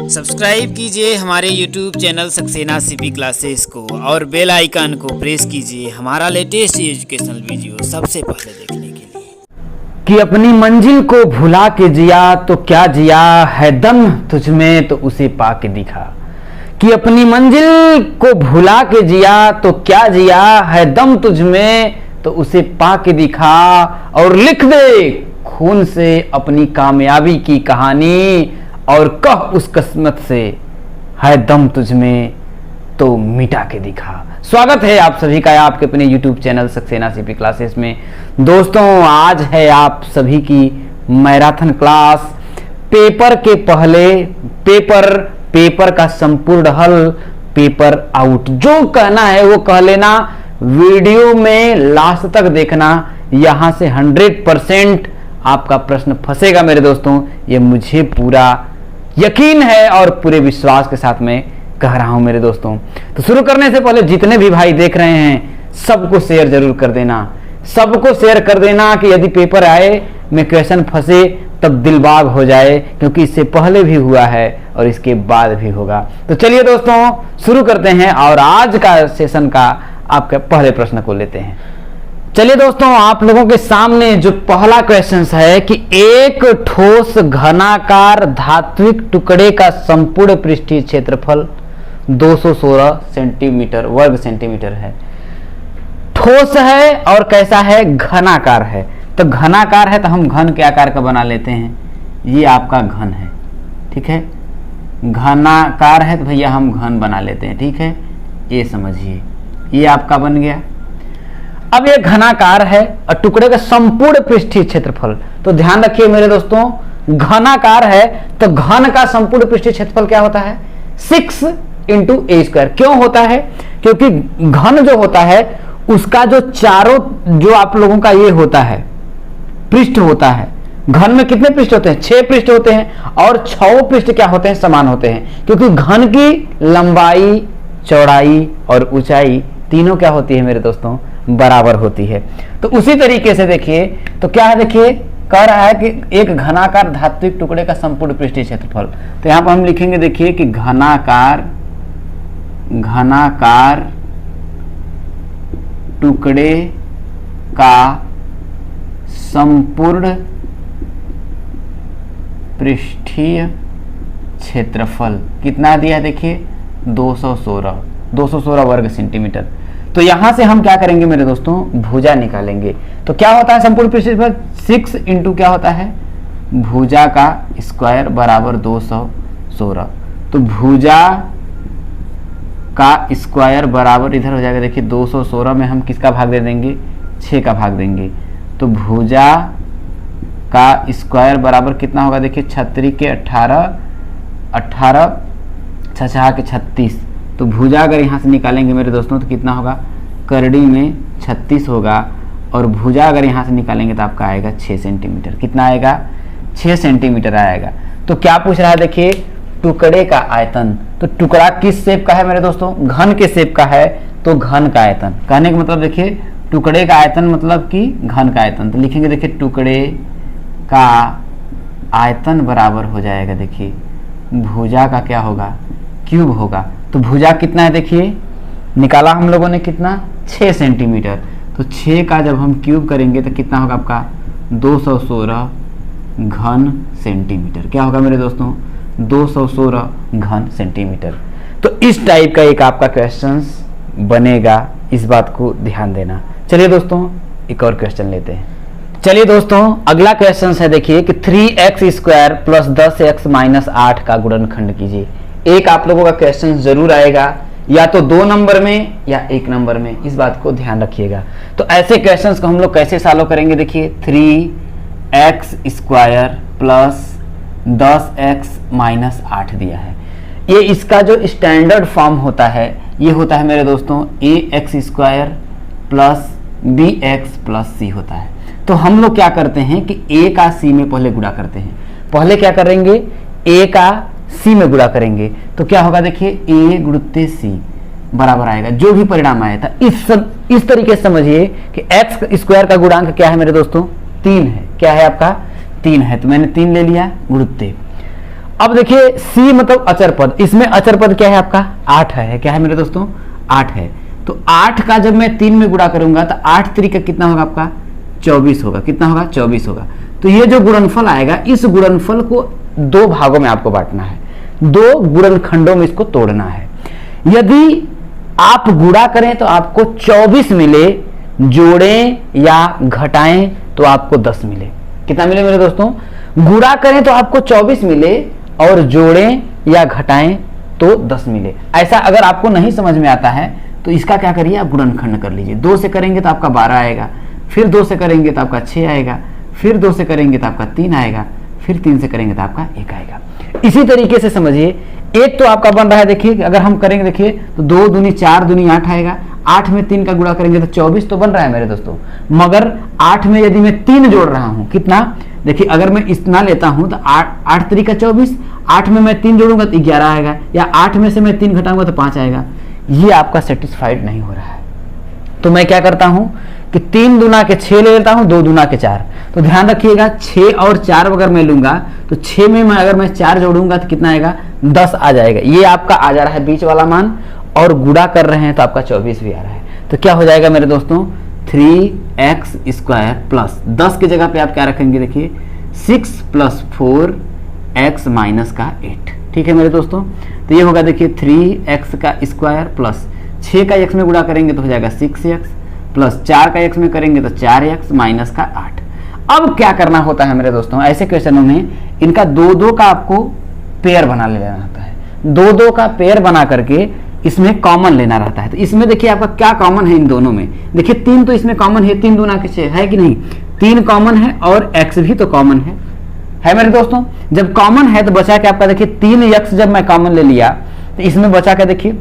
Subscribe कीजिए हमारे YouTube channel Saxena CP classes को और बेल आइकन को प्रेस कीजिए हमारा लेटेस्ट एजुकेशनल वीडियो सबसे पहले देखने के लिए। कि अपनी मंजिल को भुला के जिया तो क्या जिया है, दम तुझमें तो उसे पा के दिखा। कि अपनी मंजिल को भुला के जिया तो क्या जिया है, दम तुझमें तो उसे पा के दिखा। और लिख दे खून से अपनी कामयाबी की कहानी और कह उस किस्मत से है दम तुझमें तो मिटा के दिखा। स्वागत है आप सभी का आपके अपने YouTube channel Saxena CP classes में। दोस्तों आज है आप सभी की मैराथन क्लास। पेपर के पहले पेपर का संपूर्ण हल, पेपर आउट। जो कहना है वो कह लेना, वीडियो में लास्ट तक देखना। यहां से 100% आपका प्रश्न फंसेगा मेरे दोस्तों, ये मुझे पूरा यकीन है और पूरे विश्वास के साथ मैं कह रहा हूं मेरे दोस्तों। तो शुरू करने से पहले जितने भी भाई देख रहे हैं सबको शेयर जरूर कर देना, सबको शेयर कर देना कि यदि पेपर आए में क्वेश्चन फंसे तब दिलबाग हो जाए, क्योंकि इससे पहले भी हुआ है और इसके बाद भी होगा। तो चलिए दोस्तों शुरू करते हैं और आज का सेशन का आपके पहले प्रश्न को लेते हैं। चलिए दोस्तों आप लोगों के सामने जो पहला क्वेश्चन है कि एक ठोस घनाकार धात्विक टुकड़े का संपूर्ण पृष्ठीय क्षेत्रफल 216 सेंटीमीटर वर्ग सेंटीमीटर है। ठोस है और कैसा है, घनाकार है। तो घनाकार है तो हम घन के आकार का बना लेते हैं, ये आपका घन है, ठीक है। घनाकार है तो भैया हम घन बना लेते हैं, ठीक है। ये समझिए ये आपका बन गया। अब ये घनाकार है और टुकड़े का संपूर्ण पृष्ठीय क्षेत्रफल, तो ध्यान रखिए मेरे दोस्तों, घनाकार है तो घन का संपूर्ण पृष्ठीय क्षेत्रफल क्या होता है, 6 × a²। क्यों होता है, क्योंकि घन जो होता है उसका जो चारों जो आप लोगों का ये होता है पृष्ठ होता है। घन में कितने पृष्ठ होते हैं, 6 पृष्ठ होते हैं और 6 पृष्ठ क्या होते हैं, समान होते हैं। क्योंकि घन की लंबाई, चौड़ाई और ऊंचाई तीनों क्या होती है मेरे दोस्तों, बराबर होती है। तो उसी तरीके से देखिए तो क्या है, देखिए कह रहा है कि एक घनाकार धात्विक टुकड़े का संपूर्ण पृष्ठीय क्षेत्रफल। तो यहां पर हम लिखेंगे, देखिए कि घनाकार टुकड़े का संपूर्ण पृष्ठीय क्षेत्रफल कितना दिया है, देखिए 216 वर्ग सेंटीमीटर। तो यहां से हम क्या करेंगे मेरे दोस्तों, भुजा निकालेंगे। तो क्या होता है संपूर्ण पृष्ठीय क्षेत्रफल, 6 × क्या होता है, भुजा का स्क्वायर बराबर 216। तो भुजा का स्क्वायर बराबर इधर हो जाएगा, देखिए 216 में हम किसका भाग दे देंगे, 6 का भाग देंगे। तो भुजा का स्क्वायर बराबर कितना होगा, देखिए 36 के 18 6 के 36। तो भुजा अगर यहाँ से निकालेंगे मेरे दोस्तों तो कितना होगा, करड़ी में 36 होगा और भुजा अगर यहाँ से निकालेंगे तो आपका आएगा 6 सेंटीमीटर। कितना आएगा, 6 सेंटीमीटर आएगा। तो क्या पूछ रहा है, देखिए टुकड़े का आयतन। तो टुकड़ा किस शेप का है मेरे दोस्तों, घन के शेप का है, तो घन का आयतन। कहने का मतलब देखिए टुकड़े का आयतन मतलब कि घन का आयतन। तो लिखेंगे देखिए टुकड़े का आयतन बराबर हो जाएगा, देखिए भुजा का क्या होगा, क्यूब होगा। तो भुजा कितना है, देखिए निकाला हम लोगों ने कितना, 6 सेंटीमीटर। तो 6 का जब हम क्यूब करेंगे तो कितना होगा आपका, 216 घन सेंटीमीटर। क्या होगा मेरे दोस्तों, 216 घन सेंटीमीटर। तो इस टाइप का एक आपका क्वेश्चन बनेगा, इस बात को ध्यान देना। चलिए दोस्तों एक और क्वेश्चन लेते हैं। चलिए दोस्तों अगला क्वेश्चन है, देखिए कि 3x² + 10x - 8 का गुणनखंड कीजिए। एक आप लोगों का क्वेश्चन जरूर आएगा, या तो 2 नंबर में या 1 नंबर में, इस बात को ध्यान रखिएगा। तो ऐसे क्वेश्चंस को हम लोग कैसे सॉल्व करेंगे, देखिए 3x² + 10x - 8 दिया है। ये इसका जो स्टैंडर्ड फॉर्म होता है ये होता है मेरे दोस्तों ax² + bx + c होता है। तो हम लोग क्या करते हैं कि a का c में पहले गुणा करते हैं। पहले क्या करेंगे, a का c में गुणा करेंगे तो क्या होगा, देखिए a × c बराबर आएगा जो भी परिणाम आया था। इस तरीके से समझिए कि x² का गुणांक क्या है मेरे दोस्तों, 3 है। क्या है आपका, 3 है, तो मैंने 3 ले लिया गुणुत्ते। अब देखिए C मतलब अचर पद, इसमें अचर पद क्या है आपका 8 है, क्या है मेरे दोस्तों 8 है। तो 8 का जब मैं 3 में गुणा करूंगा तो 8 3 का कितना होगा आपका 24 होगा, कितना होगा 24 होगा। तो ये जो गुणनफल आएगा इस गुणनफल को दो भागों में आपको बांटना है, दो गुणनखंडों में इसको तोड़ना है। यदि आप गुणा करें तो आपको 24 मिले, जोड़ें या घटाएं तो आपको 10 मिले। कितना मिले मेरे दोस्तों, गुणा करें तो आपको 24 मिले और जोड़ें या घटाएं तो 10 मिले। ऐसा अगर आपको नहीं समझ में आता है तो इसका क्या करिए आप गुणनखंड कर लीजिए। 2 से करेंगे तो आपका 12 आएगा, फिर 2 से करेंगे तो आपका 6 आएगा, फिर 2 से करेंगे तो आपका 3 आएगा, फिर 3 से करेंगे तो आपका 1 आएगा। इसी तरीके से समझिए, एक तो आपका बन रहा है, देखिए अगर हम करेंगे देखिए तो 2 दूनी 4 दूनी 8 आएगा, 8 में 3 का गुणा करेंगे तो 24 तो बन रहा है मेरे दोस्तों। मगर 8 में यदि मैं 3 जोड़ रहा हूं, कितना देखिए अगर मैं इतना लेता हूं तो 8 3 का 24, 8 में मैं 3 जोड़ूंगा तो 11 आएगा, या 8 में से मैं 3 घटाऊंगा तो 5 आएगा। ये आपका सेटिस्फाइड नहीं हो रहा है, तो मैं क्या करता हूं कि 3 दूना के 6 ले लेता हूं, 2 दूना के 4। तो ध्यान रखिएगा 6 और 4 अगर मैं लूंगा तो 6 में मैं अगर मैं 4 जोड़ूंगा तो कितना आएगा 10 आ जाएगा। ये आपका आ जा रहा है बीच वाला मान, और गुणा कर रहे हैं तो आपका 24 भी आ रहा है। तो क्या हो जाएगा मेरे दोस्तों 3x स्क्वायर प्लस 10 की जगह पे आप क्या रखेंगे देखिए 6 + 4x - का 8। ठीक है मेरे दोस्तों, तो ये होगा देखिए 3x का स्क्वायर प्लस 6 का x में गुणा करेंगे तो हो जाएगा 6x, प्लस 4 का x में करेंगे तो 4x - का 8। अब क्या करना होता है मेरे दोस्तों, ऐसे क्वेश्चनों में इनका 2-2 का आपको पेयर बना लेना होता है। 2-2 का पेयर बना करके इसमें कॉमन लेना रहता है। तो इसमें देखिए आपका क्या कॉमन है इन दोनों में, देखिए 3 तो इसमें कॉमन है, 3 दूना के 6 है कि नहीं, 3 कॉमन है और x भी तो कॉमन है मेरे दोस्तों। जब कॉमन है तो बचा के आपका देखिए 3x जब मैं कॉमन ले लिया तो इसमें बचा के देखिए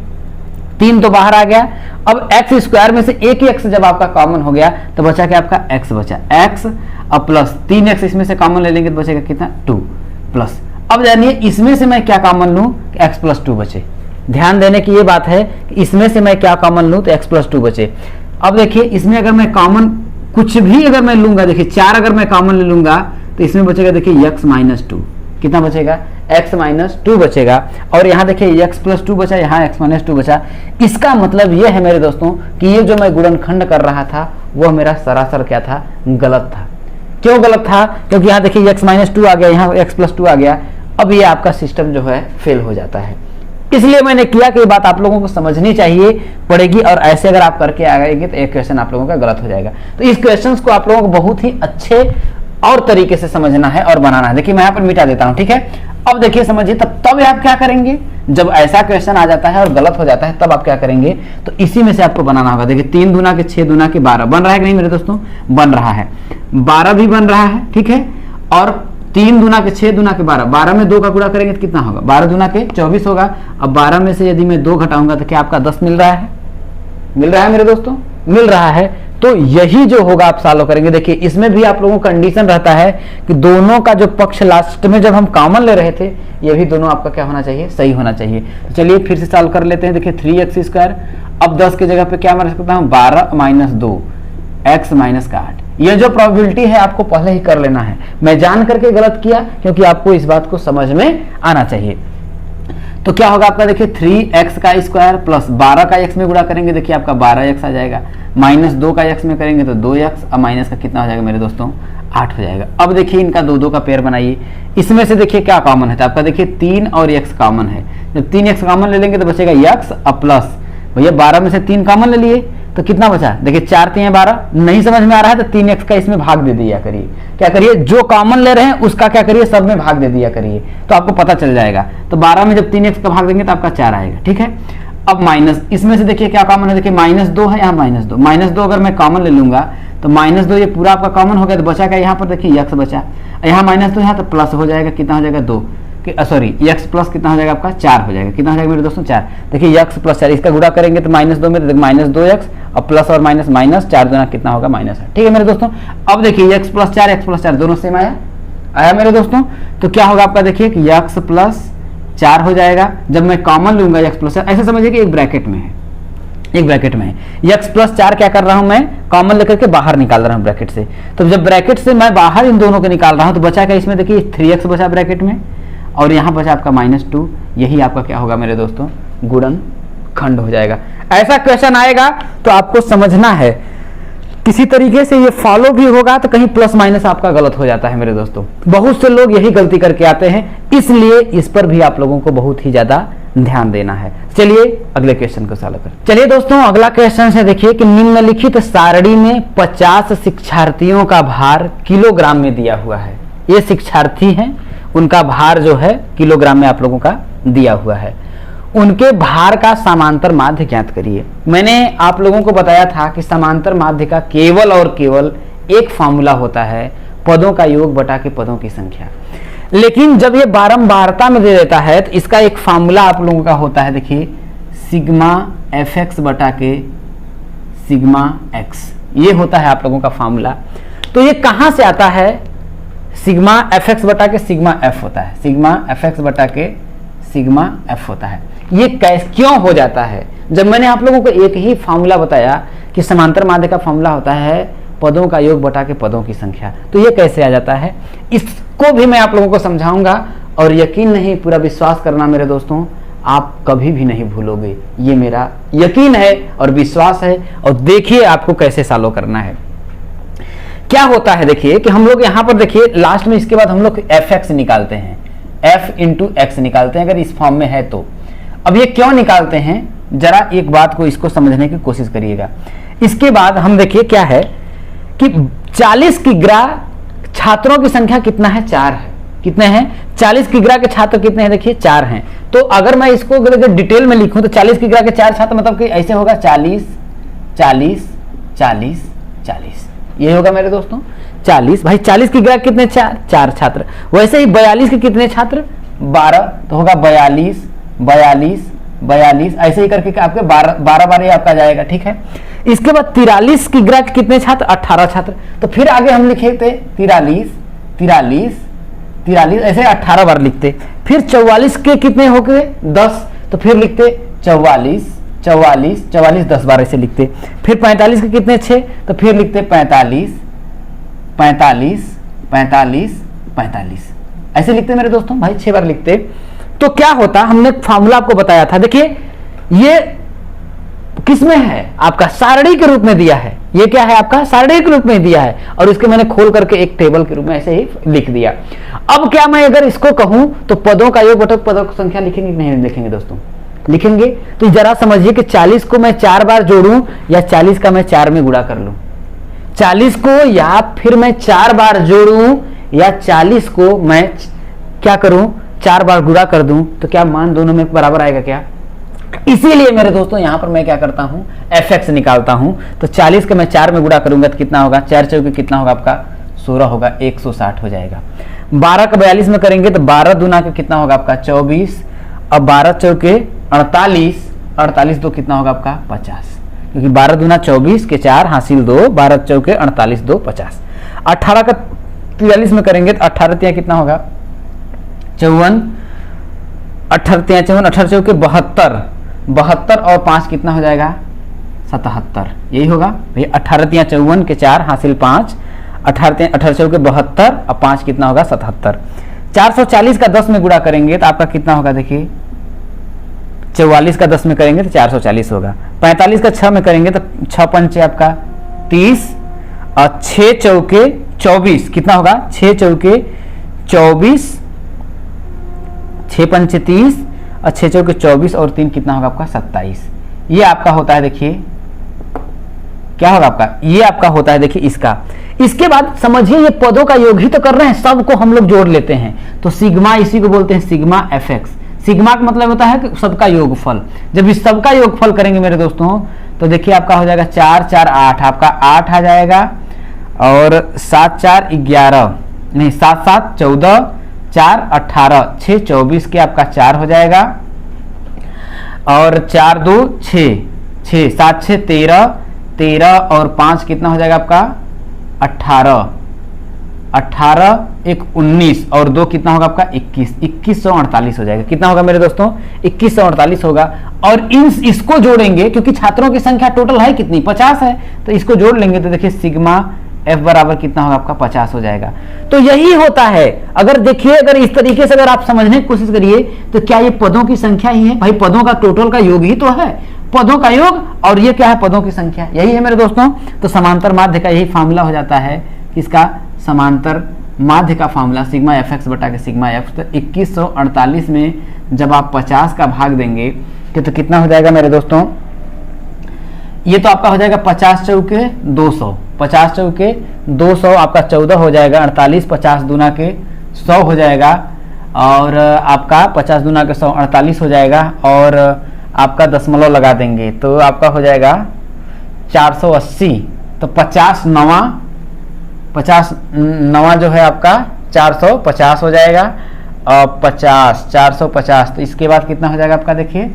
3 तो बाहर आ गया। अब x स्क्वायर में से एक ही x जब आपका कॉमन हो गया तो बचा के आपका x बचा, x अब प्लस 3x इसमें से कॉमन ले लेंगे तो बचेगा कितना 2 प्लस। अब जानिए इसमें से मैं क्या कॉमन लूं, x + 2 बचे। ध्यान देने की ये बात है कि इसमें से मैं क्या कॉमन लूं तो x + 2 बचे। अब देखिए इसमें अगर मैं कॉमन कुछ भी अगर मैं लूंगा, देखिए 4 अगर मैं कॉमन ले लूंगा तो इसमें बचेगा देखिए x - 2, कितना बचेगा x - 2 बचेगा। और यहाँ देखिए x + 2 बचा, यहाँ x - 2 बचा। इसका मतलब ये है मेरे दोस्तों कि ये जो मैं गुणनखंड कर रहा था वह मेरा सरासर क्या था, गलत था। क्यों गलत था, क्योंकि यहाँ देखिए x - 2 आ गया, यहाँ x + 2 आ गया। अब ये आपका सिस्टम जो है फेल हो जाता है। इसलिए मैंने किया कि ये बात आप लोगों को समझनी चाहिए पड़ेगी, और ऐसे अगर आप करके आएंगे तो एक क्वेश्चन आप लोगों का गलत हो जाएगा। तो इस क्वेश्चन को आप लोगों को बहुत ही अच्छे और तरीके से समझना है और बनाना है। देखिए मैं यहाँ पर मिटा देता हूँ, ठीक है। अब देखिए समझिए, तब आप क्या करेंगे, जब ऐसा क्वेश्चन आ जाता है और गलत हो जाता है तब आप क्या करेंगे, तो इसी में से आपको बनाना होगा। देखिए 3 दूना के 6 दूना के 12 बन रहा है कि नहीं मेरे दोस्तों, बन रहा है, 12 भी बन रहा है, ठीक है। और 3 दूना के 6 दूना के 12, 12 में 2 का गुणा करेंगे तो कितना होगा, 12 दूना के 24 होगा। अब 12 में से यदि मैं 2 घटाऊंगा तो क्या आपका 10 मिल रहा है, मिल रहा है मेरे दोस्तों, मिल रहा है। तो यही जो होगा आप सॉल्व करेंगे। देखिए इसमें भी आप लोगों को कंडीशन रहता है कि दोनों का जो पक्ष लास्ट में जब हम कॉमन ले रहे थे ये भी दोनों आपका क्या होना चाहिए, सही होना चाहिए। तो चलिए फिर से सॉल्व कर लेते हैं। देखिए 3x स्क्वायर, अब 10 की जगह पे क्या मैं रख सकता हूँ 12 - 2 x - का 8। ये जो प्रोबेबिलिटी है आपको पहले ही कर लेना है। मैं जान करके गलत किया क्योंकि आपको इस बात को समझ में आना चाहिए। तो क्या होगा आपका, देखिए 3x का स्क्वायर प्लस 12 का x में गुणा करेंगे, देखिए आपका 12x आ जाएगा, माइनस 2 का x में करेंगे तो 2x, अब माइनस का कितना हो जाएगा मेरे दोस्तों 8 हो जाएगा। अब देखिए इनका 2-2 का पेयर बनाइए। इसमें से देखिए क्या कॉमन है, तो आपका देखिए 3 और x कॉमन है। जब 3x कॉमन ले लेंगे तो बचेगा x, अब प्लस भैया 12 में से 3 कॉमन ले लिए तो कितना बचा, देखिए 4 3 12। नहीं समझ में आ रहा है तो 3x का इसमें भाग दे दिया करिए। क्या करिए, जो कॉमन ले रहे हैं उसका क्या करिए, सब में भाग दे दिया करिए, तो आपको पता चल जाएगा। तो 12 में जब 3x का भाग देंगे तो आपका 4 आएगा, ठीक है। अब माइनस, इसमें से देखिए क्या कॉमन है, देखिए -2 है, यहाँ -2 अगर मैं कॉमन ले लूंगा तो -2 ये पूरा आपका कॉमन हो गया तो बचा क्या, यहाँ पर देखिए x बचा, यहाँ -2 यहाँ तो प्लस हो जाएगा, कितना हो जाएगा 2, सॉरी x प्लस कितना हो जाएगा आपका 4 हो जाएगा। कितना हो जाएगा मेरे दोस्तों 4। देखिए x + 4 इसका गुणा करेंगे तो -2 में -2x और प्लस और माइनस, -4 दूना कितना होगा -8। ठीक है मेरे दोस्तों। अब देखिए x + 4 दोनों सेम आया मेरे दोस्तों। तो क्या होगा आपका, देखिए कि x + 4 हो जाएगा। जब मैं कॉमन लूंगा x + 4, ऐसे समझिए कि एक ब्रैकेट में है, x + 4 क्या कर रहा हूं मैं, कॉमन लेकर के बाहर निकाल रहा हूं ब्रैकेट से। तो जब ब्रैकेट से मैं बाहर इन दोनों को निकाल रहा हूं तो बचा क्या इसमें, देखिए 3x बचा ब्रैकेट में, और यहाँ बचा आपका -2, यही आपका क्या होगा मेरे दोस्तों, गुणनखंड हो जाएगा। ऐसा क्वेश्चन आएगा तो आपको समझना है, किसी तरीके से ये फॉलो भी होगा तो कहीं प्लस माइनस आपका गलत हो जाता है मेरे दोस्तों। बहुत से लोग यही गलती करके आते हैं, इसलिए इस पर भी आप लोगों को बहुत ही ज्यादा ध्यान देना है। चलिए अगले क्वेश्चन को सॉल्व करें। चलिए दोस्तों अगला क्वेश्चन है, देखिए कि निम्नलिखित सारणी में 50 शिक्षार्थियों का भार किलोग्राम में दिया हुआ है। ये शिक्षार्थी हैं, उनका भार जो है किलोग्राम में आप लोगों का दिया हुआ है। उनके भार का समांतर माध्य ज्ञात करिए। मैंने आप लोगों को बताया था कि समांतर माध्य का केवल और केवल एक फॉर्मूला होता है, पदों का योग बटा के पदों की संख्या। लेकिन जब ये बारंबारता में दे देता है तो इसका एक फार्मूला आप लोगों का होता है, देखिए सिग्मा fx बटा के सिग्मा x, ये होता है आप लोगों का फार्मूला। तो ये कहां से आता है, सिग्मा fx बटा के सिग्मा f होता है, सिग्मा fx बटा के सिग्मा f होता है। ये क्यों हो जाता है, जब मैंने आप लोगों को एक ही फार्मूला बताया कि समांतर माध्य का फार्मूला होता है पदों का योग बटा के पदों की संख्या, तो ये कैसे आ जाता है इसको भी मैं आप लोगों को समझाऊंगा। और यकीन नहीं, पूरा विश्वास करना मेरे दोस्तों, आप कभी भी नहीं भूलोगे, ये मेरा यकीन है और विश्वास है। और देखिए आपको कैसे सॉल्व करना है। क्या होता है, देखिए कि हम लोग यहाँ पर देखिए लास्ट में इसके बाद हम लोग fx निकालते हैं, f इंटू एक्स निकालते हैं अगर इस फॉर्म में है तो। अब ये क्यों निकालते हैं, जरा एक बात को इसको समझने की कोशिश करिएगा। इसके बाद हम देखिए क्या है कि 40 किग्रा छात्रों की संख्या कितना है, 4 है। कितने हैं, 40 किग्रा के छात्र कितने हैं, देखिए 4 हैं। तो अगर मैं इसको अगर डिटेल में लिखूं तो 40 किग्रा के 4 छात्र मतलब कि ऐसे होगा 40 40 40 40, ये होगा मेरे दोस्तों 40। भाई 40 किग्रा कितने, 4 छात्र। वैसे ही 42 के कितने छात्र, 12, तो होगा 42 42 42, ऐसे ही करके आपके 12 12 आपका जाएगा, ठीक है। इसके बाद 43 किग्रा के कितने छात्र, 18 छात्र। तो फिर आगे हम लिखे थे 43 43 43, ऐसे 18 बार लिखते। फिर 44 के कितने हो गए, 10, तो फिर लिखते 44 44 44, 10 बार ऐसे लिखते। फिर 45 के कितने, 6, तो फिर लिखते 45 45 45 45, ऐसे लिखते मेरे दोस्तों, भाई 6 बार लिखते। तो क्या होता, हमने फार्मूला आपको बताया था, देखिए ये किसमें है, आपका सारणी के रूप में दिया है। ये क्या है, आपका सारणी के रूप में दिया है और इसके मैंने खोल करके एक टेबल के रूप में ऐसे ही लिख दिया। अब क्या मैं अगर इसको कहूं तो पदों का योग बटा पदों की संख्या लिखेंगे कि नहीं लिखेंगे दोस्तों, लिखेंगे। तो जरा समझिए कि 40 को मैं 4 बार जोड़ूं या 40 का मैं 4 में गुणा कर लूं, 40 को या फिर मैं 4 बार जोड़ूं या 40 को मैं क्या करूं, 4 बार गुणा कर दूं, तो क्या मान दोनों में बराबर आएगा क्या। इसीलिए मेरे दोस्तों यहां पर मैं क्या करता हूं, fx निकालता हूं। तो 40 का मैं 4 में गुणा करूंगा तो कितना होगा, 4 चौके कितना होगा आपका 16 होगा, 160 हो जाएगा। 12 का 42 में करेंगे तो 12 दूना का कितना होगा आपका 24, अब 12 चौके 48, 48 दो कितना होगा आपका 50, क्योंकि 12 दूना 24 के 4 हासिल 2, 12 चौके 48 2 50। 18 का 43 में करेंगे तो 18 तिया कितना होगा 54, 18 तिया 54, 18 चौके 72, 72 और 5 कितना हो जाएगा 77, यही होगा भैया। 18 तिया 54 के 4 हासिल 5, 18 चौके 72 और 5 कितना होगा 77। 440 का 10 में गुणा करेंगे तो आपका कितना होगा, देखिए 44 का 10 में करेंगे तो 440 होगा। 45 का 6 में करेंगे तो 6 पंचे आपका 30 और 6 चौके 24 कितना होगा, 6 चौके 24, 6 पंचे 30 और 6 चौके 24 और 3 कितना होगा आपका 27। ये आपका होता है, देखिए क्या होगा आपका, ये आपका होता है देखिए इसका। इसके बाद समझिए ये पदों का योग ही तो कर रहे हैं, सबको हम लोग जोड़ लेते हैं। तो सिग्मा इसी को बोलते हैं सिग्मा fx। सिग्मा का मतलब होता है कि सबका योगफल। जब इस सबका योगफल करेंगे मेरे दोस्तों तो देखिए आपका हो जाएगा 4 4 8, आपका 8 आ जाएगा और 7 4 11, नहीं 7 7 14, 4 18, 6 24 के आपका 4 हो जाएगा और 4 2 6, 6 7 6 13, 13 और 5 कितना हो जाएगा आपका 18, 18 एक 19 और 2 कितना होगा आपका 21, 2148 हो जाएगा। कितना होगा मेरे दोस्तों 2148 होगा। और इसको जोड़ेंगे क्योंकि छात्रों की संख्या टोटल है कितनी 50 है, तो इसको जोड़ लेंगे तो देखिए सिग्मा f बराबर कितना होगा आपका 50 हो जाएगा। तो यही होता है। अगर देखिए, अगर इस तरीके से अगर आप समझने की कोशिश करिए तो क्या ये पदों की संख्या ही है? भाई पदों का टोटल का योग ही तो है, पदों का योग, और ये क्या है? पदों की संख्या। यही है मेरे दोस्तों। तो समांतर माध्य का यही फार्मूला हो जाता है, किसका? समांतर माध्य का फार्मूला सिग्मा एफ एक्स बटा के सिग्मा एफ। तो 2148 में जब आप 50 का भाग देंगे तो कितना हो जाएगा मेरे दोस्तों? ये तो आपका हो जाएगा 50 चौके 200, 50 चौके 200 आपका 14 हो जाएगा। 48 50 दूना के 100 हो जाएगा, और आपका 50 दूना के 100 48 हो जाएगा, और आपका दशमलव लगा देंगे तो आपका हो जाएगा 480। तो 50 नवा जो है आपका 450 हो जाएगा, और 50 450। तो इसके बाद कितना हो जाएगा आपका? देखिए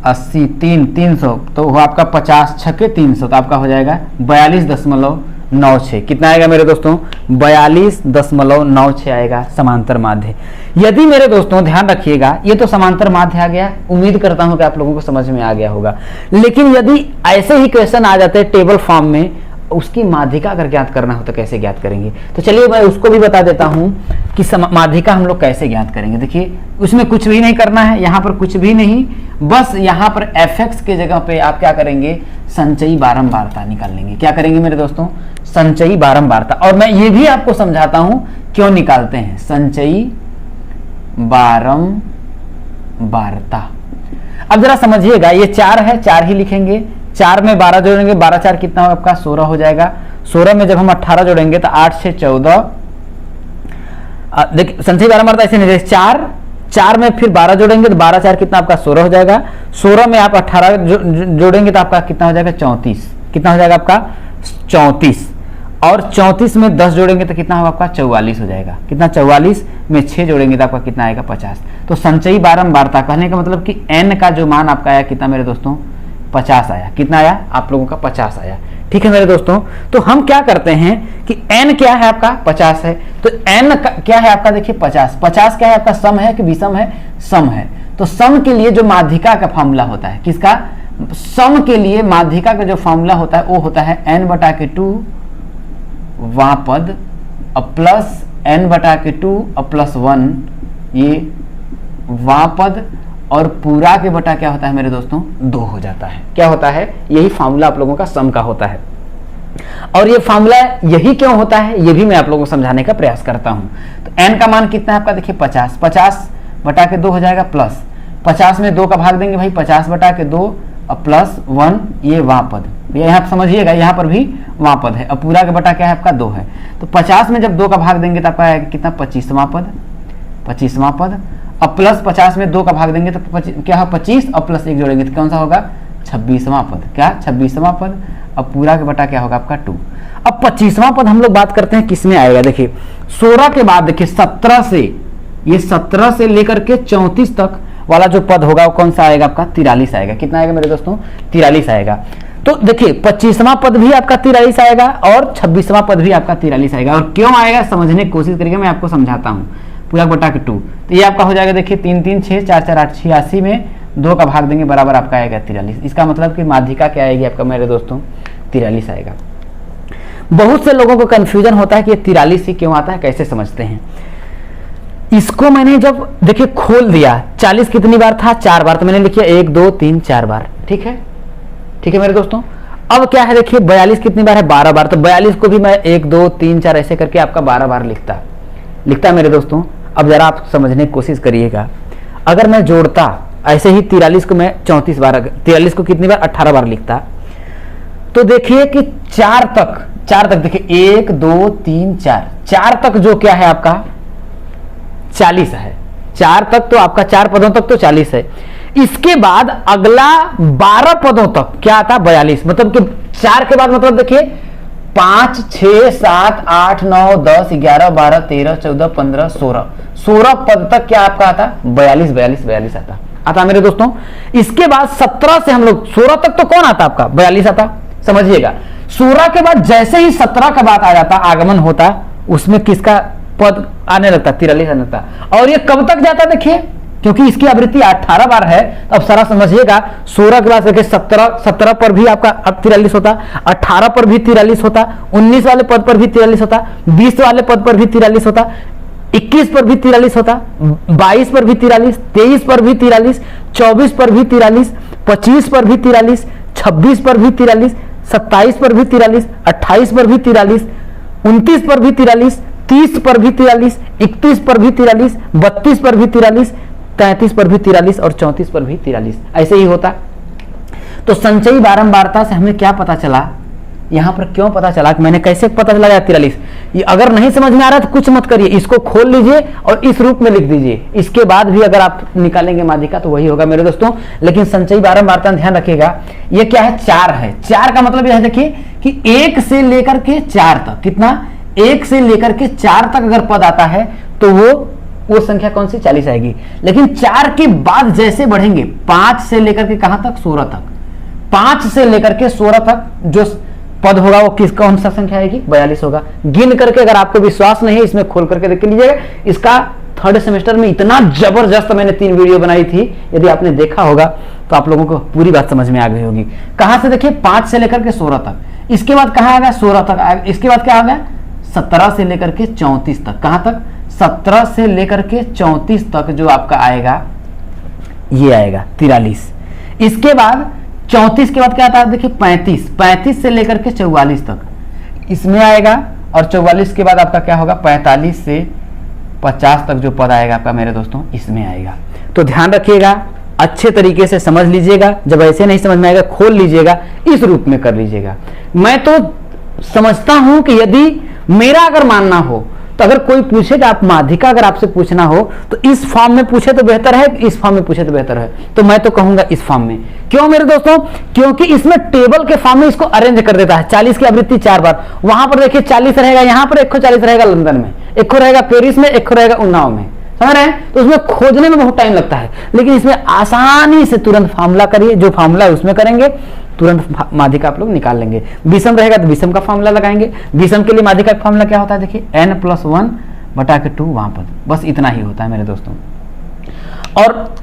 80 300, तो वो आपका 50 छक्के 300, तो आपका हो जाएगा 42.96। कितना आएगा मेरे दोस्तों? 42.96 आएगा समांतर माध्य। यदि मेरे दोस्तों ध्यान रखिएगा, ये तो समांतर माध्य आ गया, उम्मीद करता हूं कि आप लोगों को समझ में आ गया होगा। लेकिन यदि ऐसे ही क्वेश्चन आ जाते हैं टेबल फॉर्म में, उसकी माध्यिका अगर ज्ञात करना हो तो कैसे ज्ञात करेंगे? तो चलिए मैं उसको भी बता देता हूं कि माध्यिका हम लोग कैसे ज्ञात करेंगे। देखिए उसमें कुछ भी नहीं करना है, यहां पर कुछ भी नहीं, बस यहां पर fx के जगह पे आप क्या करेंगे? संचयी बारंबारता निकाल लेंगे। क्या करेंगे मेरे दोस्तों? संचयी बारंबारता। और मैं ये भी आपको समझाता हूं क्यों निकालते हैं संचयी बारंबारता। अब जरा समझिएगा, ये 4 है, 4 ही लिखेंगे। 4 में 12 जोड़ेंगे, 12 4 कितना होगा आपका? 16 हो जाएगा। 16 में जब हम 18 जोड़ेंगे तो 8 6 14। देखिए संचयी बारंबारता ऐसे नहीं, 4 में फिर 12 जोड़ेंगे तो 12 4 कितना आपका? 16 हो जाएगा। 16 में आप 18 जोड़ेंगे तो आपका कितना हो जाएगा? 34। कितना हो जाएगा आपका? 34। और 34 में 10 जोड़ेंगे तो कितना होगा आपका? 44 हो जाएगा। कितना? 44 में 6 जोड़ेंगे तो आपका कितना आएगा? 50। तो संचयी बारंबारता कहने का मतलब कि n का जो मान आपका आया कितना मेरे दोस्तों? 50 आया। कितना आया? आप लोगों का 50 आया। ठीक है मेरे दोस्तों। तो हम क्या करते हैं कि n क्या है आपका? 50 है। तो n क्या है आपका? देखिए 50 क्या है आपका? सम है कि विषम है? सम है। तो सम के लिए जो माध्यिका का फॉर्मूला होता है, किसका? सम के लिए माध्यिका का जो फॉर्मूला होता है वो होता है n/2 वां पद प्लस n/2 प्लस 1 ये वां पद, और पूरा के बटा क्या होता है मेरे दोस्तों? 2 हो जाता है। क्या होता है? यही फार्मूला आप लोगों का सम का होता है। और ये फार्मूला यही क्यों होता है ये भी मैं आप लोगों को समझाने का प्रयास करता हूं। तो n का मान कितना है आपका? देखिए 50 बटा के 2 हो जाएगा, प्लस 50 में 2 का भाग देंगे भाई, 50 बटा के 2 और प्लस 1 ये वां पद। ये यहाँ समझिएगा, यहाँ पर भी वां पद है। अब पूरा का बटा क्या है आपका? 2 है। तो 50 में जब 2 का भाग देंगे तो आपका आएगा कितना? 25वां पद। अब प्लस 50 में 2 का भाग देंगे तो क्या है? 25 और प्लस 1 जोड़ेंगे तो कौन सा होगा? 26वां पद। क्या? 26वां पद। अब पूरा के बटा क्या होगा आपका? 2। अब 25वां पद हम लोग बात करते हैं किसमें आएगा? देखिए 16 के बाद देखिए 17 से लेकर के 34 तक वाला जो पद होगा वो कौन सा आएगा आपका? 43 आएगा। कितना आएगा मेरे दोस्तों? 43 आएगा। तो देखिए 25वां पद भी आपका 43 आएगा और 26वां पद भी आपका 43 आएगा। और क्यों आएगा समझने की कोशिश करिएगा, मैं आपको समझाता हूँ। पूरा बटा के 2, तो ये आपका हो जाएगा देखिए 3 3 6 4 4 8 86 में 2 का भाग देंगे बराबर आपका आएगा 43। इसका मतलब कि माध्यिका क्या आएगी आपका मेरे दोस्तों? 43 आएगा। बहुत से लोगों को कंफ्यूजन होता है कि ये 43 ही क्यों आता है, कैसे समझते हैं इसको? मैंने जब देखिए खोल दिया, 40 कितनी बार था? 4 बार। तो मैंने लिखा 1 2 3 4 बार। ठीक है मेरे दोस्तों। अब क्या है देखिए 42 कितनी बार है? 12 बार। तो 42 को भी मैं 1 2 3 4 ऐसे करके आपका 12 बार लिखता मेरे दोस्तों। अब जरा आप समझने की कोशिश करिएगा, अगर मैं जोड़ता ऐसे ही 43 को मैं 34 बार, 43 को कितनी बार? 18 बार लिखता, तो देखिए कि 4 तक देखिए 1 2 3 4 तक जो क्या है आपका? 40 है। 4 तक तो आपका 4 पदों तक तो 40 है। इसके बाद अगला 12 पदों तक क्या आता? 42। मतलब कि 4 के बाद मतलब देखिए 5 6 7 8 9 10 11 12 13 14 15 16 पद तक क्या आपका आता? 42 आता मेरे दोस्तों। इसके बाद 17 से हम लोग 16 तक तो कौन आता आपका? 42 आता। समझिएगा 16 के बाद जैसे ही 17 का बात आ जाता, आगमन होता, उसमें किसका पद आने लगता? 43 आने लगता। और ये कब तक जाता? देखिए क्योंकि इसकी आवृत्ति 18 बार है। तो अब सारा समझिएगा, 16 के बाद देखिए 17 पर भी आपका अब 43 होता, 18 पर भी 43 होता, 19 वाले पद पर भी 43 होता, 20 वाले पद पर भी 43 होता, 21 पर भी 43 होता, 22 पर भी 43, 23 पर भी 43, 24 पर भी 43, 25 पर भी 43, 26 पर भी 43, 27 पर भी 43, 28 पर भी 43, 29 पर भी 43, 30 पर भी 43, 31 पर भी 43, 32 पर भी 43, 33 पर भी 43 और 34 पर भी 43, ऐसे ही होता। तो संचयी बारंबारता से हमें क्या पता चला, यहां पर क्यों पता चला, कि मैंने कैसे पता चला 43। ये अगर नहीं समझ में आ रहा तो कुछ मत करिए, इसको खोल लीजिए और इस रूप में लिख दीजिए। इसके बाद भी अगर आप निकालेंगे माध्यिका तो वही होगा मेरे दोस्तों। लेकिन संचयी बारंबारता ध्यान रखिएगा, ये क्या है, 4 है। 4 का मतलब यह है देखिए कि 1 से लेकर के 4 तक, कितना, 1 से लेकर के 4 तक अगर पद आता है तो वो संख्या कौन सी, 40 आएगी। लेकिन 4 के बाद जैसे बढ़ेंगे, 5 से लेकर के कहां तक, 16 तक, 5 से लेकर के 16 तक जो पद होगा वो किस कौन सा संख्या आएगी, 42 होगा। गिन करके, अगर आपको विश्वास नहीं है इसमें खोल करके देख लीजिएगा। इसका 3rd सेमेस्टर में इतना जबरदस्त मैंने 3 वीडियो बनाई थी, यदि आपने देखा होगा तो आप लोगों को पूरी बात समझ में आ गई होगी। कहां से देखिए, 5 से लेकर के 16 तक, इसके बाद कहां आ गया, 16 तक आएगा, इसके बाद क्या आ गया, 17 से लेकर के 34 तक, कहां तक, 17 से लेकर के 34 तक जो आपका आएगा ये आएगा 43। इसके बाद 34 के बाद क्या आता है देखिए, 35 से लेकर के 44 तक इसमें आएगा, और 44 के बाद आपका क्या होगा, 45 से 50 तक जो पद आएगा आपका मेरे दोस्तों इसमें आएगा। तो ध्यान रखिएगा, अच्छे तरीके से समझ लीजिएगा, जब ऐसे नहीं समझ में आएगा खोल लीजिएगा, इस रूप में कर लीजिएगा। मैं तो समझता हूं कि यदि मेरा अगर मानना हो तो अगर कोई पूछेगा, आप माध्यिका अगर आपसे पूछना हो तो इस फॉर्म में पूछे तो बेहतर है, इस फॉर्म में पूछे तो बेहतर है, तो मैं तो कहूंगा इस फॉर्म में। क्यों मेरे दोस्तों, क्योंकि इसमें टेबल के फॉर्म में इसको अरेंज कर देता है। 40 की आवृत्ति 4 बार, वहां पर देखिए 40 रहेगा, यहां पर 140 रहेगा लंदन में, 1 रहेगा पेरिस में, 1 रहेगा उन्नाव में, समझ रहे हैं। तो उसमें खोजने में बहुत टाइम लगता है, लेकिन इसमें आसानी से तुरंत फार्मूला करिए, जो फार्मूला है उसमें करेंगे, तुरंत माध्यिका आप लोग निकाल लेंगे। विषम रहेगा तो विषम का फार्मूला लगाएंगे। विषम के लिए माध्यिका का फार्मूला क्या होता है देखिए, n+1/2 वहां पर, बस इतना ही होता है मेरे दोस्तों। और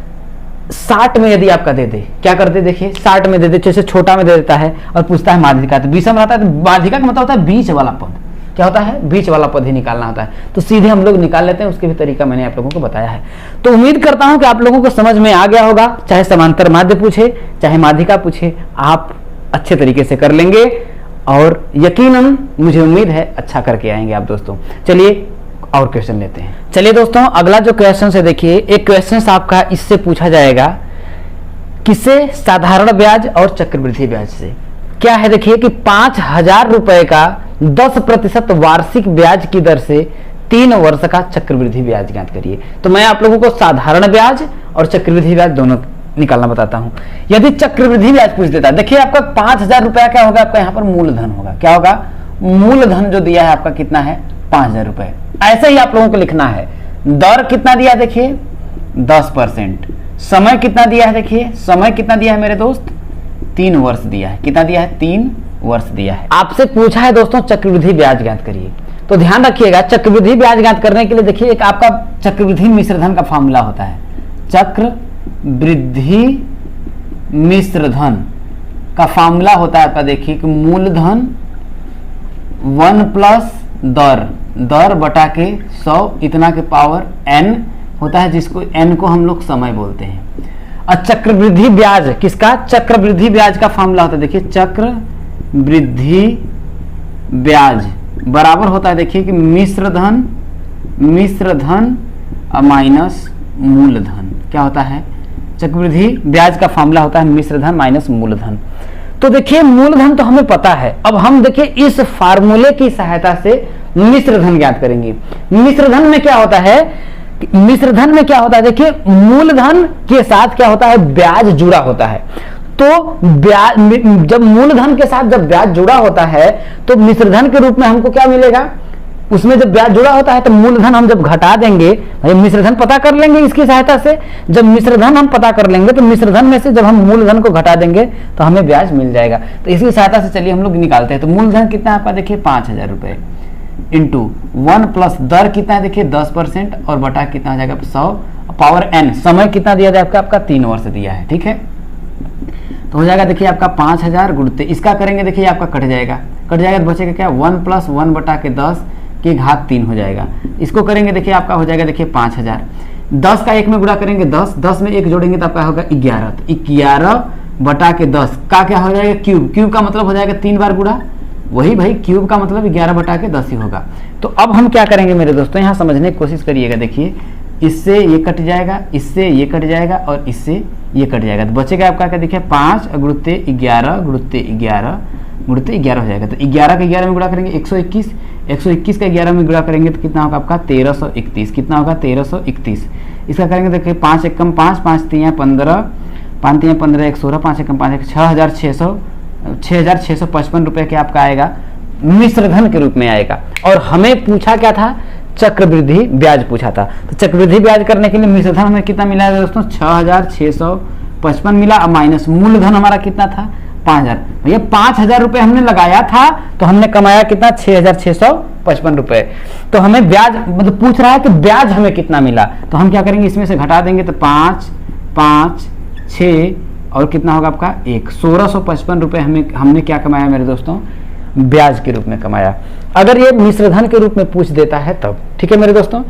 60 में यदि आपका दे दे, क्या करते देखिए, 60 में दे दे, जैसे छोटा में दे देता है और पूछता है माध्यिका, तो विषम रहता है तो माध्यिका का मतलब होता है बीच वाला पद, क्या होता है, बीच वाला पद ही निकालना होता है। तो सीधे हम लोग निकाल लेते हैं, उसके भी तरीका मैंने आप लोगों को बताया है। तो उम्मीद करता हूं कि आप लोगों को समझ में आ गया होगा, चाहे समांतर माध्य पूछे चाहे माध्यिका पूछे, आप अच्छे तरीके से कर लेंगे और यकीनन मुझे उम्मीद है अच्छा करके आएंगे आप दोस्तों। चलिए और क्वेश्चन लेते हैं। चलिए दोस्तों, अगला जो क्वेश्चन है देखिए, एक क्वेश्चन आपका इससे पूछा जाएगा, किससे, साधारण ब्याज और चक्रवृद्धि ब्याज से। क्या है देखिए कि 5000 रुपए का 10% वार्षिक ब्याज की दर से 3 वर्ष का चक्रवृद्धि ब्याज ज्ञात करिए। तो मैं आप लोगों को साधारण ब्याज और चक्रवृद्धि ब्याज दोनों निकालना बताता हूं। यदि चक्रवृद्धि ब्याज पूछ देता है, देखिए आपका 5000 रुपया क्या होगा, आपका यहाँ पर मूलधन होगा, क्या होगा, मूलधन जो दिया है आपका कितना है, 5000 रुपए। ऐसे ही आप लोगों को लिखना है। दर कितना दिया है देखिए, 10%। समय कितना दिया है देखिए, समय कितना दिया है मेरे दोस्त, 3 वर्ष दिया है। कितना दिया है, 3 वर्ष दिया है। आपसे पूछा है दोस्तों चक्रवृद्धि ब्याज ज्ञात करिए। तो ध्यान रखिएगा, चक्रवृद्धि ब्याज ज्ञात करने के लिए देखिए एक आपका चक्रवृद्धि मिश्रधन का फॉर्मूला होता है। चक्रवृद्धि मिश्रधन का फॉर्मूला होता है आपका देखिए कि मूलधन 1 प्लस दर बटा के 100 इतना के पावर n होता है, जिसको n को हम लोग समय बोलते हैं। और चक्रवृद्धि ब्याज किसका, चक्रवृद्धि ब्याज का फॉर्मूला होता है देखिए, चक्रवृद्धि ब्याज बराबर होता है देखिए कि मिश्रधन माइनस मूलधन। क्या होता है, चक्रवृद्धि ब्याज का फॉर्मूला होता है मिश्रधन माइनस मूलधन। तो देखिए मूलधन तो हमें पता है, अब हम देखिए इस फार्मूले की सहायता से मिश्रधन ज्ञात करेंगे। मिश्रधन में क्या होता है, मिश्रधन में क्या होता है देखिए, मूलधन के साथ क्या होता है, ब्याज जुड़ा होता है। तो ब्याज, जब मूलधन के साथ जब ब्याज जुड़ा होता है तो मिश्रधन के रूप में हमको क्या मिलेगा, उसमें जब ब्याज जुड़ा होता है तो मूलधन हम जब घटा देंगे, मिश्रधन पता कर लेंगे इसकी सहायता से। जब मिश्रधन हम पता कर लेंगे तो मिश्रधन में से जब हम मूलधन को घटा देंगे तो हमें ब्याज मिल जाएगा। तो इसकी सहायता से चलिए हम लोग निकालते हैं। तो मूलधन कितना है आपका देखिए 5000 रुपए इंटू 1 प्लस दर कितना है देखिए 10% और बटा कितना हो जाएगा 100 पावर n, समय कितना दिया जाए आपका 3 वर्ष दिया है, ठीक है। तो हो जाएगा देखिए आपका 5000 गुणते, इसका करेंगे देखिए आपका कट जाएगा तो बचेगा क्या 1 + 1/10 की घात 3 हो जाएगा। इसको करेंगे देखिए आपका हो जाएगा देखिए 5000, 10 का 1 में गुणा करेंगे 10, 10 में 1 जोड़ेंगे तो आपका होगा 11, तो 11/10 का क्या हो जाएगा क्यूब, क्यूब का मतलब हो जाएगा 3 बार गुणा, वही भाई क्यूब का मतलब 11/10 ही होगा। तो अब हम क्या करेंगे मेरे दोस्तों, यहाँ समझने की कोशिश करिएगा। देखिए इससे ये कट जाएगा, इससे ये कट जाएगा और इससे ये कट जाएगा, तो बचेगा आपका क्या देखिए 5 × 11 × 11 हो जाएगा। तो 11 का 11 में गुणा करेंगे 121, 121 का 11 में गुणा करेंगे तो कितना होगा आपका 1331, कितना होगा 1331। इसका करेंगे देखिए 5 × 1 = 5, 5 × 3 = 15, 5 × 3 = 15, 1 16, 5 × 1 = 5, 6655 रुपये के आपका आएगा, मिश्रधन के रूप में आएगा। और हमें पूछा क्या था, चक्रवृद्धि ब्याज पूछा था। तो चक्रवृद्धि ब्याज करने के लिए मिश्रधन हमें कितना मिला है दोस्तों 6655 मिला, अब माइनस मूलधन हमारा कितना था 5000। भैया 5000 रुपये हमने लगाया था तो हमने कमाया कितना 6655 रुपये। तो हमें ब्याज मतलब पूछ रहा है कि ब्याज हमें कितना मिला, तो हम क्या करेंगे इसमें से घटा देंगे तो 5 5 6 और कितना होगा आपका 1, 1655 रुपये हमने क्या कमाया मेरे दोस्तों, ब्याज के रूप में कमाया। अगर ये मिश्रधन के रूप में पूछ देता है तब, ठीक है मेरे दोस्तों।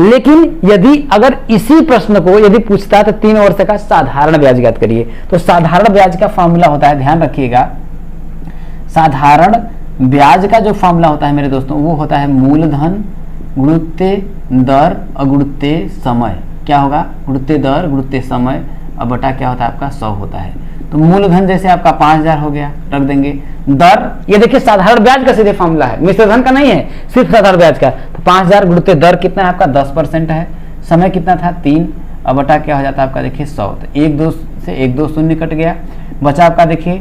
लेकिन यदि अगर इसी प्रश्न को यदि पूछता है तो 3 वर्ष का साधारण ब्याज ज्ञात करिए, तो साधारण ब्याज का फॉर्मूला होता है, ध्यान रखिएगा, साधारण ब्याज का जो फॉर्मूला होता है मेरे दोस्तों वो होता है मूलधन गुणित्ते दर अगुणित्ते समय। क्या होगा, गुणित्ते दर गुणित्ते समय और बटा क्या होता है आपका 100 होता है। तो मूलधन जैसे आपका 5000 हो गया, रख देंगे। दर ये देखिए साधारण ब्याज का सीधे फॉर्मूला है, मिश्रधन का नहीं है, सिर्फ साधारण ब्याज का। तो 5000 गुणित्ते दर कितना है आपका 10% है, समय कितना था 3 और बटा क्या हो जाता है आपका देखिए 100। तो 1 2 से 1 2 शून्य कट गया, बचा आपका देखिए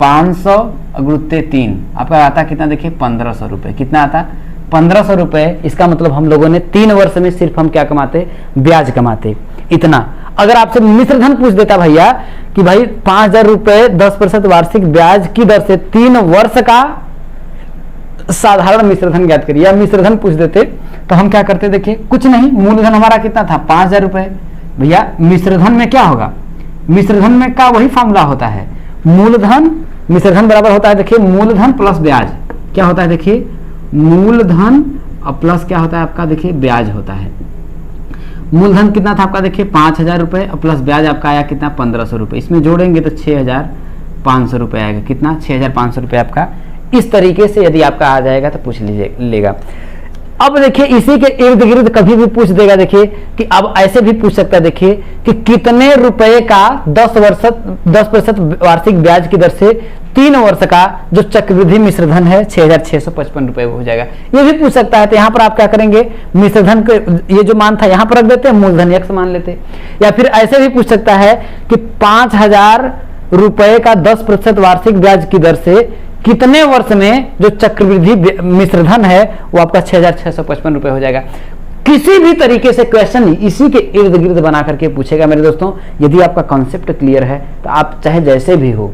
500 गुणित्ते 3 आपका आता कितना देखिए 1500 रुपये। कितना आता 1500 रुपये। इसका मतलब हम लोगों ने 3 वर्ष में सिर्फ हम क्या कमाते, ब्याज कमाते इतना। अगर आपसे मिश्रधन पूछ देता भैया कि भाई 5000 रुपये 10% वार्षिक ब्याज की दर से 3 वर्ष का साधारण मिश्रधन ज्ञात करिए, या मिश्रधन पूछ देते तो हम क्या करते, देखिए कुछ नहीं, मूलधन हमारा कितना था 5000 रुपये। भैया मिश्रधन में क्या होगा, मिश्रधन में का वही फॉर्मूला होता है, मूलधन मिश्रधन बराबर होता है देखिए मूलधन प्लस ब्याज। क्या होता है देखिए मूलधन और प्लस क्या होता है आपका देखिए ब्याज होता है। मूलधन कितना था आपका देखिए 5000 रुपये और प्लस ब्याज आपका आया कितना 1500 रुपये, इसमें जोड़ेंगे तो 6500 रुपये आएगा। कितना 6500 रुपये आपका। इस तरीके से यदि आपका आ जाएगा तो पूछ लीजिए लेगा। अब देखिए इसी के इर्द गिर्द कभी भी पूछ देगा, देखिए कि अब ऐसे भी पूछ सकता है देखिए कि कितने रुपए का 10% वार्षिक ब्याज की दर से 3 वर्ष का जो चक्रवृद्धि मिश्रधन है 6655 रुपए हो जाएगा, ये भी पूछ सकता है। तो यहाँ पर आप क्या करेंगे, मिश्रधन के ये जो मान था यहाँ पर रख देते हैं, मूलधन x मान लेते। या फिर ऐसे भी पूछ सकता है कि 5000 रुपए का 10% वार्षिक ब्याज की दर से कितने वर्ष में जो चक्रवृद्धि मिश्रधन है वो आपका 6655 रुपए हो जाएगा। किसी भी तरीके से क्वेश्चन इसी के इर्द गिर्द बना करके पूछेगा मेरे दोस्तों। यदि आपका कॉन्सेप्ट क्लियर है तो आप चाहे जैसे भी हो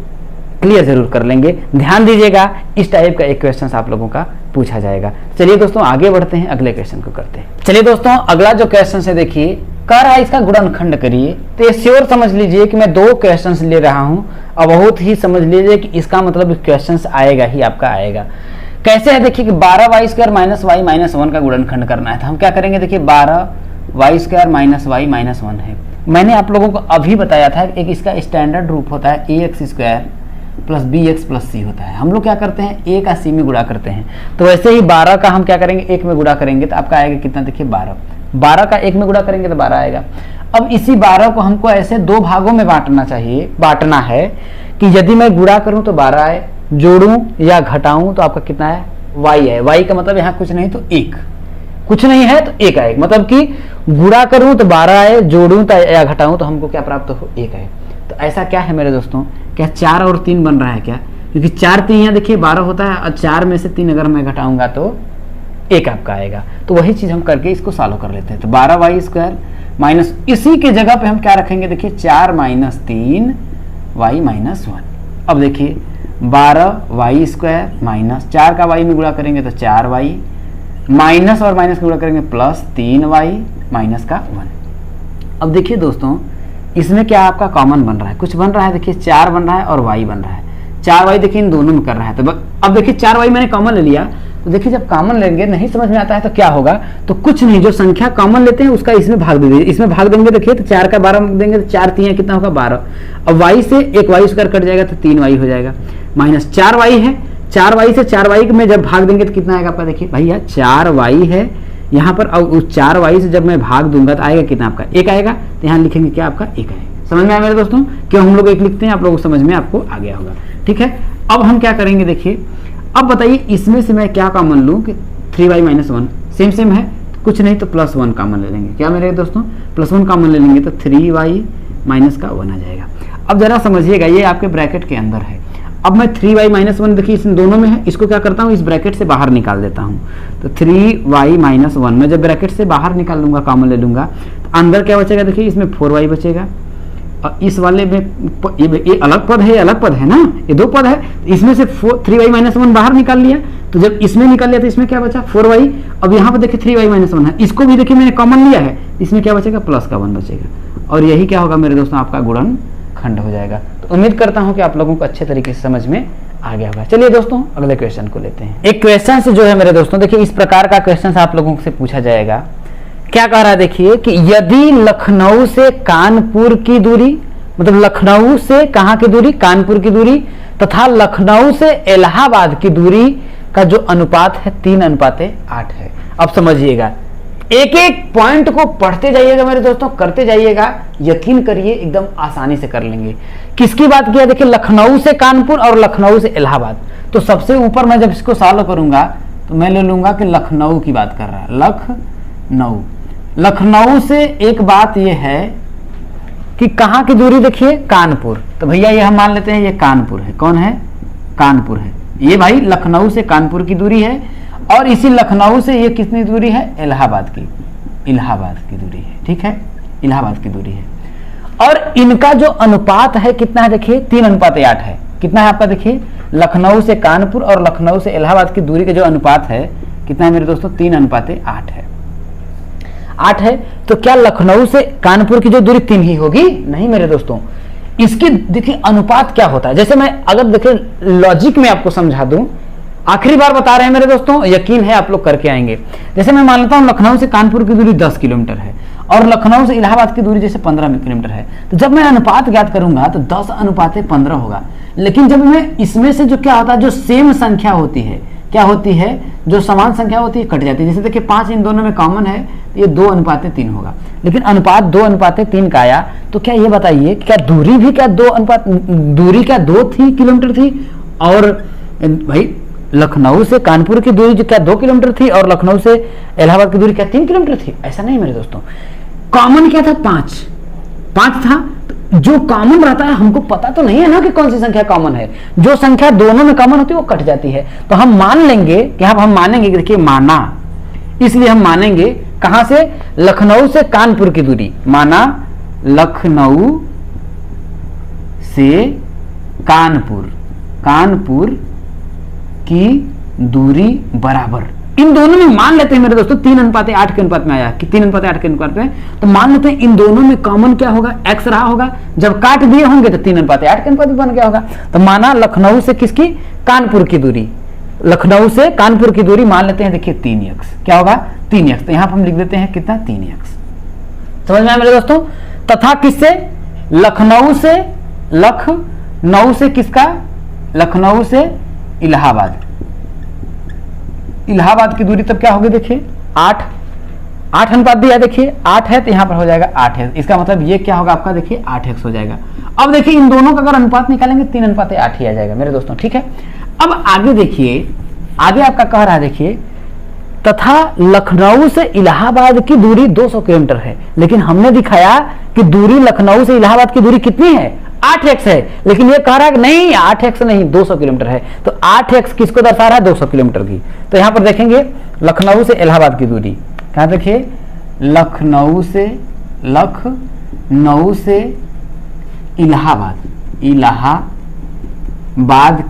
क्लियर जरूर कर लेंगे। ध्यान दीजिएगा, इस टाइप का एक क्वेश्चन आप लोगों का पूछा जाएगा। चलिए दोस्तों आगे बढ़ते हैं, अगले क्वेश्चन को करते हैं। चलिए दोस्तों अगला जो क्वेश्चन है देखिए, कह रहा है इसका गुणनखंड करिए। तो ये श्योर समझ लीजिए कि मैं 2 क्वेश्चन ले रहा हूं और बहुत ही समझ लीजिए कि इसका मतलब क्वेश्चन आएगा ही आपका आएगा। कैसे है देखिए कि 12y² - y - 1 का गुणनखंड करना है। तो हम क्या करेंगे देखिए 12y² - y - 1 है। मैंने आप लोगों को अभी बताया था एक इसका स्टैंडर्ड रूप होता है ax² + bx + c होता है। हम लोग क्या करते हैं a का c में गुणा करते हैं। तो वैसे ही 12 का हम क्या करेंगे 1 में गुणा करेंगे तो आपका आएगा कितना देखिए 12। 12 का 1 में गुणा करेंगे तो 12 आएगा। अब इसी 12 को हमको ऐसे 2 भागों में बांटना है कि यदि मैं गुणा करूं तो 12 आए, जोड़ूं या घटाऊं तो आपका कितना है y है। y का मतलब यहाँ कुछ नहीं तो 1, कुछ नहीं है तो 1 आएगा। मतलब कि गुणा करूं तो 12 आए, जोड़ूं या घटाऊं तो हमको क्या प्राप्त हो 1 आए। तो ऐसा क्या है मेरे दोस्तों, क्या 4 और 3 बन रहा है क्या, क्योंकि 4 3 यहाँ देखिए 12 होता है और 4 में से 3 अगर मैं घटाऊंगा तो 1 आपका आएगा। तो वही चीज हम करके इसको सॉल्व कर लेते हैं। तो 12y² माइनस इसी के जगह पे हम क्या रखेंगे देखिए 4 - 3y - 1। अब देखिए 12y² माइनस 4 का y में गुणा करेंगे तो 4y, माइनस और माइनस गुणा करेंगे +3y - का 1। अब देखिए दोस्तों, इसमें क्या आपका कॉमन बन रहा है, कुछ बन रहा है, देखिए 4 बन रहा है और y बन रहा है। 4y देखिए इन दोनों में कर रहा है, तो अब देखिए 4y मैंने कॉमन ले लिया, तो देखिए जब कॉमन लेंगे नहीं समझ में आता है तो क्या होगा, तो कुछ नहीं, जो संख्या कॉमन लेते हैं उसका इसमें भाग दे दीजिए। इसमें भाग देंगे देखिए तो 4 का 12 देंगे तो 4 3 कितना होगा 12। अब y से एक y स्क्वायर कट जाएगा तो 3y हो जाएगा, माइनस 4y है, 4y से 4y में जब भाग देंगे तो कितना आएगा आपका, देखिए भैया 4y है यहाँ पर, और उस 4y से जब मैं भाग दूंगा तो आएगा कितना आपका 1 आएगा, तो यहाँ लिखेंगे क्या आपका 1 आएगा। समझ में आया मेरे दोस्तों, क्यों हम लोग 1 लिखते हैं, आप लोगों को समझ में आपको आ गया होगा। ठीक है, अब हम क्या करेंगे देखिए, अब बताइए इसमें से मैं क्या कॉमन लूँ कि 3y - 1 सेम सेम है, कुछ नहीं तो +1 कॉमन ले लेंगे। क्या मेरे दोस्तों, +1 कॉमन ले लेंगे तो 3y - 1 आ जाएगा। अब जरा समझिएगा, ये आपके ब्रैकेट के अंदर है। अब मैं 3y - 1 देखिए इन दोनों में है, इसको क्या करता हूँ, इस ब्रैकेट से बाहर निकाल देता हूँ। तो 3y - 1 मैं जब ब्रैकेट से बाहर निकाल लूंगा, कॉमन ले लूंगा, तो अंदर क्या बचेगा, देखिए इसमें 4y बचेगा, और इस वाले में ये अलग पद है, ये अलग पद है ना, ये 2 पद है, तो इसमें से 3y - 1 बाहर निकाल लिया, तो जब इसमें निकाल लिया तो इसमें क्या बचा 4y। अब यहाँ पर देखिए 3y - 1 है, इसको भी देखिए मैंने कॉमन लिया है, इसमें क्या बचेगा +1 बचेगा, और यही क्या होगा मेरे दोस्तों, आपका गुणनखंड हो जाएगा। तो उम्मीद करता हूँ कि आप लोगों को अच्छे तरीके से समझ में आ गया होगा। चलिए दोस्तों अगले क्वेश्चन को लेते हैं। एक क्वेश्चन से जो है मेरे दोस्तों, देखिए इस प्रकार का क्वेश्चन आप लोगों से पूछा जाएगा। क्या कह रहा है देखिए कि यदि लखनऊ से कानपुर की दूरी, मतलब लखनऊ से कहाँ की दूरी, कानपुर की दूरी, तथा लखनऊ से इलाहाबाद की दूरी का जो अनुपात है 3:8 है। अब समझिएगा, एक एक पॉइंट को पढ़ते जाइएगा मेरे दोस्तों, करते जाइएगा, यकीन करिए एकदम आसानी से कर लेंगे। किसकी बात किया, देखिए लखनऊ से कानपुर और लखनऊ से इलाहाबाद। तो सबसे ऊपर मैं जब इसको सॉल्व करूंगा तो मैं ले लूंगा कि लखनऊ की बात कर रहा है, लखनऊ से एक बात यह है कि कहाँ की दूरी, देखिए कानपुर, तो भैया ये हम मान लेते हैं ये कानपुर है। कौन है, कानपुर है, ये भाई लखनऊ से कानपुर की दूरी है, और इसी लखनऊ से ये कितनी दूरी है, इलाहाबाद की दूरी है। ठीक है, इलाहाबाद की दूरी है, और इनका जो अनुपात है कितना है, देखिए 3:8 है। कितना है आपका, देखिए लखनऊ से कानपुर और लखनऊ से इलाहाबाद की दूरी का जो अनुपात है कितना है मेरे दोस्तों, 3:8 है। 8 है, तो क्या लखनऊ से कानपुर की जो दूरी 3 ही होगी, नहीं मेरे दोस्तों, इसकी देखिए अनुपात क्या होता है। जैसे मैं अगर देखिए लॉजिक में आपको समझा दूं, आखिरी बार बता रहे हैं मेरे दोस्तों, यकीन है आप लोग करके आएंगे। जैसे मैं मान लेता हूं लखनऊ से कानपुर की दूरी 10 किलोमीटर है और लखनऊ से इलाहाबाद की दूरी जैसे 15 किलोमीटर है, तो जब मैं अनुपात ज्ञात करूंगा तो 10:15 होगा। लेकिन जब मैं इसमें से जो क्या होता है, जो सेम संख्या होती है, क्या होती है, जो समान संख्या होती है कट जाती है। जैसे देखिए 5 इन दोनों में कॉमन है, तो ये 2:3 होगा। लेकिन अनुपात 2:3 का आया, तो क्या ये बताइए क्या दूरी भी क्या 2 थी, किलोमीटर थी, और भाई लखनऊ से कानपुर की दूरी जो क्या 2 किलोमीटर थी और लखनऊ से इलाहाबाद की दूरी क्या 3 किलोमीटर थी। ऐसा नहीं मेरे दोस्तों, कॉमन क्या था, 5 था। जो कॉमन रहता है हमको पता तो नहीं है ना कि कौन सी संख्या कॉमन है, जो संख्या दोनों में कॉमन होती है वो कट जाती है। तो हम मान लेंगे कि हम मानेंगे, देखिए माना, इसलिए हम मानेंगे कहां से, लखनऊ से कानपुर की दूरी, माना लखनऊ से कानपुर की दूरी बराबर, इन दोनों में मान लेते हैं मेरे दोस्तों 3:8 के अनुपात में आया कि 3:8 के अनुपात में, तो मान लेते हैं इन दोनों में कॉमन क्या होगा, x रहा होगा। जब काट दिए होंगे तो 3:8 के अनुपात में बन गया होगा। तो माना लखनऊ से किसकी, कानपुर की दूरी, लखनऊ से कानपुर की दूरी मान लेते हैं, देखिए 3x, क्या होगा 3x, तो यहां पर हम लिख देते हैं कितना 3x। समझ में आया मेरे दोस्तों। तथा किससे, लखनऊ से किसका, लखनऊ से इलाहाबाद की दूरी तब क्या होगी, देखिए 8 अनुपात दिया, देखिए 8 है तो यहां पर हो जाएगा 8x। इसका मतलब ये क्या होगा आपका, देखिए 8x हो जाएगा। अब देखिए इन दोनों का अगर अनुपात निकालेंगे 3:8 ही आ जाएगा मेरे दोस्तों। ठीक है, अब आगे देखिए, आगे आपका कह रहा है, देखिए तथा लखनऊ से इलाहाबाद की दूरी 200 किलोमीटर है, लेकिन हमने दिखाया कि दूरी लखनऊ से इलाहाबाद की दूरी कितनी है, 8x है, लेकिन ये कह रहा है कि नहीं 8x नहीं 200 किलोमीटर है। तो 8x किसको दर्शा रहा है, 200 किलोमीटर की। तो यहां पर देखेंगे लखनऊ से इलाहाबाद की दूरी, क्या देखिए लखनऊ से इलाहाबाद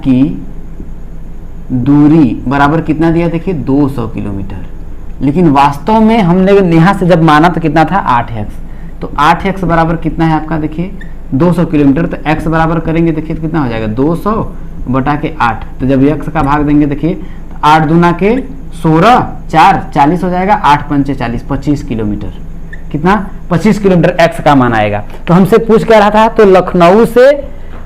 की दूरी बराबर कितना दिया, देखिए 200 किलोमीटर। लेकिन वास्तव में हमने यहां से जब माना तो कितना था 8x, तो 8x बराबर कितना है आपका, देखिए 200 किलोमीटर। तो x बराबर करेंगे देखिए तो कितना हो जाएगा 200 बटा के 8। तो जब x का भाग देंगे देखिए तो 8 दूना के 16, 4 40 हो जाएगा, 8 पंचे 40, 25 किलोमीटर। कितना, 25 किलोमीटर x का मान आएगा। तो हमसे पूछ क्या रहा था, तो लखनऊ से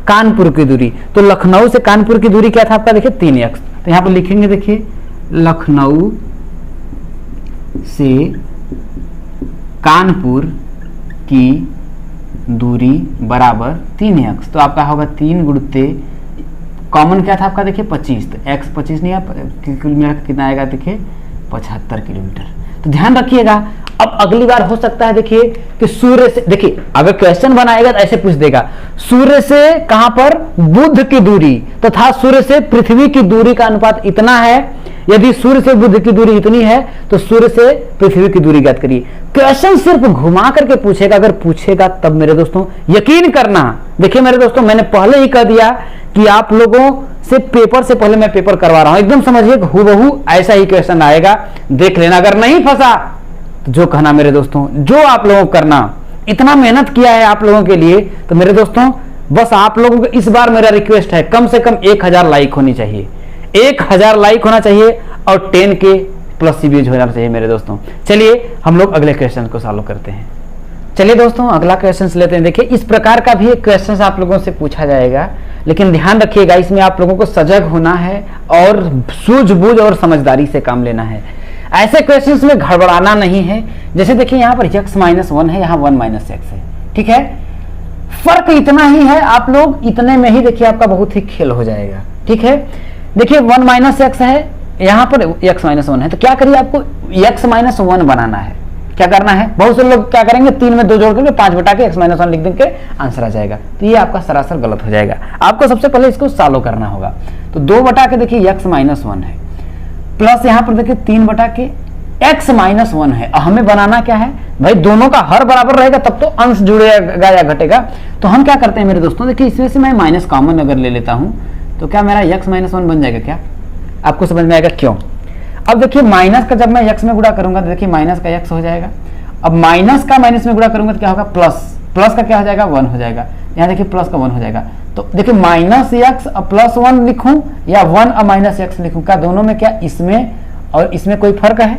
कानपुर की दूरी, तो लखनऊ से कानपुर की दूरी क्या था आपका, देखिए 3x। तो यहाँ पर लिखेंगे देखिए लखनऊ से कानपुर की दूरी बराबर 3x। तो आपका होगा 3 गुणते कॉमन क्या था आपका, देखिए 25। तो x 25 नहीं है, किलोमीटर कितना आएगा, देखिए 75 किलोमीटर। तो ध्यान रखिएगा। अब अगली बार हो सकता है देखिए कि सूर्य से, देखिए अगर क्वेश्चन बनाएगा तो ऐसे पूछ देगा, सूर्य से कहां पर, बुध की दूरी तथा सूर्य से पृथ्वी की दूरी का अनुपात इतना है। यदि सूर्य से बुध की दूरी इतनी है तो सूर्य से पृथ्वी की दूरी ज्ञात करिए। क्वेश्चन सिर्फ घुमा करके पूछेगा, अगर पूछेगा तब मेरे दोस्तों यकीन करना। देखिए मेरे दोस्तों, मैंने पहले ही कह दिया कि आप लोगों से पेपर से पहले मैं पेपर करवा रहा हूं, एकदम समझिए हूबहू ऐसा ही क्वेश्चन आएगा, देख लेना। अगर नहीं फंसा तो जो कहना मेरे दोस्तों, जो आप लोगों को करना, इतना मेहनत किया है आप लोगों के लिए, तो मेरे दोस्तों बस आप लोगों को इस बार मेरा रिक्वेस्ट है, कम से कम 1000 लाइक होनी चाहिए, 1000 लाइक होना चाहिए और 10 के प्लस सीबीएज होना चाहिए मेरे दोस्तों। चलिए हम लोग अगले क्वेश्चन को सॉल्व करते हैं। चलिए दोस्तों अगला क्वेश्चन लेते हैं। देखिए इस प्रकार का भी एक क्वेश्चन आप लोगों से पूछा जाएगा, लेकिन ध्यान रखिएगा इसमें आप लोगों को सजग होना है और सूझबूझ और समझदारी से काम लेना है। ऐसे क्वेश्चंस में गड़बड़ाना नहीं है। जैसे देखिए यहाँ पर x - 1 है, यहाँ 1 - x है, ठीक है। फर्क इतना ही है, आप लोग इतने में ही देखिए आपका बहुत ही खेल हो जाएगा, ठीक है। देखिए 1 - x है, यहाँ पर x - 1 है, तो क्या करिए, आपको x - 1 बनाना है। क्या करना है, बहुत से लोग क्या करेंगे 3 में 2 जोड़ करके 5 बटा के x - 1 लिख देंगे, आंसर आ जाएगा। तो ये आपका सरासर गलत हो जाएगा। आपको सबसे पहले इसको सॉल्व करना होगा। तो 2 बटा के देखिए x - 1 है, प्लस यहाँ पर देखिए 3 बटा के x - 1 है। हमें बनाना क्या है भाई, दोनों का हर बराबर रहेगा तब तो अंश जुड़ेगा या घटेगा। तो हम क्या करते हैं मेरे दोस्तों, देखिए इसमें से मैं माइनस कॉमन अगर ले लेता हूं तो क्या मेरा x - 1 बन जाएगा। क्या आपको समझ में आएगा क्यों? अब देखिए माइनस का जब मैं x में गुणा करूंगा तो देखिए माइनस का x हो जाएगा। अब माइनस का माइनस में गुणा करूंगा तो क्या होगा, प्लस, प्लस का क्या हो जाएगा 1 हो जाएगा। यहाँ देखिए प्लस का 1 हो जाएगा। तो देखिए -x प्लस 1 लिखूं या 1 - x लिखूं, क्या दोनों में, क्या इसमें और इसमें कोई फर्क है?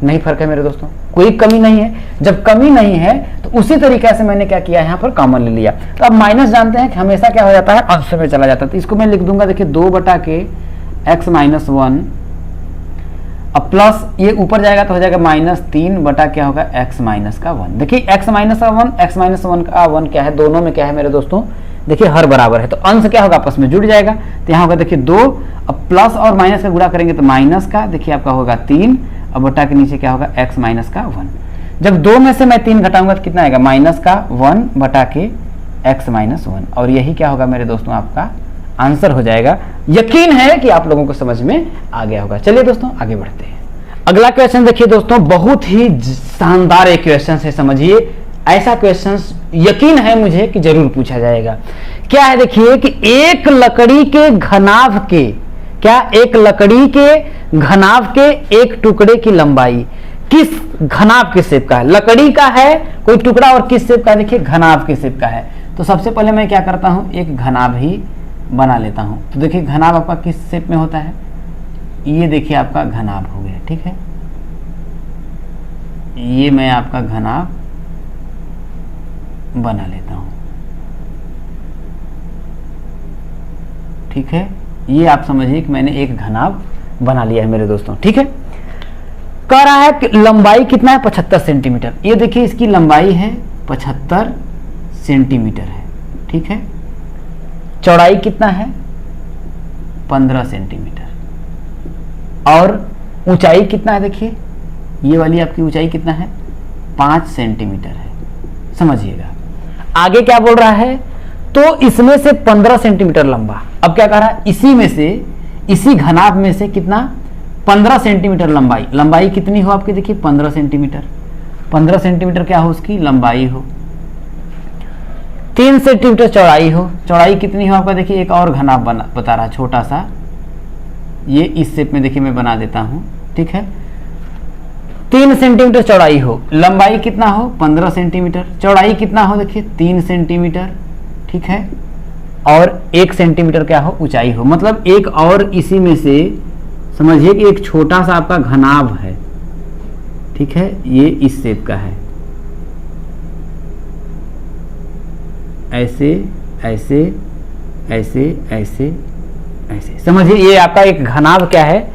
नहीं फर्क है मेरे दोस्तों, कोई कमी नहीं है। जब कमी नहीं है तो उसी तरीके से मैंने क्या किया, यहाँ पर कॉमन ले लिया। तो अब माइनस जानते हैं कि हमेशा क्या हो जाता है, अंश में चला जाता है। तो इसको मैं लिख दूंगा देखिए 2 बटा के x - 1, अब प्लस ये ऊपर जाएगा तो हो जाएगा -3 बटा क्या होगा x - 1। देखिए x - 1 x - 1 का 1 क्या है, दोनों में क्या है मेरे दोस्तों, देखिए हर बराबर है, तो अंश क्या होगा आपस में जुड़ जाएगा। तो यहाँ होगा देखिए 2, अब प्लस और माइनस का गुणा करेंगे तो माइनस का देखिए आपका होगा 3, अब बटा के नीचे क्या होगा x - 1। जब 2 में से मैं 3 घटाऊंगा तो कितना आएगा, माइनस का 1 बटा के x - 1, और यही क्या होगा मेरे दोस्तों आपका आंसर हो जाएगा। यकीन है कि आप लोगों को समझ में आ गया होगा। चलिए दोस्तों आगे बढ़ते हैं। अगला क्वेश्चन देखिए दोस्तों, बहुत ही शानदार एक क्वेश्चन है, समझिए। ऐसा क्वेश्चन यकीन है मुझे कि जरूर पूछा जाएगा। क्या है देखिए कि एक लकड़ी के घनाभ के, क्या एक लकड़ी के घनाभ के एक टुकड़े की लंबाई किस घनाभ के शेप का है? लकड़ी का है कोई टुकड़ा और किस शेप का, देखिए घनाभ के शेप का है। तो सबसे पहले मैं क्या करता हूं, एक घनाभ ही बना लेता हूं। तो देखिए घनाभ आपका किस शेप में होता है, ये देखिए आपका घनाभ हो गया, ठीक है। ये मैं आपका घनाभ बना लेता हूं, ठीक है। ये आप समझिए कि मैंने एक घनाभ बना लिया है मेरे दोस्तों, ठीक है। कह रहा है कि लंबाई कितना है, 75 सेंटीमीटर। ये देखिए इसकी लंबाई है 75 सेंटीमीटर है, ठीक है। चौड़ाई कितना है, 15 सेंटीमीटर, और ऊंचाई कितना है, देखिए ये वाली आपकी ऊंचाई कितना है, 5 सेंटीमीटर है। समझिएगा आगे क्या बोल रहा है, तो इसमें से 15 सेंटीमीटर लंबा। अब क्या कह रहा है, इसी में से, इसी घनाभ में से कितना, 15 सेंटीमीटर लंबाई। लंबाई कितनी हो आपकी, देखिए 15 सेंटीमीटर। 15 सेंटीमीटर क्या हो उसकी लंबाई हो, 3 सेंटीमीटर चौड़ाई हो। चौड़ाई कितनी हो आपका, देखिए एक और घनाभ बता रहा है छोटा सा, ये इस शेप में देखिए मैं बना देता हूं, ठीक है। 3 सेंटीमीटर चौड़ाई हो, लंबाई कितना हो 15 सेंटीमीटर, चौड़ाई कितना हो देखिए 3 सेंटीमीटर, ठीक है, और 1 सेंटीमीटर क्या हो ऊंचाई हो। मतलब एक और इसी में से समझिए कि एक छोटा सा आपका घनाभ है, ठीक है, ये इस शेप का है, ऐसे ऐसे ऐसे ऐसे ऐसे, समझिए ये आपका एक घनाभ क्या है,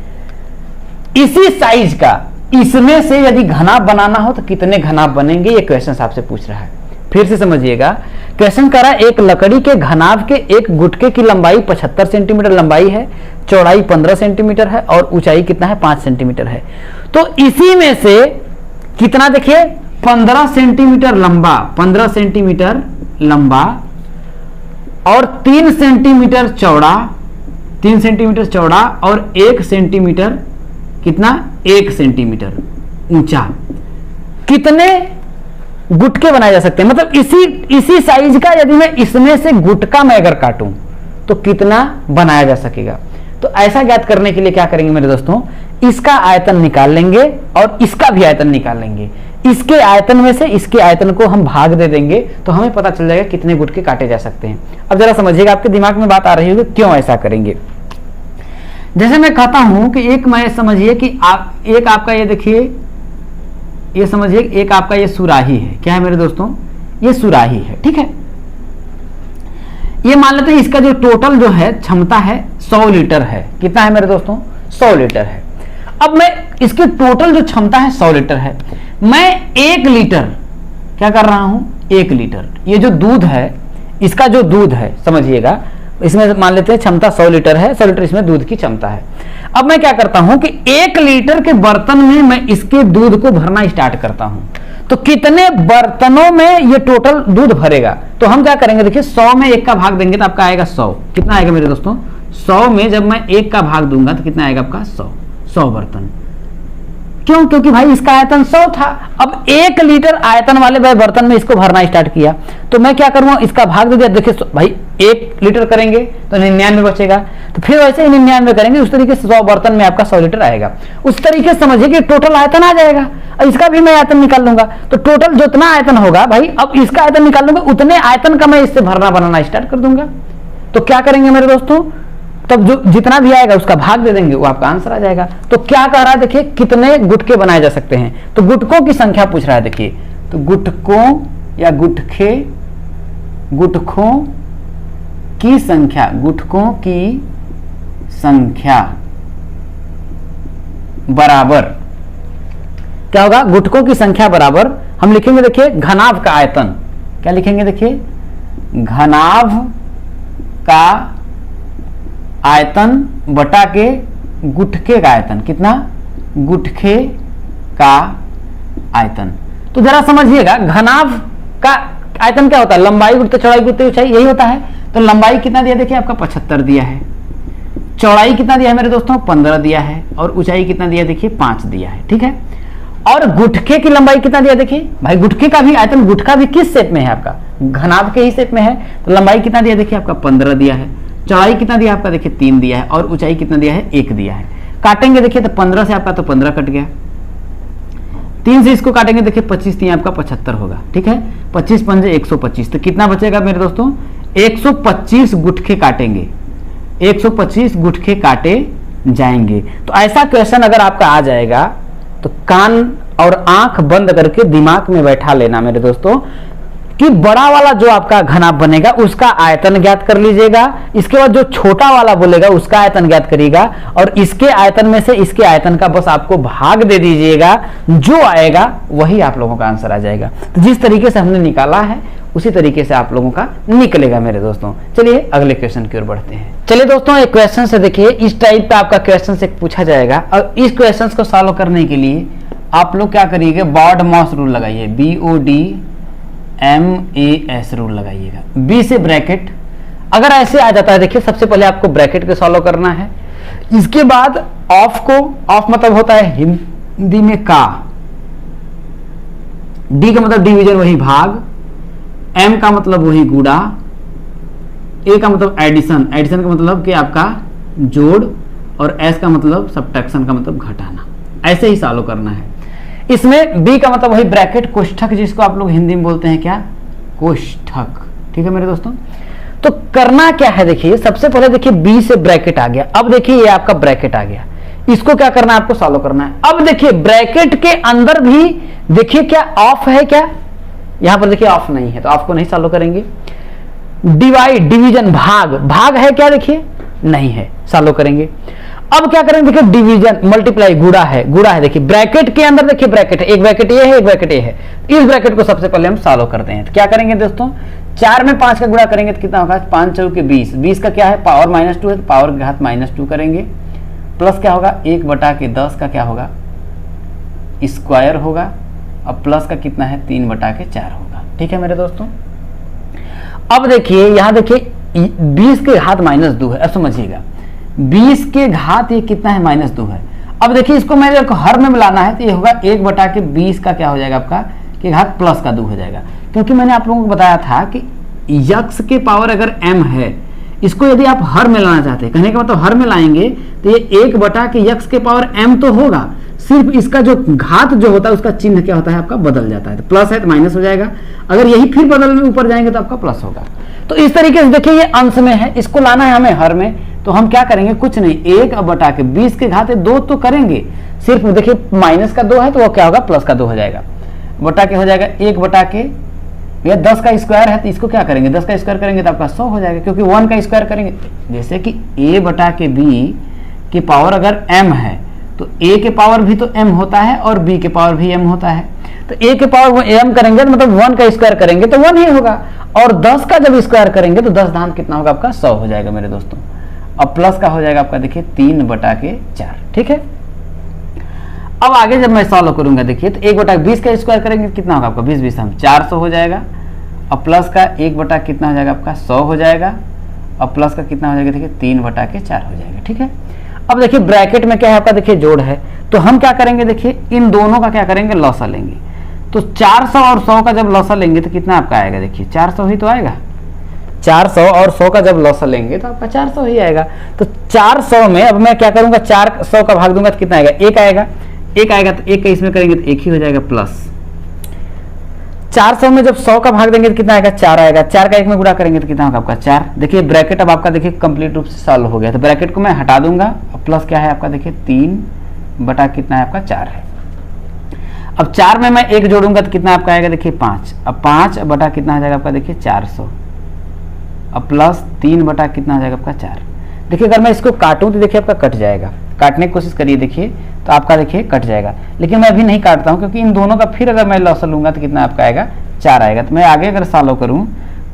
इसी साइज का। इसमें से यदि घनाभ बनाना हो तो कितने घनाभ बनेंगे, ये क्वेश्चन आपसे पूछ रहा है। फिर से समझिएगा, क्वेश्चन कर रहा है एक लकड़ी के घनाभ के एक गुटके की लंबाई 75 सेंटीमीटर लंबाई है, चौड़ाई 15 सेंटीमीटर है और ऊंचाई कितना है 5 सेंटीमीटर है। तो इसी में से कितना देखिए 15 सेंटीमीटर लंबा, 15 सेंटीमीटर लंबा और 3 सेंटीमीटर चौड़ा, 3 सेंटीमीटर चौड़ा और 1 सेंटीमीटर कितना 1 सेंटीमीटर ऊंचा, कितने गुटके बनाए जा सकते हैं। मतलब इसी साइज का यदि मैं इसमें से गुटका मैं अगर काटूं तो कितना बनाया जा सकेगा। तो ऐसा ज्ञात करने के लिए क्या करेंगे मेरे दोस्तों, इसका आयतन निकाल लेंगे और इसका भी आयतन निकाल लेंगे। इसके आयतन में से इसके आयतन को हम भाग दे देंगे तो हमें पता चल जाएगा कितने गुटके काटे जा सकते हैं। अब जरा समझिएगा, आपके दिमाग में बात आ रही होगी क्यों ऐसा करेंगे। जैसे मैं कहता हूं कि एक मैं समझिए कि एक आपका ये देखिए, ये समझिए एक आपका ये सुराही है, क्या है मेरे दोस्तों, ये सुराही है, ठीक है। ये मान लेते हैं इसका जो टोटल जो है क्षमता है 100 लीटर है। कितना है मेरे दोस्तों 100 लीटर है। अब मैं इसकी टोटल जो क्षमता है 100 लीटर है, मैं 1 लीटर क्या कर रहा हूं, 1 लीटर ये जो दूध है, इसका जो दूध है समझिएगा, इसमें मान लेते हैं क्षमता 100 लीटर है, 100 लीटर इसमें दूध की क्षमता है। अब मैं क्या करता हूं कि 1 लीटर के बर्तन में मैं इसके दूध को भरना स्टार्ट करता हूं, तो कितने बर्तनों में ये टोटल दूध भरेगा। तो हम क्या करेंगे देखिए 100 में 1 का भाग देंगे तो आपका आएगा 100। कितना आएगा मेरे दोस्तों 100 में जब मैं 1 का भाग दूंगा तो कितना आएगा आपका 100 बर्तन। क्यों, क्योंकि भाई इसका आयतन 100 था। अब 1 लीटर आयतन वाले बर्तन में इसको भरना स्टार्ट किया तो मैं क्या करूंगा, इसका भाग दे दिया। देखिए भाई 1 लीटर करेंगे तो 99 बचेगा, तो फिर वैसे ही 99 करेंगे, उस तरीके से 100 बर्तन में आपका 100 लीटर आएगा। उस तरीके से समझिए कि टोटल आयतन आ जाएगा और इसका भी मैं आयतन निकाल लूंगा। तो टोटल जितना आयतन होगा भाई, अब इसका आयतन निकाल लूंगा, उतने आयतन का मैं इससे भरना बनाना स्टार्ट कर दूंगा। तो क्या करेंगे मेरे दोस्तों, तब जो जितना भी आएगा उसका भाग दे देंगे, वो आपका आंसर आ जाएगा। तो क्या कह रहा है देखिए, कितने गुटके बनाए जा सकते हैं, तो गुटकों की संख्या पूछ रहा है। देखिए तो गुटकों या गुटखे, गुटखों की संख्या, गुटकों की संख्या बराबर क्या होगा, गुटकों की संख्या बराबर हम लिखेंगे देखिए घनाभ का आयतन। क्या लिखेंगे देखिए, घनाभ का आयतन बटा के गुटके का आयतन। कितना, गुटके का आयतन। तो जरा समझिएगा, घनाभ का आयतन क्या होता है, लंबाई गुणित चौड़ाई गुणित ऊंचाई, यही होता है। तो लंबाई कितना दिया देखिए आपका 75 दिया है, चौड़ाई कितना दिया है मेरे दोस्तों 15 दिया है, और ऊंचाई कितना दिया देखिए 5 दिया है, ठीक है। और गुटके की लंबाई कितना दिया देखिए, भाई गुटके का भी आयतन, गुटका भी किस शेप में है आपका, घनाभ के ही शेप में है। तो लंबाई कितना दिया देखिए आपका 15 दिया है, चौड़ाई कितना दिया आपका देखिए 3 दिया है, और ऊंचाई कितना दिया है 1 दिया है। काटेंगे देखिए तो 15 से आपका तो 15 कट गया, 3 से इसको काटेंगे देखिए 25 3 आपका 75 होगा, ठीक है। 25 पंजे 125, तो कितना बचेगा मेरे दोस्तों 125 गुटखे काटेंगे, 125 गुटखे काटे जाएंगे। तो ऐसा क्वेश्चन अगर आपका आ जाएगा तो कान और आंख बंद करके दिमाग में बैठा लेना मेरे दोस्तों कि बड़ा वाला जो आपका घनाभ बनेगा उसका आयतन ज्ञात कर लीजिएगा, इसके बाद जो छोटा वाला बोलेगा उसका आयतन ज्ञात करिएगा, और इसके आयतन में से इसके आयतन का बस आपको भाग दे दीजिएगा, जो आएगा वही आप लोगों का आंसर आ जाएगा। तो जिस तरीके से हमने निकाला है उसी तरीके से आप लोगों का निकलेगा मेरे दोस्तों। चलिए अगले क्वेश्चन की ओर बढ़ते हैं। चलिए दोस्तों, एक क्वेश्चन से देखिए, इस टाइप का आपका क्वेश्चन से पूछा जाएगा, और इस क्वेश्चन को सॉल्व करने के लिए आप लोग क्या करिएगा, BODMAS रूल लगाइए, BODMAS रूल लगाइएगा। बी से ब्रैकेट, अगर ऐसे आ जाता है देखिए, सबसे पहले आपको ब्रैकेट को सॉल्व करना है, इसके बाद ऑफ को, ऑफ मतलब होता है हिंदी में का, डी का मतलब डिवीजन वही भाग, एम का मतलब वही गुणा, ए का मतलब एडिशन, एडिशन का मतलब कि आपका जोड़, और एस का मतलब सब्ट्रैक्शन का मतलब घटाना। ऐसे ही सॉल्व करना है। इसमें बी का मतलब वही ब्रैकेट कोष्ठक, जिसको आप लोग हिंदी में बोलते हैं क्या, कोष्ठक। ठीक है मेरे दोस्तों, तो करना क्या है, देखिए सबसे पहले देखिए बी से ब्रैकेट आ गया, अब देखिए ये आपका ब्रैकेट आ गया, इसको क्या करना है, आपको सॉल्व करना है। अब देखिए ब्रैकेट के अंदर भी देखिए क्या ऑफ है क्या, यहां पर देखिए ऑफ नहीं है, तो ऑफ को नहीं सॉल्व करेंगे। डिवाइड डिवीजन भाग, भाग है क्या, देखिए नहीं है, सॉल्व करेंगे। अब क्या करेंगे, देखिए डिवीजन मल्टीप्लाई, गुणा है, गुणा है, देखिए ब्रैकेट के अंदर देखिए ब्रैकेट है, एक ब्रैकेट ये है, एक ब्रैकेट ये है, इस ब्रैकेट को सबसे पहले हम सॉल्व करते हैं। तो क्या करेंगे दोस्तों, 4 में 5 का गुणा करेंगे तो कितना होगा, 5 चौके 20, 20 का क्या है पावर -2 है, तो पावर के घात -2 करेंगे, प्लस क्या होगा 1/10 का क्या होगा स्क्वायर होगा, अब प्लस का कितना है 3/4 होगा। ठीक है मेरे दोस्तों, अब देखिए यहां देखिए 20 के घात -2 है, अब समझिएगा 20 के घात ये कितना है -2 है। अब देखिए इसको मैंने हर में मिलाना है तो ये होगा 1/20 का क्या हो जाएगा आपका के घात प्लस का 2 हो जाएगा, क्योंकि मैंने आप लोगों को बताया था कि यक्स के पावर अगर m है, इसको यदि आप हर में लाना चाहते हैं, कहने का मतलब हर में लाएंगे तो ये 1/यक्स के पावर m तो होगा, सिर्फ इसका जो घात जो होता है उसका चिन्ह क्या होता है आपका बदल जाता है, तो प्लस है तो माइनस हो जाएगा, अगर यही फिर बदल में ऊपर जाएंगे तो आपका प्लस होगा। तो इस तरीके से देखिए ये अंश में है, इसको लाना है हमें हर में, तो हम क्या करेंगे, कुछ नहीं 1/20 के घात 2 तो करेंगे, सिर्फ देखिए माइनस का 2 है तो वो क्या होगा प्लस का 2 हो जाएगा, बटा के हो जाएगा 1/, या 10 का स्क्वायर है तो इसको क्या करेंगे 10 का स्क्वायर करेंगे तो आपका 100 हो जाएगा, क्योंकि 1 का स्क्वायर करेंगे, जैसे कि a/b की पावर अगर m है तो a के पावर भी तो m होता है और b के पावर भी m होता है, तो a के पावर m करेंगे तो मतलब 1 का स्क्वायर करेंगे तो 1 ही होगा, और 10 का जब स्क्वायर करेंगे तो 10 दान कितना होगा आपका 100 हो जाएगा मेरे दोस्तों। अब प्लस का हो जाएगा आपका देखिए 3/4। ठीक है, अब आगे जब मैं सॉल्व करूंगा देखिए तो 1/20 का स्क्वायर करेंगे कितना होगा आपका 20 हम 400 हो जाएगा, अब प्लस का 1 कितना हो जाएगा आपका 100 हो जाएगा, अब प्लस का कितना हो जाएगा देखिए 3/4 हो जाएगा। ठीक है, अब देखिए ब्रैकेट में क्या है आपका देखिए जोड़ है, तो हम क्या करेंगे देखिए इन दोनों का क्या करेंगे लॉसा लेंगे, तो 400 और 100 का जब लॉसा लेंगे तो कितना आपका आएगा, देखिए 400 ही तो आएगा, 400 और 100 का जब लॉसा लेंगे तो आपका 400 ही आएगा। तो 400 में अब मैं क्या करूंगा 400 का भाग दूंगा तो कितना आएगा 1 आएगा, 1 आएगा तो 1 का इसमें करेंगे तो 1 ही हो जाएगा, प्लस 400 में जब 100 का भाग देंगे तो कितना आएगा 4 आएगा, 4 का 1 में गुणा करेंगे तो कितना होगा आपका 4। देखिए ब्रैकेट अब आपका देखिए कंप्लीट रूप से सॉल्व हो गया, तो ब्रैकेट को मैं हटा दूंगा, अब प्लस क्या है आपका देखिए 3 कितना है आपका 4 है, अब 4 में मैं 1 जोड़ूंगा तो कितना आपका आएगा देखिए 5, अब 5 बटा कितना हो जाएगा आपका देखिए 400, अब प्लस 3 कितना हो जाएगा आपका 4। देखिए अगर मैं इसको काटूं तो देखिए आपका कट जाएगा, काटने की कोशिश करिए देखिए तो आपका देखिए कट जाएगा, लेकिन मैं अभी नहीं काटता हूं क्योंकि इन दोनों का फिर अगर मैं लॉस लूंगा तो कितना आपका आएगा 4 आएगा। तो मैं आगे अगर सॉल्व करूं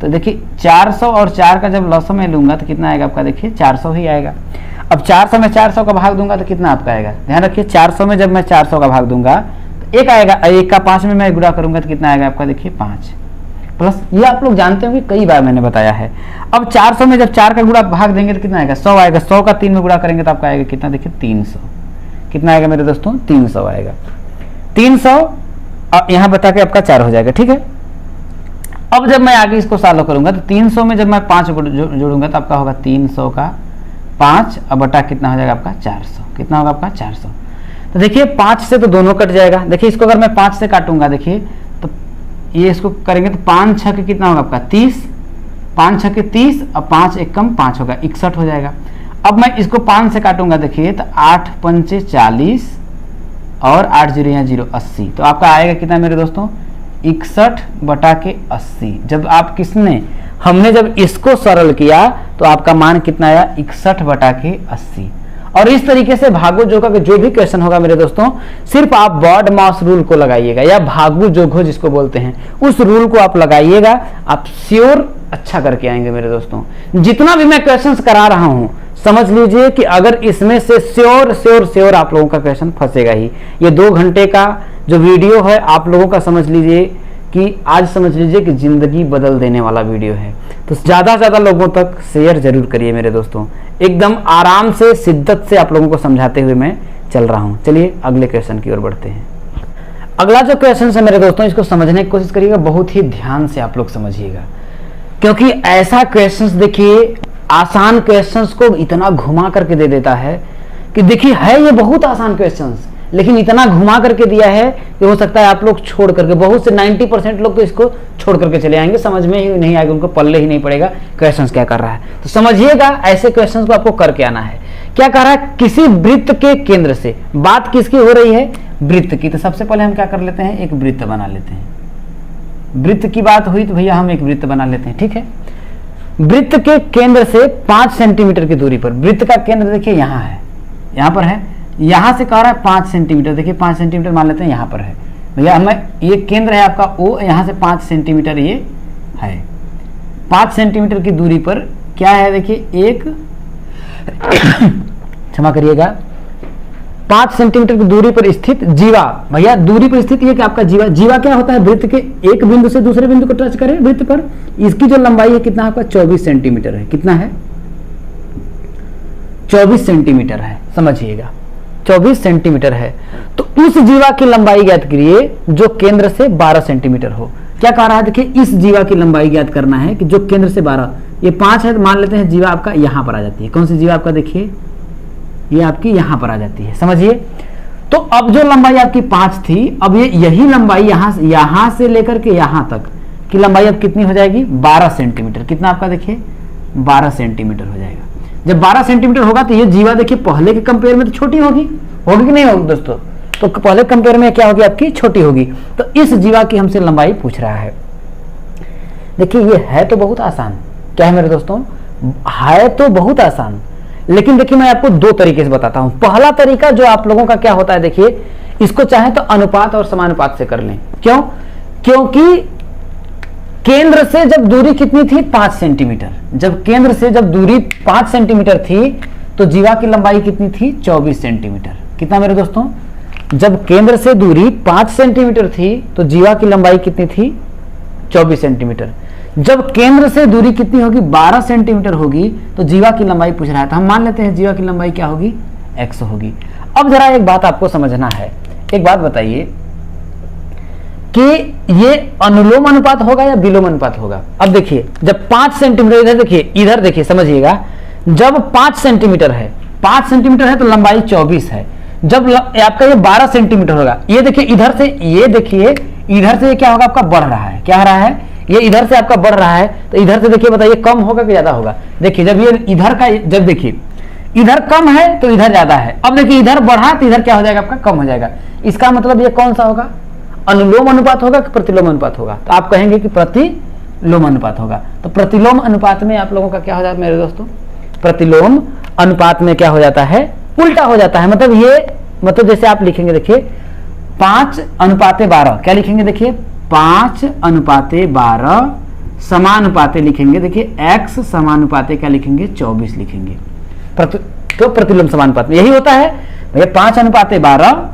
तो देखिए 400 और 4 का जब लॉस में लूंगा तो कितना आएगा आपका देखिए 400 ही आएगा। अब 400 में 400 का भाग दूंगा तो कितना आपका आएगा, ध्यान रखिए 400 में जब मैं 400 का भाग दूंगा तो 1 आएगा, 1 का 5 में मैं गुणा करूंगा तो कितना आएगा आपका देखिए 5, प्लस ये आप लोग जानते होंगे कई बार मैंने बताया है। अब 400 में जब 4 का गुणा भाग देंगे तो कितना आएगा 100 आएगा, 100 का 3 में गुणा करेंगे तो आपका आएगा कितना देखिए 300, कितना आएगा मेरे दोस्तों 300 आएगा, 300 यहाँ बता के आपका 4 हो जाएगा। ठीक है, अब जब मैं आगे इसको सॉल्व करूंगा तो 300 में जब मैं 5 जोड़ूंगा तो आपका होगा 300 का 5, अब बटा कितना हो जाएगा आपका 400, कितना होगा आपका 400। तो देखिए 5 से तो दोनों कट जाएगा, देखिए इसको अगर मैं 5 से काटूंगा देखिए तो ये इसको करेंगे तो 5 6 के कितना होगा आपका 30, 5 6 के 30, अब 5 1 कम 5 होगा 61 हो जाएगा। अब मैं इसको 5 से काटूंगा देखिए तो 8 5 40 और 8 0 0 80, तो आपका आएगा कितना मेरे दोस्तों 61/80। जब आप हमने जब इसको सरल किया तो आपका मान कितना आया 61/80। और इस तरीके से भागो जोगा का जो भी क्वेश्चन होगा मेरे दोस्तों सिर्फ आप बॉड मास रूल को लगाइएगा या भागो जोगो जिसको बोलते हैं उस रूल को आप लगाइएगा, आप श्योर अच्छा करके आएंगे मेरे दोस्तों। जितना भी मैं क्वेश्चंस करा रहा हूं समझ लीजिए कि अगर इसमें से श्योर आप लोगों का क्वेश्चन फंसेगा ही। ये 2 घंटे का जो वीडियो है आप लोगों का समझ लीजिए कि आज समझ लीजिए कि जिंदगी बदल देने वाला वीडियो है, तो ज्यादा से ज्यादा लोगों तक शेयर जरूर करिए मेरे दोस्तों। एकदम आराम से शिद्दत से आप लोगों को समझाते हुए मैं चल रहा हूं। चलिए अगले क्वेश्चन की ओर बढ़ते हैं। अगला जो क्वेश्चन है मेरे दोस्तों इसको समझने की कोशिश करिएगा, बहुत ही ध्यान से आप लोग समझिएगा, क्योंकि ऐसा क्वेश्चन देखिए आसान क्वेश्चंस को इतना घुमा करके दे देता है कि देखिए है ये बहुत आसान क्वेश्चंस, लेकिन इतना घुमा करके दिया है कि हो सकता है आप लोग छोड़ करके, बहुत से 90% लोग तो इसको छोड़ करके चले आएंगे, समझ में ही नहीं आएगा, उनको पल्ले ही नहीं पड़ेगा क्वेश्चंस क्या कर रहा है। तो समझिएगा, ऐसे क्वेश्चंस को आपको करके आना है। क्या कह रहा है, किसी वृत्त के केंद्र से, बात किसकी हो रही है, वृत्त की। तो सबसे पहले हम क्या कर लेते हैं, एक वृत्त बना लेते हैं। वृत्त की बात हुई तो भैया हम एक वृत्त बना लेते हैं, ठीक है। वृत्त के केंद्र से 5 सेंटीमीटर की दूरी पर, वृत्त का केंद्र देखिए यहाँ है, यहाँ पर है, यहाँ से कह रहा है 5 सेंटीमीटर, देखिए 5 सेंटीमीटर मान लेते हैं यहाँ पर है भैया, हमें ये केंद्र है आपका O, यहाँ से 5 सेंटीमीटर ये है। 5 सेंटीमीटर की दूरी पर क्या है, देखिए एक क्षमा करिएगा, 5 सेंटीमीटर की दूरी पर स्थित जीवा, भैया दूरी पर स्थित ये कि आपका जीवा, जीवा क्या होता है, वृत्त के एक बिंदु से दूसरे बिंदु को टच करे वृत्त पर, इसकी जो लंबाई है कितना आपका 24 सेंटीमीटर है, कितना है 24 सेंटीमीटर है, समझिएगा 24 सेंटीमीटर है। तो उस जीवा की लंबाई ज्ञात करिए जो केंद्र से 12 सेंटीमीटर हो। क्या कह रहा है, देखिए इस जीवा की लंबाई ज्ञात करना है कि जो केंद्र से 12, ये 5 है तो मान लेते हैं जीवा आपका यहां पर आ जाती है। कौन सी जीवा आपका, देखिए ये आपकी यहां पर आ जाती है, समझिए। तो अब जो लंबाई आपकी 5 थी, अब ये यही लंबाई यहां से लेकर के यहां तक की लंबाई अब कितनी हो जाएगी, 12 सेंटीमीटर। कितना आपका देखिए 12 सेंटीमीटर हो जाएगा। जब 12 सेंटीमीटर होगा तो ये जीवा देखिए पहले के कंपेयर में तो छोटी होगी कि नहीं होगी दोस्तों, तो पहले कंपेयर में क्या होगी आपकी, छोटी होगी। तो इस जीवा की हमसे लंबाई पूछ रहा है। देखिए ये है तो बहुत आसान, क्या है मेरे दोस्तों, है तो बहुत आसान, लेकिन देखिए मैं आपको 2 तरीके से बताता हूं। पहला तरीका जो आप लोगों का क्या होता है, देखिए इसको चाहे तो अनुपात और समानुपात से कर लें। क्यों, क्योंकि केंद्र से जब दूरी कितनी थी 5 सेंटीमीटर, जब केंद्र से जब दूरी 5 सेंटीमीटर थी तो जीवा की लंबाई कितनी थी 24 सेंटीमीटर। कितना मेरे दोस्तों, जब केंद्र से दूरी 5 सेंटीमीटर थी तो जीवा की लंबाई कितनी थी 24 सेंटीमीटर। जब केंद्र से दूरी कितनी होगी 12 सेंटीमीटर होगी तो जीवा की लंबाई पूछ रहा है, तो हम मान लेते हैं जीवा की लंबाई क्या होगी, x होगी। अब जरा एक बात आपको समझना है, एक बात बताइए कि ये अनुलोम अनुपात होगा या विलोम अनुपात होगा। अब देखिए जब 5 सेंटीमीटर, इधर देखिए, इधर देखिए, समझिएगा, जब 5 सेंटीमीटर है, 5 सेंटीमीटर है तो लंबाई 24 है। जब आपका ये 12 सेंटीमीटर होगा, ये देखिए इधर से, ये देखिए इधर से क्या होगा आपका बढ़ रहा है, क्या हो रहा है, ये इधर से आपका बढ़ रहा है, तो इधर से देखिए बताइए कम होगा कि ज्यादा होगा। देखिए जब ये इधर का, जब देखिए इधर कम है तो इधर ज्यादा है, अब देखिए इधर बढ़ा तो इधर क्या हो जाएगा आपका कम हो जाएगा। इसका मतलब ये कौन सा होगा, अनुलोम अनुपात होगा कि प्रतिलोम अनुपात होगा, तो आप कहेंगे कि प्रतिलोम अनुपात होगा। तो प्रतिलोम अनुपात में आप लोगों का क्या हो जाता है मेरे दोस्तों, प्रतिलोम अनुपात में क्या हो जाता है, उल्टा हो जाता है। मतलब ये, मतलब जैसे आप लिखेंगे देखिए 5:12, क्या लिखेंगे देखिए 5:12 समानुपाते लिखेंगे, देखिए x समानुपाते क्या लिखेंगे 24 लिखेंगे। तो प्रतिलोम समानुपात में यही होता है भैया, 5:12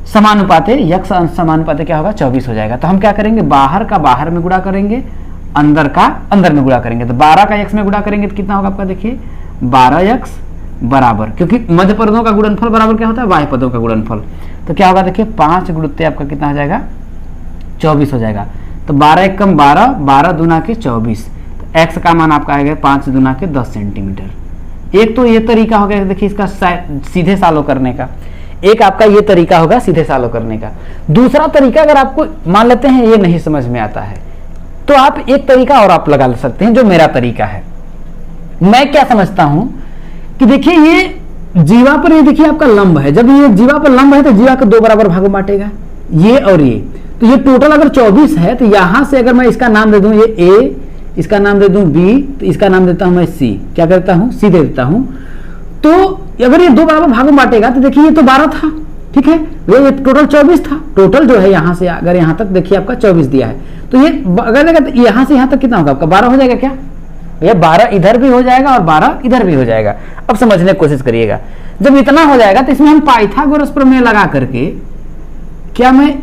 समानुपाते x समानुपाते क्या होगा 24 हो जाएगा। तो हम क्या करेंगे, बाहर का बाहर में गुणा करेंगे, अंदर का अंदर में गुणा करेंगे। तो 12 का x में गुणा करेंगे तो कितना होगा आपका, देखिए 12x बराबर, क्योंकि मध्य पदों का गुणनफल बराबर क्या होता है, बाह्य पदों का गुणनफल। तो क्या होगा देखिए 5 गुणित आपका कितना हो जाएगा 24 हो जाएगा। तो 12 1 कम 12, 12 दूना के 24, तो x का मान आपका आएगा 5 दूना के 10 सेंटीमीटर। एक तो ये तरीका हो गया देखिए इसका सीधे सालों करने का, एक आपका ये तरीका होगा सीधे सालों करने का। दूसरा तरीका अगर आपको मान लेते हैं ये नहीं समझ में आता है तो आप एक तरीका और आप लगा सकते हैं, जो मेरा तरीका है। मैं क्या समझता हूं कि देखिए ये जीवा पर, ये देखिए आपका लंब है, जब ये जीवा पर लंब है तो जीवा को 2 बराबर भागों बांटेगा, ये और ये। तो ये टोटल अगर 24 है तो यहां से अगर मैं इसका नाम दे दूं ये A, इसका नाम दे दूं B, तो इसका नाम देता हूं मैं C, क्या करता हूं C दे देता हूं। तो अगर ये 2 बराबर भागों बांटेगा तो देखिए ये तो 12 था, ठीक है, ये टोटल 24 था। टोटल जो है यहां से अगर यहां तक देखिए आपका 24 दिया है, तो ये अगर देखा तो यहां से यहां तक कितना होगा आपका 12 हो जाएगा क्या भैया, 12 इधर भी हो जाएगा और 12 इधर भी हो जाएगा। अब समझने की कोशिश करिएगा, जब इतना हो जाएगा तो इसमें हम पाइथागोरस प्रमेय लगा करके क्या मैं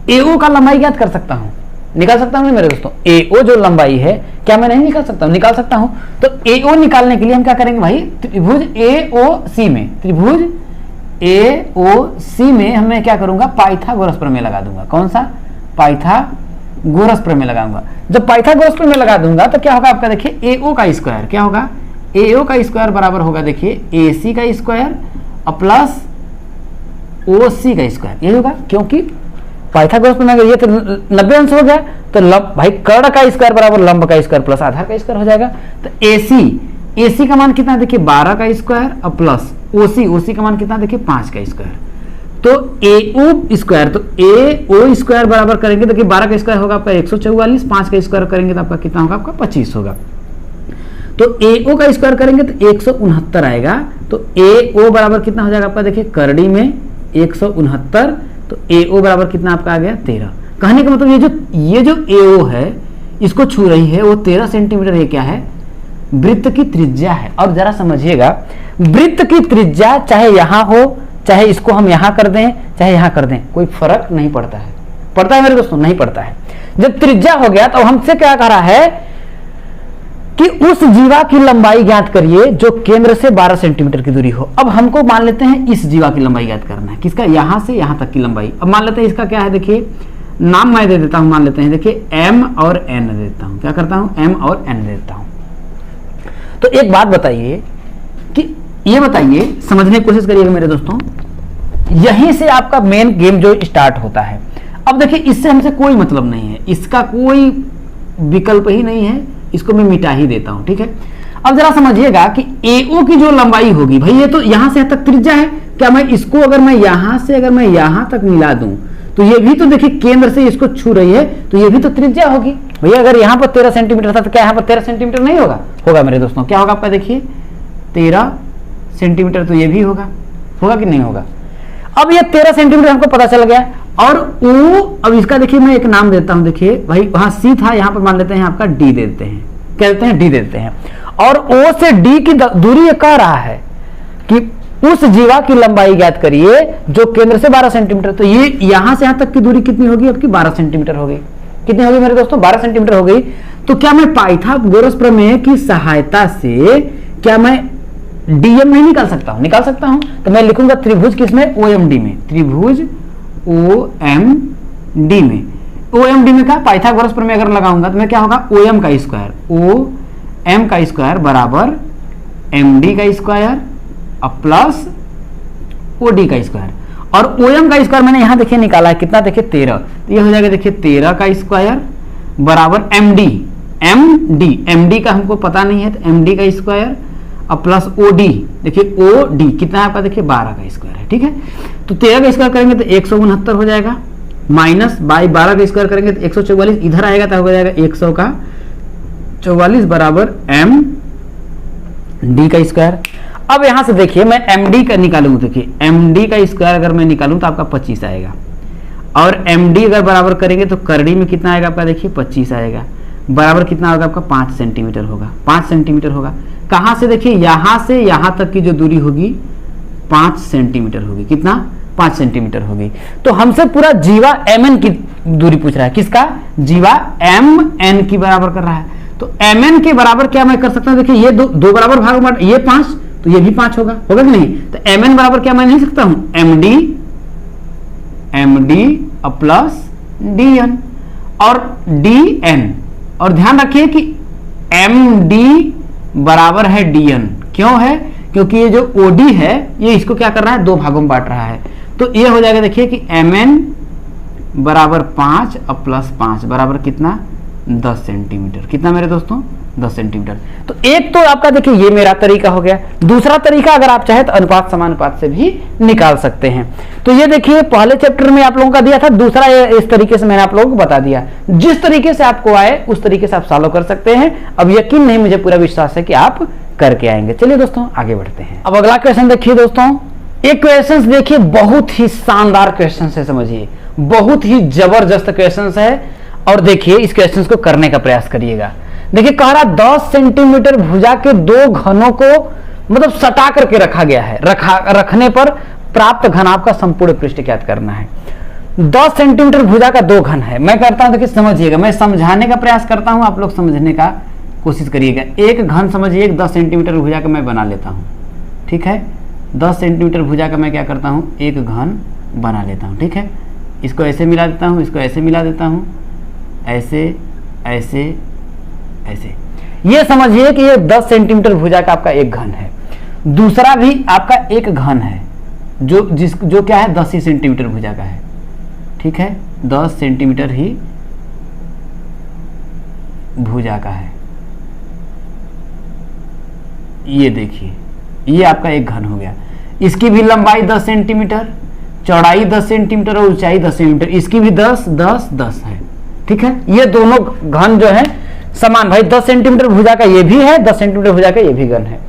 AO का लंबाई ज्ञात कर सकता हूं, निकाल सकता हूं मेरे दोस्तों। AO जो लंबाई है क्या मैं नहीं निकाल सकता हूं, निकाल सकता हूं। तो AO निकालने के लिए हम क्या करेंगे भाई, त्रिभुज AOC में, त्रिभुज AOC में हमें क्या करूंगा, पाइथागोरस प्रमेय लगा दूंगा। कौन सा, पाइथागोरस प्रमेय लगाऊंगा। जब पाइथागोरस प्रमेय लगा दूंगा तो क्या होगा आपका, देखिए AO का स्क्वायर क्या होगा, AO का स्क्वायर बराबर होगा देखिए AC का स्क्वायर और प्लस OC का स्क्वायर, यही होगा, क्योंकि पाइथागोरस प्रमेय ये तो 90 अंश हो गया, तो लंब भाई कर्ण का स्क्वायर बराबर लंब का स्क्वायर प्लस आधार का स्क्वायर हो जाएगा। तो AC का मान कितना देखिए 12 का स्क्वायर और प्लस OC का मान कितना देखिए 5 का स्क्वायर। तो AO स्क्वायर, तो AO स्क्वायर बराबर करेंगे देखिए 12 का स्क्वायर होगा आपका 144, 5 का स्क्वायर करेंगे तो आपका कितना होगा, आपका 25 होगा। तो AO का स्क्वायर करेंगे तो 169 आएगा। तो AO बराबर कितना हो जाएगा आपका देखिए करड़ी में 169, तो AO बराबर कितना आपका आ गया 13। कहने का मतलब ये जो AO है इसको छू रही है वो 13 सेंटीमीटर, ये क्या है, वृत्त की त्रिज्या है। और जरा समझिएगा, वृत्त की त्रिज्या चाहे यहां हो, चाहे इसको हम यहां कर दें, चाहे यहां कर दें, कोई फर्क नहीं पड़ता है। पड़ता है मेरे दोस्तों? नहीं पड़ता है। जब त्रिज्या हो गया तो हमसे क्या कह रहा है कि उस जीवा की लंबाई ज्ञात करिए जो केंद्र से 12 सेंटीमीटर की दूरी हो। अब हमको मान लेते हैं इस जीवा की लंबाई ज्ञात करना है, किसका, यहां से यहां तक की लंबाई। अब मान लेते हैं इसका क्या है, देखिए नाम मैं दे देता हूं, मान लेते हैं देखिए M और N दे देता हूं। क्या करता हूं, M और N दे देता हूं। तो एक बात बताइए कि ये बताइए, समझने की कोशिश करिएगा मेरे दोस्तों, यहीं से आपका मेन गेम जो स्टार्ट होता है। अब देखिए इससे हमसे कोई मतलब नहीं है, इसका कोई विकल्प ही नहीं है, इसको मैं मिटा ही देता हूं, ठीक है। अब जरा समझिएगा कि AO की जो लंबाई होगी भाई, ये तो यहां से यहां तक त्रिज्या है, क्या मैं इसको अगर मैं यहां से अगर मैं यहां तक मिला दूं तो ये भी तो देखिए केंद्र से इसको छू रही है, तो ये भी तो त्रिज्या होगी भैया। अगर यहां पर 13 सेंटीमीटर था तो क्या यहां पर 13 सेंटीमीटर नहीं होगा? होगा मेरे दोस्तों। क्या होगा आपका देखिए 13 सेंटीमीटर, तो ये भी होगा कि नहीं होगा? अब ये 13 सेंटीमीटर हमको पता चल गया। और O, अब इसका देखिए मैं एक नाम देता हूं, देखिए भाई वहां C था, यहां पर मान लेते हैं आपका D दे देते हैं। क्या देते हैं? D दे देते हैं। और O से D की दूरी ये कह रहा है कि उस जीवा की लंबाई ज्ञात करिए जो केंद्र से 12 सेंटीमीटर। तो ये यहां से यहां तक की दूरी कितनी होगी आपकी? 12 सेंटीमीटर होगी। कितनी होगी मेरे दोस्तों? 12 सेंटीमीटर हो गई। तो क्या मैं पाइथागोरस प्रमेय की सहायता से क्या मैं DM नहीं निकाल सकता हूं? निकाल सकता हूं। तो मैं लिखूंगा त्रिभुज किसमें? OMD में। त्रिभुज OMD में। OMD में क्या? पाइथागोरस प्रमेय अगर लगाऊंगा तो मैं क्या होगा, OM का स्क्वायर, OM का स्क्वायर बराबर MD का स्क्वायर प्लस OD का स्क्वायर। और OM का स्क्वायर मैंने यहां देखिए निकाला है कितना, देखिए 13, तो ये हो जाएगा देखिए 13 का स्क्वायर बराबर MD का हमको पता नहीं है, तो MD का स्क्वायर और प्लस OD, देखिए OD कितना है आपका, देखिए 12 का स्क्वायर है, ठीक है। तो 13 का स्क्वायर करेंगे तो 169 हो जाएगा, माइनस बाई 12 का स्क्वायर करेंगे तो 144 इधर आएगा तो हो जाएगा 100 का 44 बराबर MD का स्क्वायर। अब यहां से देखिए मैं MD का निकालूंगा, देखिए MD का स्क्वायर अगर मैं निकालूं तो आपका 25 आएगा। और MD अगर बराबर करेंगे तो करड़ी में कितना आएगा आपका, देखिए 25 आएगा, बराबर कितना होगा आपका 5 सेंटीमीटर होगा। 5 सेंटीमीटर होगा कहां से, देखिए यहां से यहां तक की जो दूरी होगी 5 सेंटीमीटर होगी। कितना? 5 सेंटीमीटर होगी। तो हमसे पूरा जीवा MN की दूरी पूछ रहा है, किसका? जीवा MN की बराबर कर रहा है। तो MN के बराबर क्या मैं कर सकता हूं, देखिए ये दो बराबर भाग में, ये 5 तो ये भी 5 होगा कि नहीं? तो MN बराबर क्या मैं नहीं सकता हूं, MD प्लस DN और DN। और ध्यान रखिए कि MD बराबर है DN, क्यों है? क्योंकि ये जो OD है ये इसको क्या कर रहा है, 2 भागों में बांट रहा है। तो ये हो जाएगा देखिए कि MN बराबर 5 और प्लस 5 बराबर कितना, 10 सेंटीमीटर। कितना मेरे दोस्तों? 10 सेंटीमीटर। तो एक तो आपका देखिए ये मेरा तरीका हो गया। दूसरा तरीका अगर आप चाहे तो अनुपात समानुपात से भी निकाल सकते हैं। तो ये देखिए पहले चैप्टर में आप लोगों का दिया था, दूसरा इस तरीके से मैंने आप लोगों को बता दिया। जिस तरीके से आपको आए उस तरीके से आप सॉल्व कर सकते हैं। अब यकीन नहीं, मुझे पूरा विश्वास है कि आप करके आएंगे। चलिए दोस्तों आगे बढ़ते हैं। अब अगला क्वेश्चन देखिए दोस्तों, एक क्वेश्चन देखिए बहुत ही शानदार क्वेश्चन है, समझिए बहुत ही जबरदस्त क्वेश्चन है। और देखिए इस क्वेश्चन को करने का प्रयास करिएगा। देखिए कह रहा 10 सेंटीमीटर भुजा के 2 घनों को मतलब सटा करके रखा गया है। रखने पर प्राप्त घनाभ का संपूर्ण पृष्ठ ज्ञात करना है। 10 सेंटीमीटर भुजा का 2 घन है। मैं करता हूं, देखिए समझिएगा, मैं समझाने का प्रयास करता हूं, आप लोग समझने का कोशिश करिएगा। एक घन समझिए 10 सेंटीमीटर भुजा का मैं बना लेता हूं, ठीक है। 10 सेंटीमीटर भुजा का मैं क्या करता हूं, एक घन बना लेता हूं, ठीक है। इसको ऐसे मिला देता हूं, इसको ऐसे मिला देता हूं, ऐसे ऐसे ऐसे। ये समझिए कि ये 10 सेंटीमीटर भुजा का आपका एक घन है। दूसरा भी आपका एक घन है, जो क्या है 10 ही सेंटीमीटर भुजा का है, ठीक है, 10 सेंटीमीटर ही भुजा का है। ये देखिए, ये आपका एक घन हो गया। इसकी भी लंबाई 10 सेंटीमीटर, चौड़ाई 10 सेंटीमीटर और ऊंचाई 10 सेंटीमीटर, इसकी भी 10 10 10 है, ठीक है। ये दोनों घन जो है समान, भाई 10 सेंटीमीटर भुजा का ये भी है, 10 सेंटीमीटर भुजा का ये भी घन है।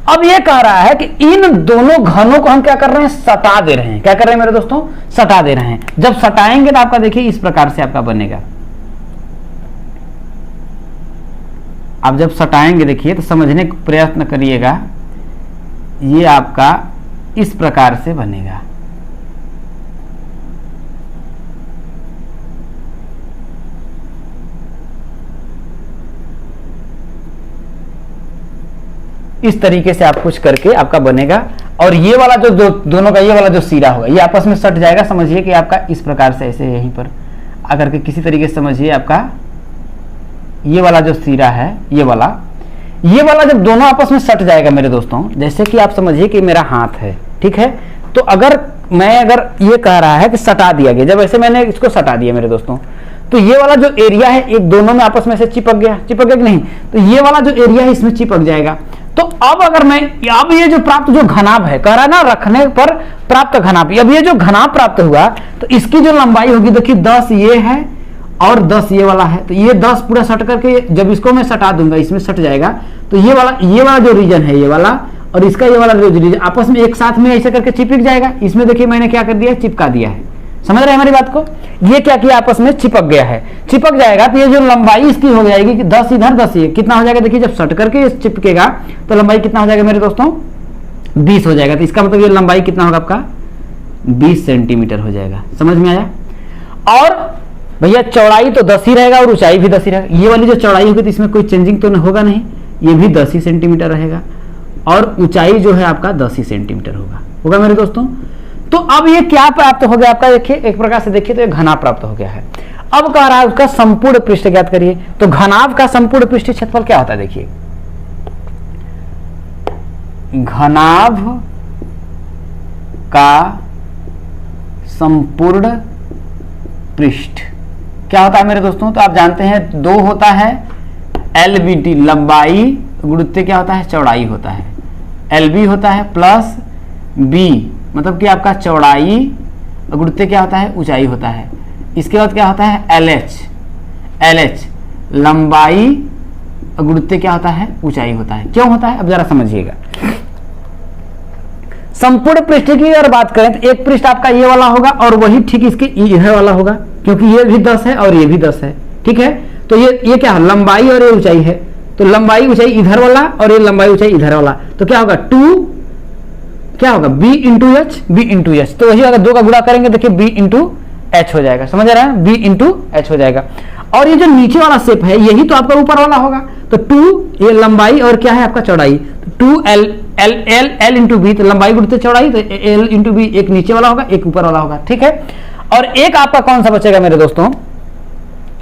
अब ये कह रहा है कि इन दोनों घनों को हम क्या कर रहे हैं, सटा दे रहे हैं। क्या कर रहे हैं मेरे दोस्तों, सटा दे रहे हैं। जब सटाएंगे तो आपका देखिए इस प्रकार से आपका बनेगा। आप जब सटाएंगे देखिए तो समझने का प्रयत्न करिएगा, ये आपका इस प्रकार से बनेगा। इस तरीके से आप कुछ करके आपका बनेगा। और ये वाला जो दोनों का ये वाला जो सिरा होगा ये आपस में सट जाएगा। समझिए कि आपका इस प्रकार से ऐसे यहीं पर आकर के किसी तरीके से समझिए, आपका ये वाला जो सिरा है ये वाला जब दोनों आपस में सट जाएगा मेरे दोस्तों, जैसे कि आप समझिए कि मेरा हाथ है, ठीक है, तो अगर ये कह रहा है कि सटा दिया गया, जब ऐसे मैंने इसको सटा दिया मेरे दोस्तों, तो ये वाला जो एरिया है एक दोनों में आपस में से चिपक गया कि नहीं, तो ये वाला जो एरिया है इसमें चिपक जाएगा। तो अब अगर मैं अब ये जो प्राप्त जो घनाभ है, कह रहा है ना रखने पर प्राप्त घनाभ, अब ये जो घनाभ प्राप्त हुआ तो इसकी जो लंबाई होगी देखिए 10 ये है और 10 ये वाला है, तो ये 10 पूरा सट करके जब इसको मैं सटा दूंगा इसमें सट जाएगा। तो ये वाला जो रीजन है ये वाला और इसका ये वाला जो रीजन आपस में एक साथ में ऐसे करके चिपक जाएगा। इसमें देखिए मैंने क्या कर दिया, चिपका दिया है। समझ रहे हैं हमारी बात को, ये क्या किया आपस में चिपक गया है। चिपक जाएगा तो ये जो लंबाई इसकी हो जाएगी कि 10 इधर 10 ये कितना हो जाएगा, देखिए जब सट करके चिपकेगा तो लंबाई कितना हो जाएगा मेरे दोस्तों, 20 हो जाएगा। तो इसका मतलब ये लंबाई कितना होगा आपका 20 सेंटीमीटर हो जाएगा। समझ में आया। और भैया चौड़ाई तो 10 ही रहेगा और ऊंचाई भी 10 ही रहेगा। ये वाली जो चौड़ाई होगी तो इसमें कोई चेंजिंग तो होगा नहीं, ये भी 10 ही सेंटीमीटर रहेगा और ऊंचाई जो है आपका 10 ही सेंटीमीटर होगा मेरे दोस्तों। तो अब ये क्या प्राप्त हो गया आपका, देखिए एक प्रकार से देखिए तो ये घनाभ प्राप्त हो गया है। अब कह रहा है उसका संपूर्ण पृष्ठ ज्ञात करिए। तो घनाभ का संपूर्ण पृष्ठ क्षेत्रफल क्या होता है, देखिए घनाभ का संपूर्ण पृष्ठ क्या होता है मेरे दोस्तों, तो आप जानते हैं 2 होता है LBT लंबाई गुणित क्या होता है चौड़ाई होता है, LB होता है प्लस B मतलब कि आपका चौड़ाई गुणित क्या होता है ऊंचाई होता है। इसके बाद क्या होता है LH लंबाई गुणित क्या होता है ऊंचाई होता है। क्यों होता है अब जरा समझिएगा। संपूर्ण पृष्ठ की अगर बात करें तो एक पृष्ठ आपका ये वाला होगा और वही ठीक इसके यह वाला होगा, क्योंकि ये भी 10 है और ये भी 10 है, ठीक है। तो ये क्या है लंबाई और ये ऊंचाई है, तो लंबाई ऊंचाई इधर वाला और ये लंबाई ऊंचाई इधर वाला, तो क्या होगा 2 क्या होगा B इंटू एच, तो वही अगर 2 का गुणा करेंगे देखिए B इंटू एच हो जाएगा। समझ रहे हैं, B इंटू एच हो जाएगा। और ये जो नीचे वाला शेप है यही तो आपका ऊपर वाला होगा, तो 2 ये लंबाई और क्या है आपका चौड़ाई, तो 2L इंटू बी, तो लंबाई गुणित चौड़ाई, तो L इंटू बी एक नीचे वाला होगा एक ऊपर वाला होगा, ठीक है। और एक आपका कौन सा बचेगा मेरे दोस्तों,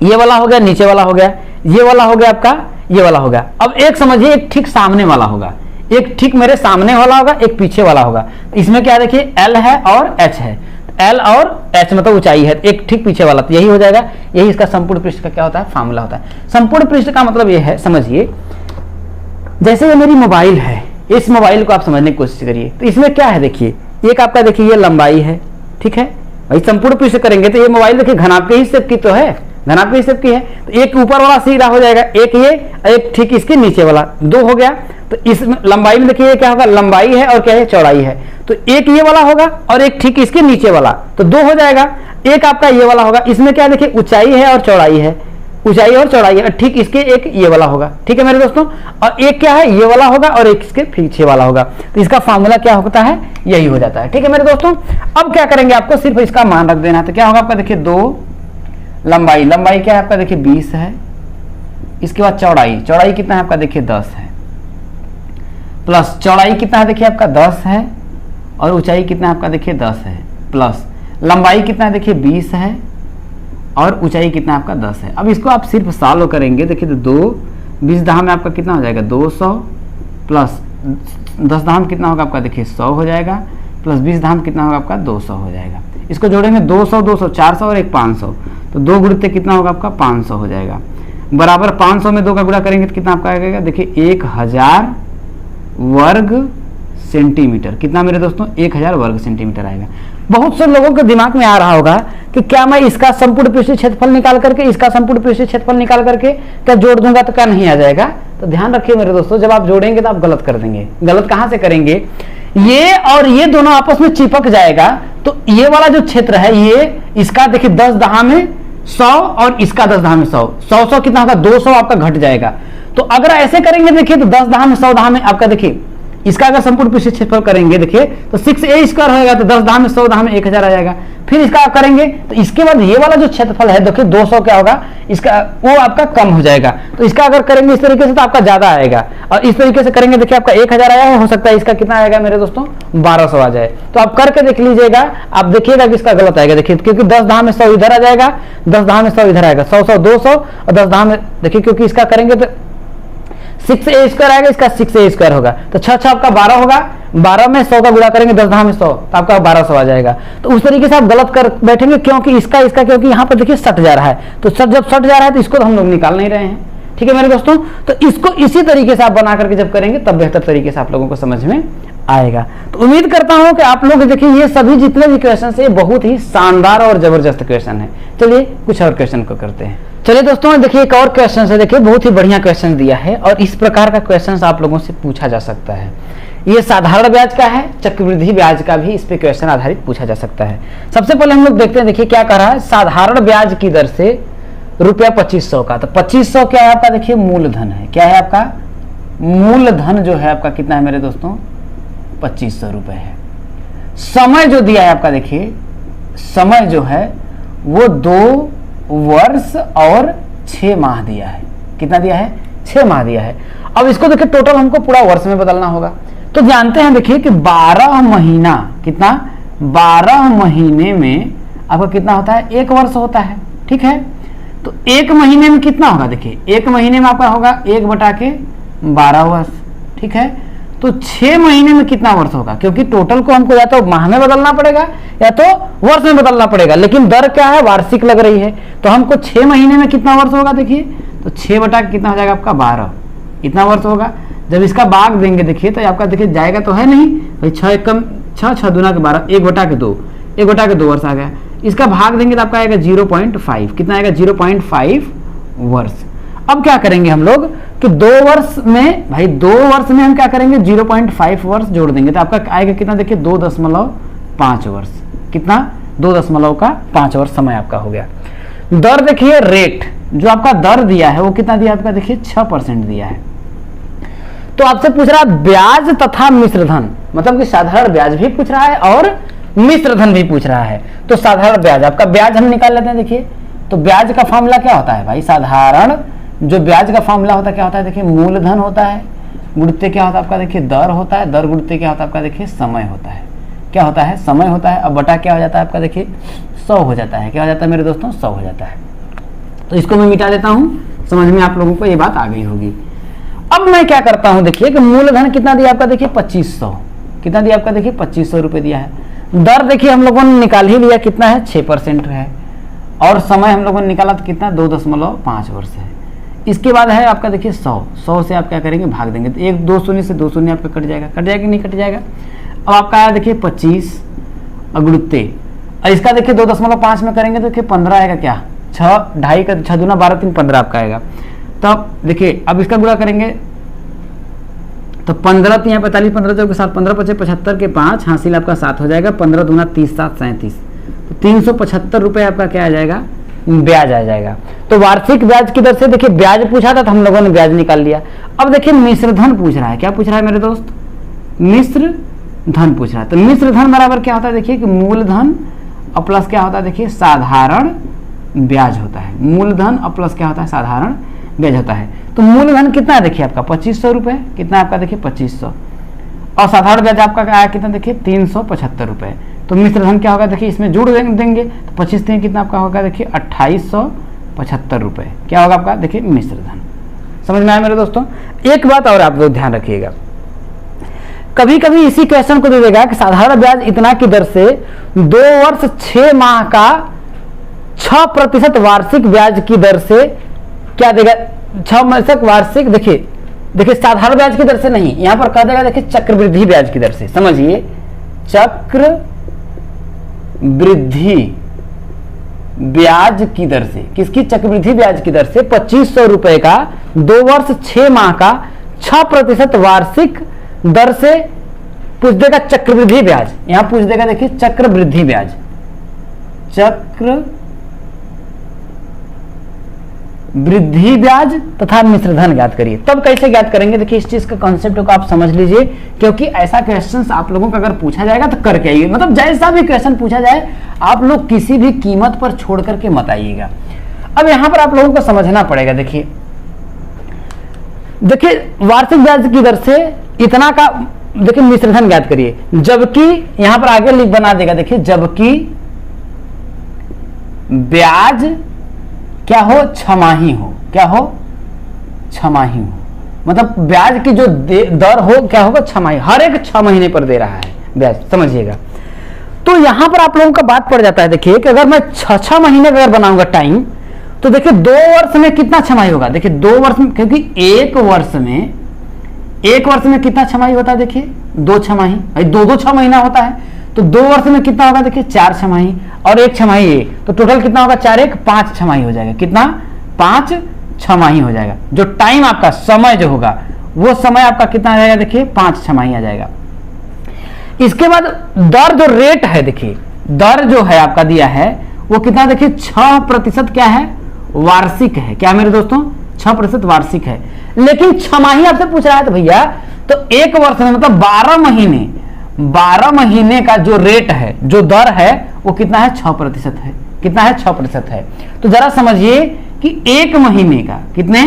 ये वाला हो गया नीचे वाला हो गया, ये वाला हो गया आपका ये वाला हो गया। अब एक समझिए एक ठीक सामने वाला होगा, एक ठीक मेरे सामने वाला होगा एक पीछे वाला होगा। इसमें क्या देखिए L है और H है, L और H मतलब ऊंचाई है, एक ठीक पीछे वाला, तो यही हो जाएगा। यही इसका संपूर्ण पृष्ठ का क्या होता है फार्मूला होता है। संपूर्ण पृष्ठ का मतलब ये है, समझिए जैसे ये मेरी मोबाइल है, इस मोबाइल को आप समझने की कोशिश करिए। तो इसमें क्या है देखिए, एक आपका देखिए ये लंबाई है, ठीक है भाई। संपूर्ण पृष्ठ करेंगे तो ये मोबाइल देखिए घनाभ के ही शेप की तो है, घनाभ के ही शेप की है, तो एक ऊपर वाला सीधा हो जाएगा, एक ये एक ठीक इसके नीचे वाला, 2 हो गया। तो इस लंबाई में देखिए क्या होगा, लंबाई है और क्या है चौड़ाई है, तो एक ये वाला होगा और एक ठीक इसके नीचे वाला, तो 2 हो जाएगा। एक आपका ये वाला होगा, इसमें क्या देखिए ऊंचाई है और चौड़ाई है, ऊंचाई और चौड़ाई है, ठीक इसके एक ये वाला होगा, ठीक है मेरे दोस्तों। और एक क्या है ये वाला होगा और एक इसके पीछे वाला होगा, तो इसका फार्मूला क्या होता है यही हो जाता है, ठीक है मेरे दोस्तों। अब क्या करेंगे, आपको सिर्फ इसका मान रख देना है। तो क्या होगा आपका देखिए 2 लंबाई क्या है आपका देखिए 20 है, इसके बाद चौड़ाई कितना है आपका देखिए 10 है, प्लस चौड़ाई कितना है देखिए आपका 10 है और ऊंचाई कितना है आपका देखिए 10 है, प्लस लंबाई कितना है देखिए 20 है और ऊंचाई कितना आपका 10 है। अब इसको आप सिर्फ सॉल्व करेंगे देखिए, तो 2 20 दाम में आपका कितना हो जाएगा 200 प्लस 10 दाम कितना होगा आपका देखिए 100 हो जाएगा, प्लस 20 धाम कितना होगा आपका 200 हो जाएगा। इसको जोड़ेंगे 200 200 400 और एक 500, तो 2 गुणित कितना होगा आपका 500 हो जाएगा। बराबर 500 में 2 का गुणा करेंगे तो कितना आपका आएगा, देखिए 1000 वर्ग सेंटीमीटर। कितना मेरे दोस्तों 1000 वर्ग सेंटीमीटर आएगा। बहुत से लोगों के दिमाग में आ रहा होगा कि क्या मैं इसका संपूर्ण पृष्ठीय क्षेत्रफल निकाल करके इसका संपूर्ण पृष्ठीय क्षेत्रफल निकाल करके क्या जोड़ दूंगा तो क्या नहीं आ जाएगा। तो ध्यान रखिए मेरे दोस्तों, जब आप जोड़ेंगे तो आप गलत कर देंगे। गलत कहां से करेंगे, ये और ये दोनों आपस में चिपक जाएगा, तो ये वाला जो क्षेत्र है ये इसका देखिए 10 दहा में 100 और इसका 10 दहा में 100, 100 कितना होगा 200 आपका घट जाएगा। तो अगर ऐसे करेंगे देखिए तो 10 दहा में 100 दहा में आपका देखिए इसका अगर संपूर्ण पृष्ठीय क्षेत्रफल करेंगे देखिए तो 6a² होगा, तो 10 दहा में 100 दहा में 1000 आ जाएगा। फिर इसका आप करेंगे तो इसके बाद ये वाला जो क्षेत्रफल है देखिए 200 क्या होगा, इसका वो आपका कम हो जाएगा। तो इसका अगर करेंगे इस तरीके से तो आपका ज्यादा आएगा, और इस तरीके से करेंगे देखिए आपका 1000 आया है, हो सकता है इसका कितना आएगा मेरे दोस्तों 1200 आ जाए। तो आप करके देख लीजिएगा, आप देखिएगा कि इसका गलत आएगा। देखिए क्योंकि 10 दहा में 100 इधर आ जाएगा, 10 दहा में 100 इधर आएगा, 100 100 200 और 10 दहा में देखिए क्योंकि इसका करेंगे तो 6a² आएगा, इसका 6a² होगा, तो 6 आपका 12 होगा, 12 में 100 का गुणा करेंगे 10 दहा में 100 तो आपका 1200 आ जाएगा। तो उस तरीके से आप गलत कर बैठेंगे, क्योंकि इसका क्योंकि यहाँ पर देखिए सट जा रहा है, तो जब सट जा रहा है तो इसको तो हम लोग निकाल नहीं रहे हैं। ठीक है मेरे दोस्तों, तो इसको इसी तरीके से आप बना करके जब करेंगे तब बेहतर तरीके से आप लोगों को समझ में आएगा। तो उम्मीद करता हूं कि आप लोग देखिए ये सभी जितने भी क्वेश्चन है बहुत ही शानदार और जबरदस्त क्वेश्चन है। चलिए कुछ और क्वेश्चन को करते हैं। चलिए दोस्तों देखिए एक और क्वेश्चन है, देखिए बहुत ही बढ़िया क्वेश्चन दिया है और इस प्रकार का क्वेश्चन आप लोगों से पूछा जा सकता है। ये साधारण ब्याज का है, चक्रवृद्धि ब्याज का भी इस पे क्वेश्चन आधारित पूछा जा सकता है। सबसे पहले हम लोग देखते हैं, देखिए क्या कह रहा है, साधारण ब्याज की दर से ₹2500 का। तो 2500 क्या है आपका, देखिए मूलधन है। क्या है आपका मूलधन जो है आपका कितना है मेरे दोस्तों 2500 रुपए है। समय जो दिया है आपका, देखिए समय जो है वो 2 वर्ष और 6 माह दिया है। कितना दिया है 6 माह दिया है। अब इसको देखिए टोटल हमको पूरा वर्ष में बदलना होगा। तो जानते हैं देखिए कि 12 महीना कितना 12 महीने में आपका कितना होता है 1 वर्ष होता है। ठीक है, तो 1 महीने में कितना होगा, देखिए 1 महीने में आपका होगा 1/12 वर्ष। ठीक है, तो 6 महीने में कितना वर्ष होगा, क्योंकि टोटल को हमको या तो माह में बदलना पड़ेगा या तो वर्ष में बदलना पड़ेगा, लेकिन दर क्या है वार्षिक लग रही है। तो हमको 6 महीने में कितना वर्ष होगा, देखिए तो 6 बटा कितना हो जाएगा आपका 12, इतना वर्ष होगा। जब इसका भाग देंगे देखिए तो आपका देखिए जाएगा तो है नहीं भाई, 6 एकम 6 6 दूना के 12, 1/2 1/2 वर्ष आ गया। इसका भाग देंगे तो आपका आएगा 0.5, कितना आएगा 0.5 वर्ष। अब क्या करेंगे हम लोग कि 2 वर्ष में भाई 2 वर्ष में हम क्या करेंगे 0.5 वर्ष जोड़ देंगे, तो आपका आएगा कितना, देखिए 2.5 वर्ष। कितना 2.5 वर्ष समय आपका हो गया। दर देखिए रेट जो आपका दर दिया है वो कितना दिया आपका, देखिए 6% दिया है। तो आपसे पूछ रहा है ब्याज तथा मिश्र धन, मतलब कि साधारण ब्याज भी पूछ रहा है और मिश्र धन भी पूछ रहा है। तो साधारण ब्याज आपका ब्याज हम निकाल लेते हैं। देखिए तो ब्याज का फॉर्मूला क्या होता है भाई, साधारण जो ब्याज का फॉर्मूला होता है क्या होता है, देखिए मूलधन होता है, गुणित क्या होता है आपका, देखिए दर होता है, दर गुणित क्या होता है आपका, देखिए समय होता है। क्या होता है समय होता है, अब बटा क्या हो जाता है आपका, देखिए 100 हो जाता है। क्या हो जाता है मेरे दोस्तों 100 हो जाता है। तो इसको मैं मिटा देता हूं, समझ में आप लोगों को ये बात आ गई होगी। अब मैं क्या करता हूं, देखिए कि मूलधन कितना दिया आपका, देखिए 2500, कितना दिया आपका, देखिए 2500 रुपए दिया है। दर देखिए हम लोगों ने निकाल ही लिया, कितना है 6% है, और समय हम लोगों ने निकाला तो कितना 2.5 वर्ष है। इसके बाद है आपका देखिए 100 से आप क्या करेंगे भाग देंगे, तो 1 2 शून्य से 2 शून्य आपका कट जाएगा नहीं कट जाएगा। अब आपका आया देखिए 25 अगुणते, और इसका देखिए 2.5 में करेंगे तो देखिए 15 आएगा, क्या 6 ढाई का 6 दूना 12 3 15 आपका आएगा। तब देखिए अब इसका गुणा करेंगे तो 15 3 45 15 के साथ 15 5 75 के 5 हासिल आपका 7 हो जाएगा, 15 दूना 30 7 37, तो 375 रुपए आपका क्या आ जाएगा ब्याज आ जाएगा। तो वार्षिक ब्याज की दर से देखिए ब्याज पूछा था तो हम लोगों ने ब्याज निकाल लिया। अब देखिए मिश्र धन पूछ रहा है, क्या पूछ रहा है मेरे दोस्त, मिश्र धन पूछ रहा है। तो मिश्र धन बराबर क्या होता है, देखिए कि मूलधन और प्लस क्या होता है, देखिए साधारण ब्याज होता है। मूलधन और प्लस क्या होता है, साधारण ब्याज होता है। तो मूलधन कितना है, देखिए आपका 2500 रुपए, कितना आपका देखिए 2500, और साधारण ब्याज आपका आया कितना, देखिए 375 रुपए। तो मिश्र धन क्या होगा, देखिए इसमें जोड़ देंगे तो 25 3 कितना आपका होगा, देखिए 2875 रुपए क्या होगा आपका, देखिए मिश्र धन। समझ में आया मेरे दोस्तों। एक बात और आप लोग ध्यान रखिएगा, कभी कभी इसी क्वेश्चन को दे देगा कि साधारण ब्याज इतना की दर से 2 वर्ष 6 माह का 6% वार्षिक ब्याज की दर से क्या देगा, 6% वार्षिक, देखिए साधारण ब्याज की दर से नहीं, यहां पर कह देगा देखिए चक्रवृद्धि ब्याज की दर से। समझिए, चक्रवृद्धि ब्याज की दर से, किसकी, चक्रवृद्धि ब्याज की दर से 2500 रुपए का 2 वर्ष 6 माह का 6% वार्षिक दर से पूछ देगा चक्रवृद्धि ब्याज। यहां पूछ देगा देखिए चक्रवृद्धि ब्याज, चक्रवृद्धि ब्याज तथा मिश्रधन ज्ञात करिए। तब कैसे ज्ञात करेंगे, देखिए इस चीज का कॉन्सेप्ट को आप समझ लीजिए, क्योंकि ऐसा क्वेश्चन आप लोगों का अगर पूछा जाएगा तो करके आइए, मतलब जैसा भी क्वेश्चन पूछा जाए आप लोग किसी भी कीमत पर छोड़ करके मत आइएगा। अब यहां पर आप लोगों को समझना पड़ेगा, देखिए वार्षिक ब्याज की दर से इतना का, देखिए मिश्रधन ज्ञात करिए, जबकि यहां पर आगे लिख बना देगा, देखिए जबकि ब्याज क्या हो, छमाही हो, क्या हो, छमाही हो, मतलब ब्याज की जो दर हो क्या होगा, छमाही, हर एक 6 महीने पर दे रहा है ब्याज, समझिएगा। तो यहां पर आप लोगों का बात पड़ जाता है, देखिए कि अगर मैं 6 महीने का अगर बनाऊंगा टाइम, तो देखिए 2 वर्ष में कितना छमाही होगा, देखिए 2 वर्ष में, क्योंकि एक वर्ष में कितना छमाही होता है, देखिए 2 छमाही, 2 6 महीना होता है, तो 2 वर्ष में कितना होगा, देखिए 4 छमाही और 1 छमाही है, तो टोटल कितना होगा, 4 1 5 छमाही हो जाएगा, कितना, 5 छमाही हो जाएगा। जो टाइम आपका समय जो होगा वो समय आपका कितना आ जाएगा, देखिए 5 छमाही आ जाएगा। इसके बाद दर जो रेट है, देखिए दर जो है आपका दिया है वो कितना, देखिए 6% क्या है, वार्षिक है, क्या मेरे दोस्तों, 6% वार्षिक है। लेकिन छमाही आपसे पूछ रहा है तो भैया, तो एक वर्ष में मतलब 12 महीने का जो रेट है, जो दर है वो कितना है, 6% है, कितना है, 6% है। तो जरा समझिए कि एक महीने का कितने,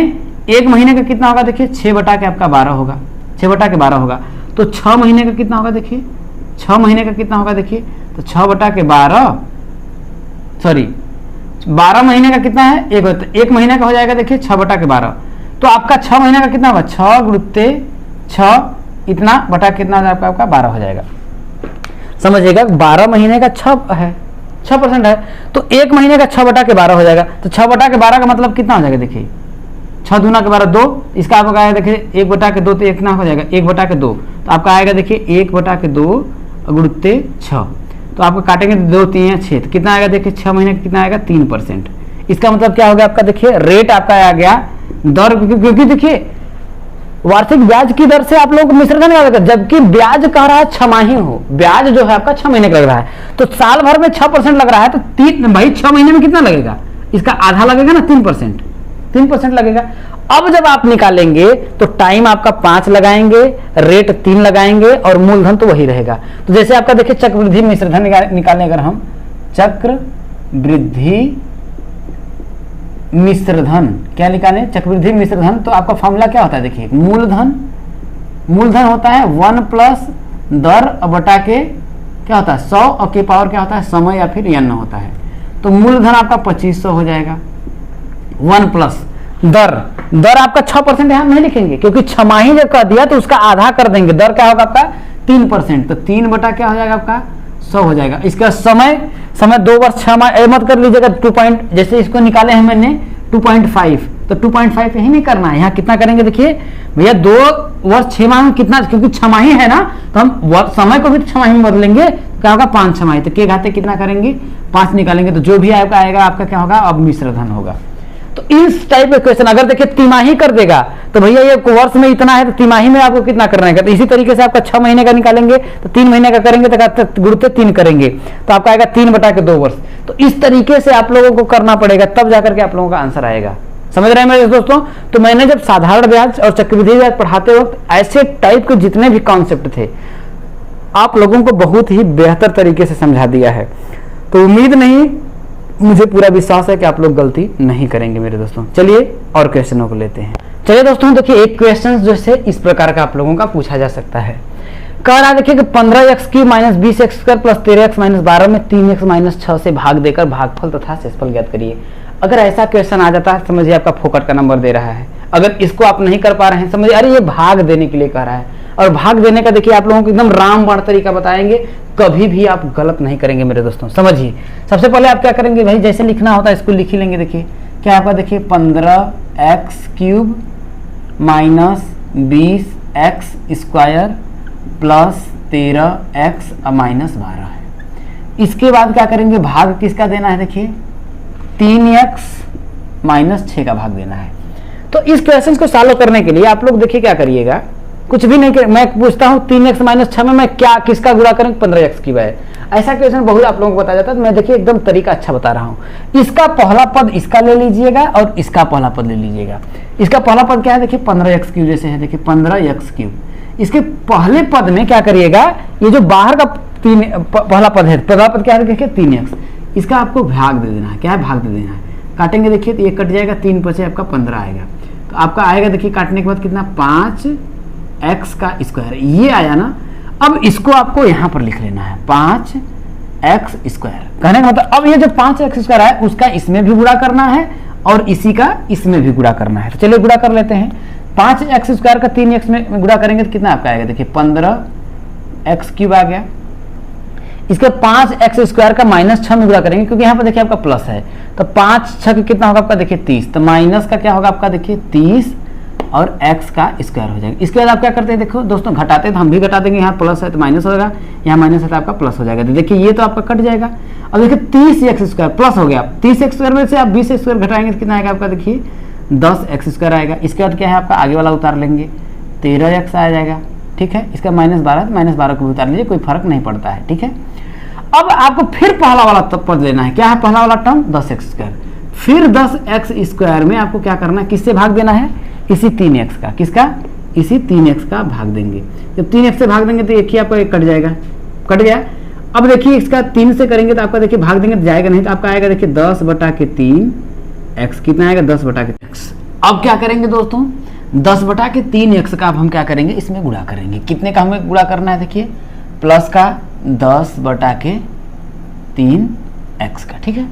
एक महीने का कितना होगा, देखिए 6/12 होगा, 6/12 होगा। तो 6 महीने का कितना होगा, देखिए 6 महीने का कितना होगा, देखिए तो 6/12, सॉरी 12 महीने का कितना है, एक महीने का हो जाएगा, देखिए 6/12। तो आपका 6 महीने का कितना होगा, 6 × 6 इतना बटा कितना आपका 12 हो जाएगा, समझिएगा। 12 महीने का 6 है, 6% है, तो एक महीने का 6/12 हो जाएगा। तो 6/12 का मतलब कितना हो जाएगा, देखिए 6 दूना के 12 2, इसका आपका आएगा देखिए 1/2 तो कितना हो जाएगा, 1/2, तो आपका आएगा देखिए 1/2 × 6, तो आपको काटेंगे 2 3 6, तो कितना आएगा, देखिए 6 महीने का कितना आएगा, 3%। इसका मतलब क्या हो गया आपका, देखिए रेट आपका आ गया दर, क्योंकि देखिए वार्षिक ब्याज की दर से आप लोग मिश्रधन क्या लगेगा, जबकि ब्याज कह रहा है छमाही हो, ब्याज जो है आपका 6 महीने का लग रहा है, तो साल भर में 6% लग रहा है, तो 6 महीने में कितना लगेगा, इसका आधा लगेगा ना, 3% लगेगा। अब जब आप निकालेंगे तो टाइम आपका 5 लगाएंगे, रेट 3 लगाएंगे और मूलधन तो वही रहेगा। तो जैसे आपका देखिए चक्रवृद्धि मिश्रधन निकालें अगर हम, चक्रवृद्धि मिश्रधन क्या निकालें, चक्रवृद्धि मिश्रधन, तो आपका फॉर्मूला क्या होता है, देखिए मूलधन होता है 1 प्लस दर बटा के क्या होता है 100 और के पावर क्या होता है समय या फिर n होता है। तो मूलधन आपका 2500 हो जाएगा, 1 प्लस दर आपका 6% यहां नहीं लिखेंगे क्योंकि छमाही जब कर दिया तो उसका आधा कर देंगे, दर क्या होगा आपका 3%, तो 3 बटा क्या हो जाएगा आपका 100 हो जाएगा। इसका समय 2 वर्ष 6 माह मत कर लीजिएगा, 2 जैसे इसको निकाले हैं मैंने 2.5, तो 2.5 यही नहीं करना है, यहाँ कितना करेंगे देखिए भैया 2 वर्ष 6 माह में कितना, क्योंकि छमाही है ना तो हम समय को भी छमाही में बदलेंगे, क्या होगा 5 छमाही, तो के घाते कितना करेंगे 5 निकालेंगे, तो जो भी आपका आएगा आपका क्या होगा अब मिश्रधन होगा। तो इस टाइप का क्वेश्चन अगर देखिए तिमाही कर देगा तो भैया ये वर्ष में इतना है तो तिमाही में आपको कितना करना है, तो इसी तरीके से आपका 6 महीने का निकालेंगे तो 3 महीने का करेंगे तो गुणते 3 करेंगे तो आपका आएगा 3/2 वर्ष। तो इस तरीके से आप लोगों को करना पड़ेगा तब जाकर के आप लोगों का आंसर आएगा, समझ रहे हैं मेरे दोस्तों। तो मैंने जब साधारण ब्याज और चक्रवृद्धि ब्याज पढ़ाते वक्त ऐसे टाइप के जितने भी कॉन्सेप्ट थे आप लोगों को बहुत ही बेहतर तरीके से समझा दिया है, तो उम्मीद नहीं मुझे पूरा विश्वास है कि आप लोग गलती नहीं करेंगे मेरे दोस्तों। चलिए और क्वेश्चनों को लेते हैं। चलिए दोस्तों देखिए एक क्वेश्चन जो है इस प्रकार का आप लोगों का पूछा जा सकता है, कह रहा है देखिए कि 15x³ - 20x² + 13x - 12 में 3x - 6 से भाग देकर भागफल तथा शेषफल ज्ञात करिए। अगर ऐसा क्वेश्चन आ जाता है समझिए आपका फोकट का नंबर दे रहा है, अगर इसको आप नहीं कर पा रहे हैं समझिए अरे ये भाग देने के लिए कह रहा है, और भाग देने का देखिए आप लोगों को एकदम रामबाण तरीका बताएंगे, कभी भी आप गलत नहीं करेंगे मेरे दोस्तों। समझिए, सबसे पहले आप क्या करेंगे भाई, जैसे लिखना होता है इसको लिख ही लेंगे। देखिए क्या आपका, देखिए 15x³ minus 20x² plus 13x minus 12 है। इसके बाद क्या करेंगे, भाग किसका देना है, देखिए 3x माइनस 6 का भाग देना है। तो इस क्वेश्चन को सॉल्व करने के लिए आप लोग देखिए क्या करिएगा, कुछ भी नहीं कर, मैं पूछता हूँ 3x माइनस 6 में मैं क्या किसका गुणा करें, 15x³ है। ऐसा क्वेश्चन बहुत आप लोगों को बताया जाता है, तो मैं देखिए एकदम तरीका अच्छा बता रहा हूँ। इसका पहला पद इसका ले लीजिएगा और इसका पहला पद ले लीजिएगा। इसका पहला पद क्या है, देखिए 15x³ जैसे है, देखिए 15x³। इसके पहले पद में क्या करिएगा, ये जो बाहर का पहला पद है, पहला पद क्या है, देखिए 3x, इसका आपको भाग दे देना है। क्या है, भाग दे देना है। काटेंगे देखिए तो ये कट जाएगा, 3 बचे आपका 15 आएगा। तो आपका आएगा देखिए काटने के बाद कितना, 5x² ये आया ना। अब इसको आपको यहाँ पर लिख लेना है 5x²। कहने का मतलब अब ये जो 5x² है उसका इसमें भी गुणा करना है और इसी का इसमें भी गुणा करना है। तो चलिए गुणा कर लेते हैं। 5x² का 3x में गुणा करेंगे तो कितना आपका आएगा, देखिए 15x³ आ गया। इसके 5x² का -6 में गुणा करेंगे क्योंकि यहाँ पर देखिए आपका प्लस है, तो 5 6 कितना होगा आपका, देखिए 30। तो माइनस का क्या होगा आपका, देखिए 30 और x² हो जाएगा। इसके बाद आप क्या करते हैं, देखो दोस्तों घटाते हैं तो हम भी घटा देंगे, यहाँ प्लस है तो माइनस होगा, यहाँ माइनस है तो आपका प्लस हो जाएगा। तो देखिए ये तो आपका कट जाएगा। अब देखिए 30x² प्लस हो गया, 30x² में से आप 20x² घटाएंगे तो कितना आएगा आपका, देखिए 10x² आएगा। इसके बाद क्या है आपका, आगे वाला उतार लेंगे, 13x आ जाएगा। ठीक है, इसका -12 तो -12 को भी उतार लीजिए, कोई फर्क नहीं पड़ता है। ठीक है, अब आपको फिर पहला वाला पद लेना है। क्या है पहला वाला टर्म, 10x²। फिर 10x² में आपको क्या करना है, किससे भाग देना है, इसी 3x का, किसका, इसी 3x का भाग देंगे। जब 3x से भाग देंगे तो एक ही आपको एक कट जाएगा, कट गया। अब देखिए इसका 3 से करेंगे तो आपका देखिए भाग देंगे तो जाएगा नहीं, तो आपका आएगा देखिए 10/3x। कितना आएगा, 10/3x। अब क्या करेंगे दोस्तों, 10/3x का अब हम क्या करेंगे, इसमें गुणा करेंगे। कितने का हमें गुणा करना है, देखिए प्लस का 10/3x का। ठीक है,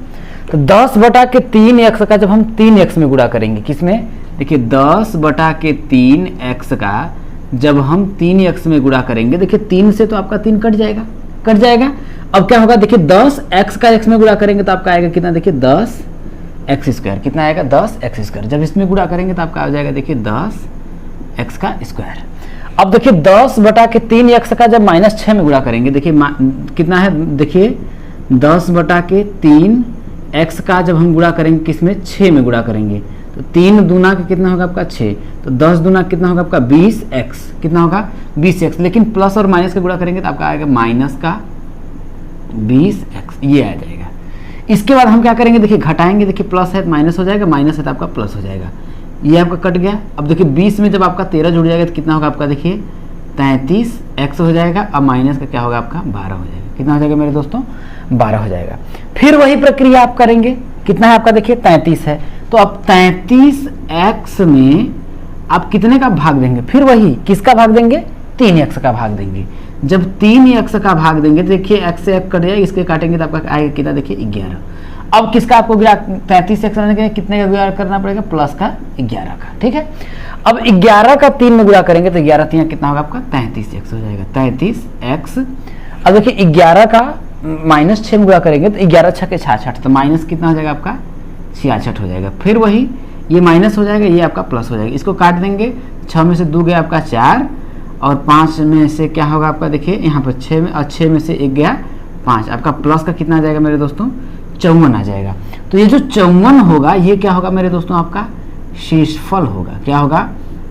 तो 10/3x का जब हम 3x में गुणा करेंगे, किसमें, देखिए 10/3x का जब हम 3x में गुणा करेंगे, देखिए 3 से तो आपका 3 कट जाएगा, कट जाएगा। अब क्या होगा, देखिए 10x का x में गुणा करेंगे तो आपका आएगा कितना, देखिए 10x²। कितना आएगा, 10x²। जब इसमें गुणा करेंगे तो आपका आ जाएगा देखिए 10x²। अब देखिए 10/3x का जब -6 में गुणा करेंगे, देखिए कितना है, देखिए 10/3x का जब हम गुणा करेंगे किसमें, 6 में गुणा करेंगे तो 3 दूना का कितना होगा आपका 6, तो 10 दूना कितना होगा आपका 20x। कितना होगा 20x, लेकिन प्लस और माइनस का गुणा करेंगे तो आपका आएगा माइनस का 20x, ये आ जाएगा। इसके बाद हम क्या करेंगे, देखिए घटाएंगे, देखिए प्लस है तो माइनस हो जाएगा, माइनस है तो आपका प्लस हो जाएगा, ये आपका कट गया। अब देखिए 20 में जब आपका 13 जुड़ जाएगा तो कितना होगा आपका, देखिए 33x हो जाएगा। अब माइनस का क्या होगा आपका 12 हो जाएगा। कितना हो जाएगा मेरे दोस्तों, 12 हो जाएगा। फिर वही प्रक्रिया आप करेंगे, कितना है आपका, देखिए 33 है, तो अब 33x में आप कितने का भाग देंगे, फिर वही किसका भाग देंगे, 3x का भाग देंगे। जब 3x का भाग देंगे तो देखिए x से x कट जाएगा, इसके काटेंगे तो आपका आएगा कितना, देखिए 11। अब किसका आपको 33x के कितने का गुणा करना पड़ेगा, प्लस का 11 का। ठीक है, अब 11 का 3 में गुणा करेंगे तो 11 3 कितना होगा आपका, 33x हो जाएगा, 33x। अब देखिए 11 का -6 में गुणा करेंगे तो 11 6 के 66, तो माइनस कितना हो जाएगा आपका 66 हो जाएगा। फिर वही ये माइनस हो जाएगा, ये आपका प्लस हो जाएगा। इसको काट देंगे, 6 में से 2 गया आपका 4 और 5 में से क्या होगा आपका, देखिए यहाँ पर 6 में, और 6 में से 1 गया 5, आपका प्लस का कितना आ जाएगा मेरे दोस्तों, 54 आ जाएगा। तो ये जो 54 होगा ये क्या होगा मेरे दोस्तों, आपका शेषफल होगा। क्या होगा,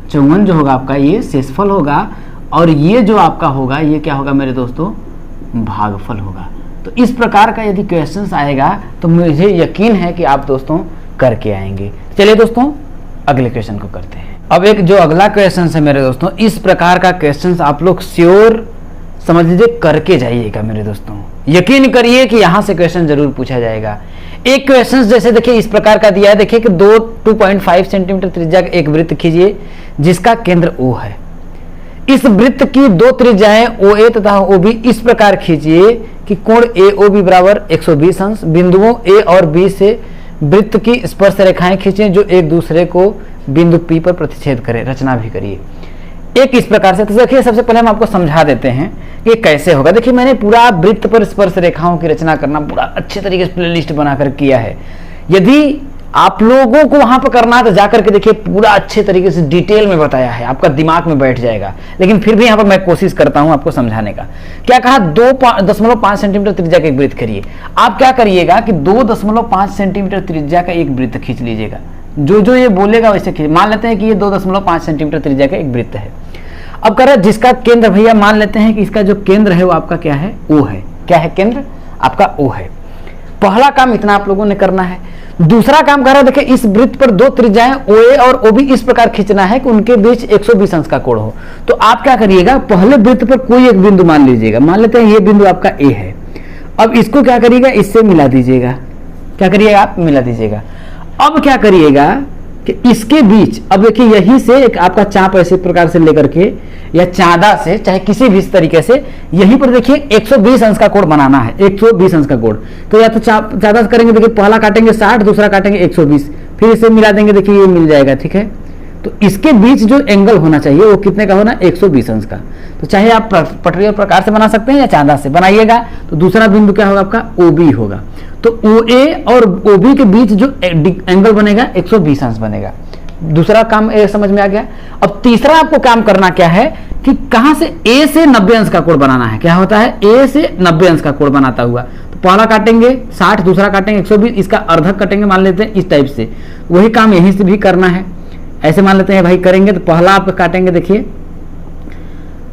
54 जो होगा आपका ये शेषफल होगा, और ये जो आपका होगा ये क्या होगा मेरे दोस्तों, भागफल होगा। तो इस प्रकार का यदि क्वेश्चंस आएगा तो मुझे यकीन है कि आप दोस्तों करके आएंगे। चलिए दोस्तों अगले क्वेश्चन को करते हैं। अब एक जो अगला क्वेश्चन है मेरे दोस्तों, इस प्रकार का क्वेश्चन आप लोग श्योर समझ लीजिए करके जाइएगा मेरे दोस्तों, यकीन करिए कि यहाँ से क्वेश्चन जरूर पूछा जाएगा। एक क्वेश्चन जैसे देखिए इस प्रकार का दिया है, देखिए कि 2.5 सेंटीमीटर त्रिज्या का एक वृत्त खींचिए जिसका केंद्र O है। इस वृत्त की 2 त्रिज्याएं OA तथा OB इस प्रकार खींचिए कि कोण AOB बराबर 120 अंश। बिंदुओं A और B से वृत्त की स्पर्श रेखाएं खींचें जो एक दूसरे को बिंदु P पर प्रतिच्छेद करें। रचना भी करिए। एक इस प्रकार से। तो देखिए सबसे पहले हम आपको समझा देते हैं कि कैसे होगा। देखिए मैंने पूरा वृत्त पर स्पर्श रेखाओं की रचना करना पूरा अच्छे तरीके से प्लेलिस्ट बनाकर किया है। यदि आप लोगों को वहां पर करना है तो जाकर के देखिए, पूरा अच्छे तरीके से डिटेल में बताया है, आपका दिमाग में बैठ जाएगा। लेकिन फिर भी यहाँ पर मैं कोशिश करता हूं आपको समझाने का। क्या कहा, 2.5 सेंटीमीटर त्रिज्या का एक वृत्त करिए। आप क्या करिएगा कि 2.5 सेंटीमीटर त्रिज्या का एक वृत्त खींच लीजिएगा। जो ये बोलेगा वैसे खींच। मान लेते हैं कि ये 2.5 सेंटीमीटर त्रिज्या का एक वृत्त है। अब कर रहा है जिसका केंद्र, भैया मान लेते हैं कि इसका जो केंद्र है वो आपका क्या है, ओ है। क्या है केंद्र आपका, ओ है। पहला काम इतना आप लोगों ने करना है। दूसरा काम कर रहा है, देखिए इस वृत्त पर दो त्रिज्याएं OA और OB इस प्रकार खींचना है कि उनके बीच 120 अंश का कोण हो। तो आप क्या करिएगा, पहले वृत्त पर कोई एक बिंदु मान लीजिएगा। मान लेते हैं ये बिंदु आपका A है। अब इसको क्या करिएगा, इससे मिला दीजिएगा। क्या करिएगा आप, मिला दीजिएगा। अब क्या करिएगा कि इसके बीच, अब देखिए यहीं से एक आपका चाप ऐसे प्रकार से लेकर के या चांदा से, चाहे किसी भी तरीके से, यहीं पर देखिए 120 अंश का कोण बनाना है। 120 अंश का कोण, तो या तो चांदा से करेंगे, देखिए पहला काटेंगे 60, दूसरा काटेंगे 120, फिर इसे मिला देंगे, देखिए ये मिल जाएगा। ठीक है, तो इसके बीच जो एंगल होना चाहिए वो कितने का होना, 120 अंश का। तो चाहे आप पटरी और प्रकार से बना सकते हैं या चांदा से बनाइएगा। तो दूसरा बिंदु क्या होगा आपका, OB होगा। तो OA और OB के बीच जो एंगल बनेगा 120 अंश बनेगा। दूसरा काम समझ में आ गया। अब तीसरा आपको काम करना क्या है कि कहां से, A से 90 अंश का कोण बनाना है। क्या होता है, A से 90 अंश का कोण बनाता हुआ। तो पहला काटेंगे 60, दूसरा काटेंगे 120, इसका अर्धक कटेंगे, मान लेते हैं इस टाइप से। वही काम यहीं से भी करना है। ऐसे मान लेते हैं भाई करेंगे, तो पहला आप काटेंगे, देखिए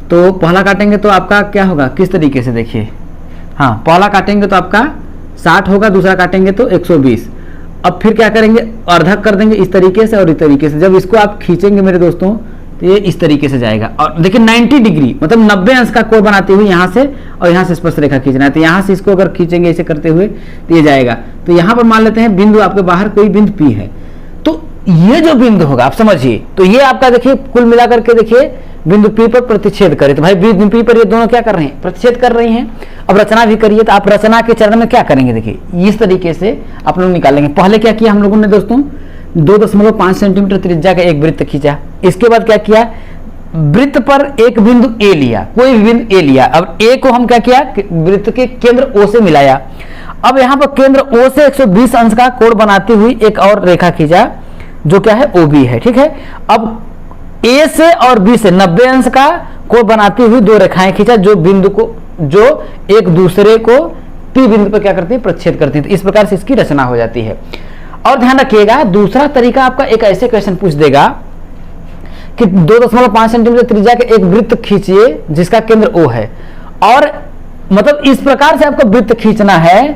तो पहला काटेंगे तो आपका क्या होगा, किस तरीके से, देखिए हाँ, पहला काटेंगे तो आपका 60 होगा, दूसरा काटेंगे तो 120। अब फिर क्या करेंगे, अर्धक कर देंगे इस तरीके से और इस तरीके से। जब इसको आप खींचेंगे मेरे दोस्तों तो ये इस तरीके से जाएगा। और देखिए 90 डिग्री मतलब 90 अंश का कोण बनाते हुए यहाँ से और यहाँ से स्पर्श रेखा खींचना है। तो यहाँ से इसको अगर खींचेंगे ऐसे करते हुए तो ये जाएगा। तो यहाँ पर मान लेते हैं बिंदु आपके बाहर कोई बिंदु P है। तो ये जो बिंदु होगा आप समझिए, तो ये आपका देखिए कुल मिलाकर के देखिए बिंदु P पर प्रतिच्छेद करे। तो भाई बिंदु P पर ये दोनों क्या कर रहे हैं, प्रतिच्छेद कर रही हैं। अब रचना भी करिए। तो आप रचना के चरण में क्या करेंगे, देखिए इस तरीके से आप लोग निकालेंगे। पहले क्या किया हम लोगों ने दोस्तों, 2.5 सेंटीमीटर त्रिज्या का एक वृत्त खींचा। इसके बाद क्या किया, वृत्त पर एक बिंदु A लिया, कोई भी बिंदु A लिया। अब A को हम क्या किया, वृत्त के केंद्र O से मिलाया। अब यहाँ पर केंद्र O से 120 अंश का कोण बनाती हुई एक और रेखा खींचा जो क्या है, OB है। ठीक है, अब A से और B से 90 अंश का कोण बनाती हुई दो रेखाएं खींचा जो बिंदु को, जो एक दूसरे को P बिंदु पर क्या करती है, प्रतिच्छेद करती है। तो इस प्रकार से इसकी रचना हो जाती है। और ध्यान रखिएगा, दूसरा तरीका आपका एक ऐसे क्वेश्चन पूछ देगा कि 2.5 सेंटीमीटर त्रिज्या के एक वृत्त खींचिए जिसका केंद्र O है। और मतलब इस प्रकार से आपको वृत्त खींचना है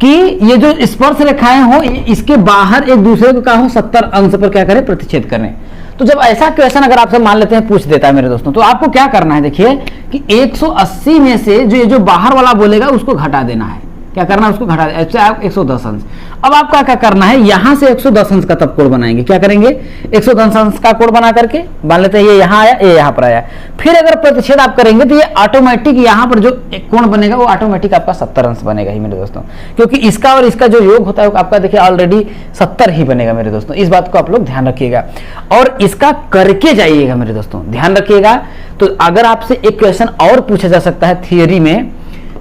कि ये जो स्पर्श रेखाएं हो इसके बाहर एक दूसरे को क्या हो, 70 अंश पर क्या करें, प्रतिच्छेद करें। तो जब ऐसा क्वेश्चन अगर आपसे मान लेते हैं पूछ देता है मेरे दोस्तों, तो आपको क्या करना है, देखिए कि 180 में से जो बाहर वाला बोलेगा उसको घटा देना है। क्या करना है, उसको घटा देना, आप 110 अंश। अब आपका क्या करना है, यहां से 110 अंश का तब कोण बनाएंगे। क्या करेंगे, 110 अंश का कोण बना करके मान लेते हैं ये यहां आया, ये यहां पर आया। फिर अगर प्रतिच्छेद आप करेंगे तो ये ऑटोमेटिक यहां पर जो कोण बनेगा वो ऑटोमेटिक आपका 70 अंश बनेगा ही मेरे दोस्तों, क्योंकि इसका और इसका जो योग होता है आपका देखिए ऑलरेडी 70 ही बनेगा मेरे दोस्तों। इस बात को आप लोग ध्यान रखिएगा और इसका करके जाइएगा मेरे दोस्तों, ध्यान रखिएगा। तो अगर आपसे एक क्वेश्चन और पूछा जा सकता है थियरी में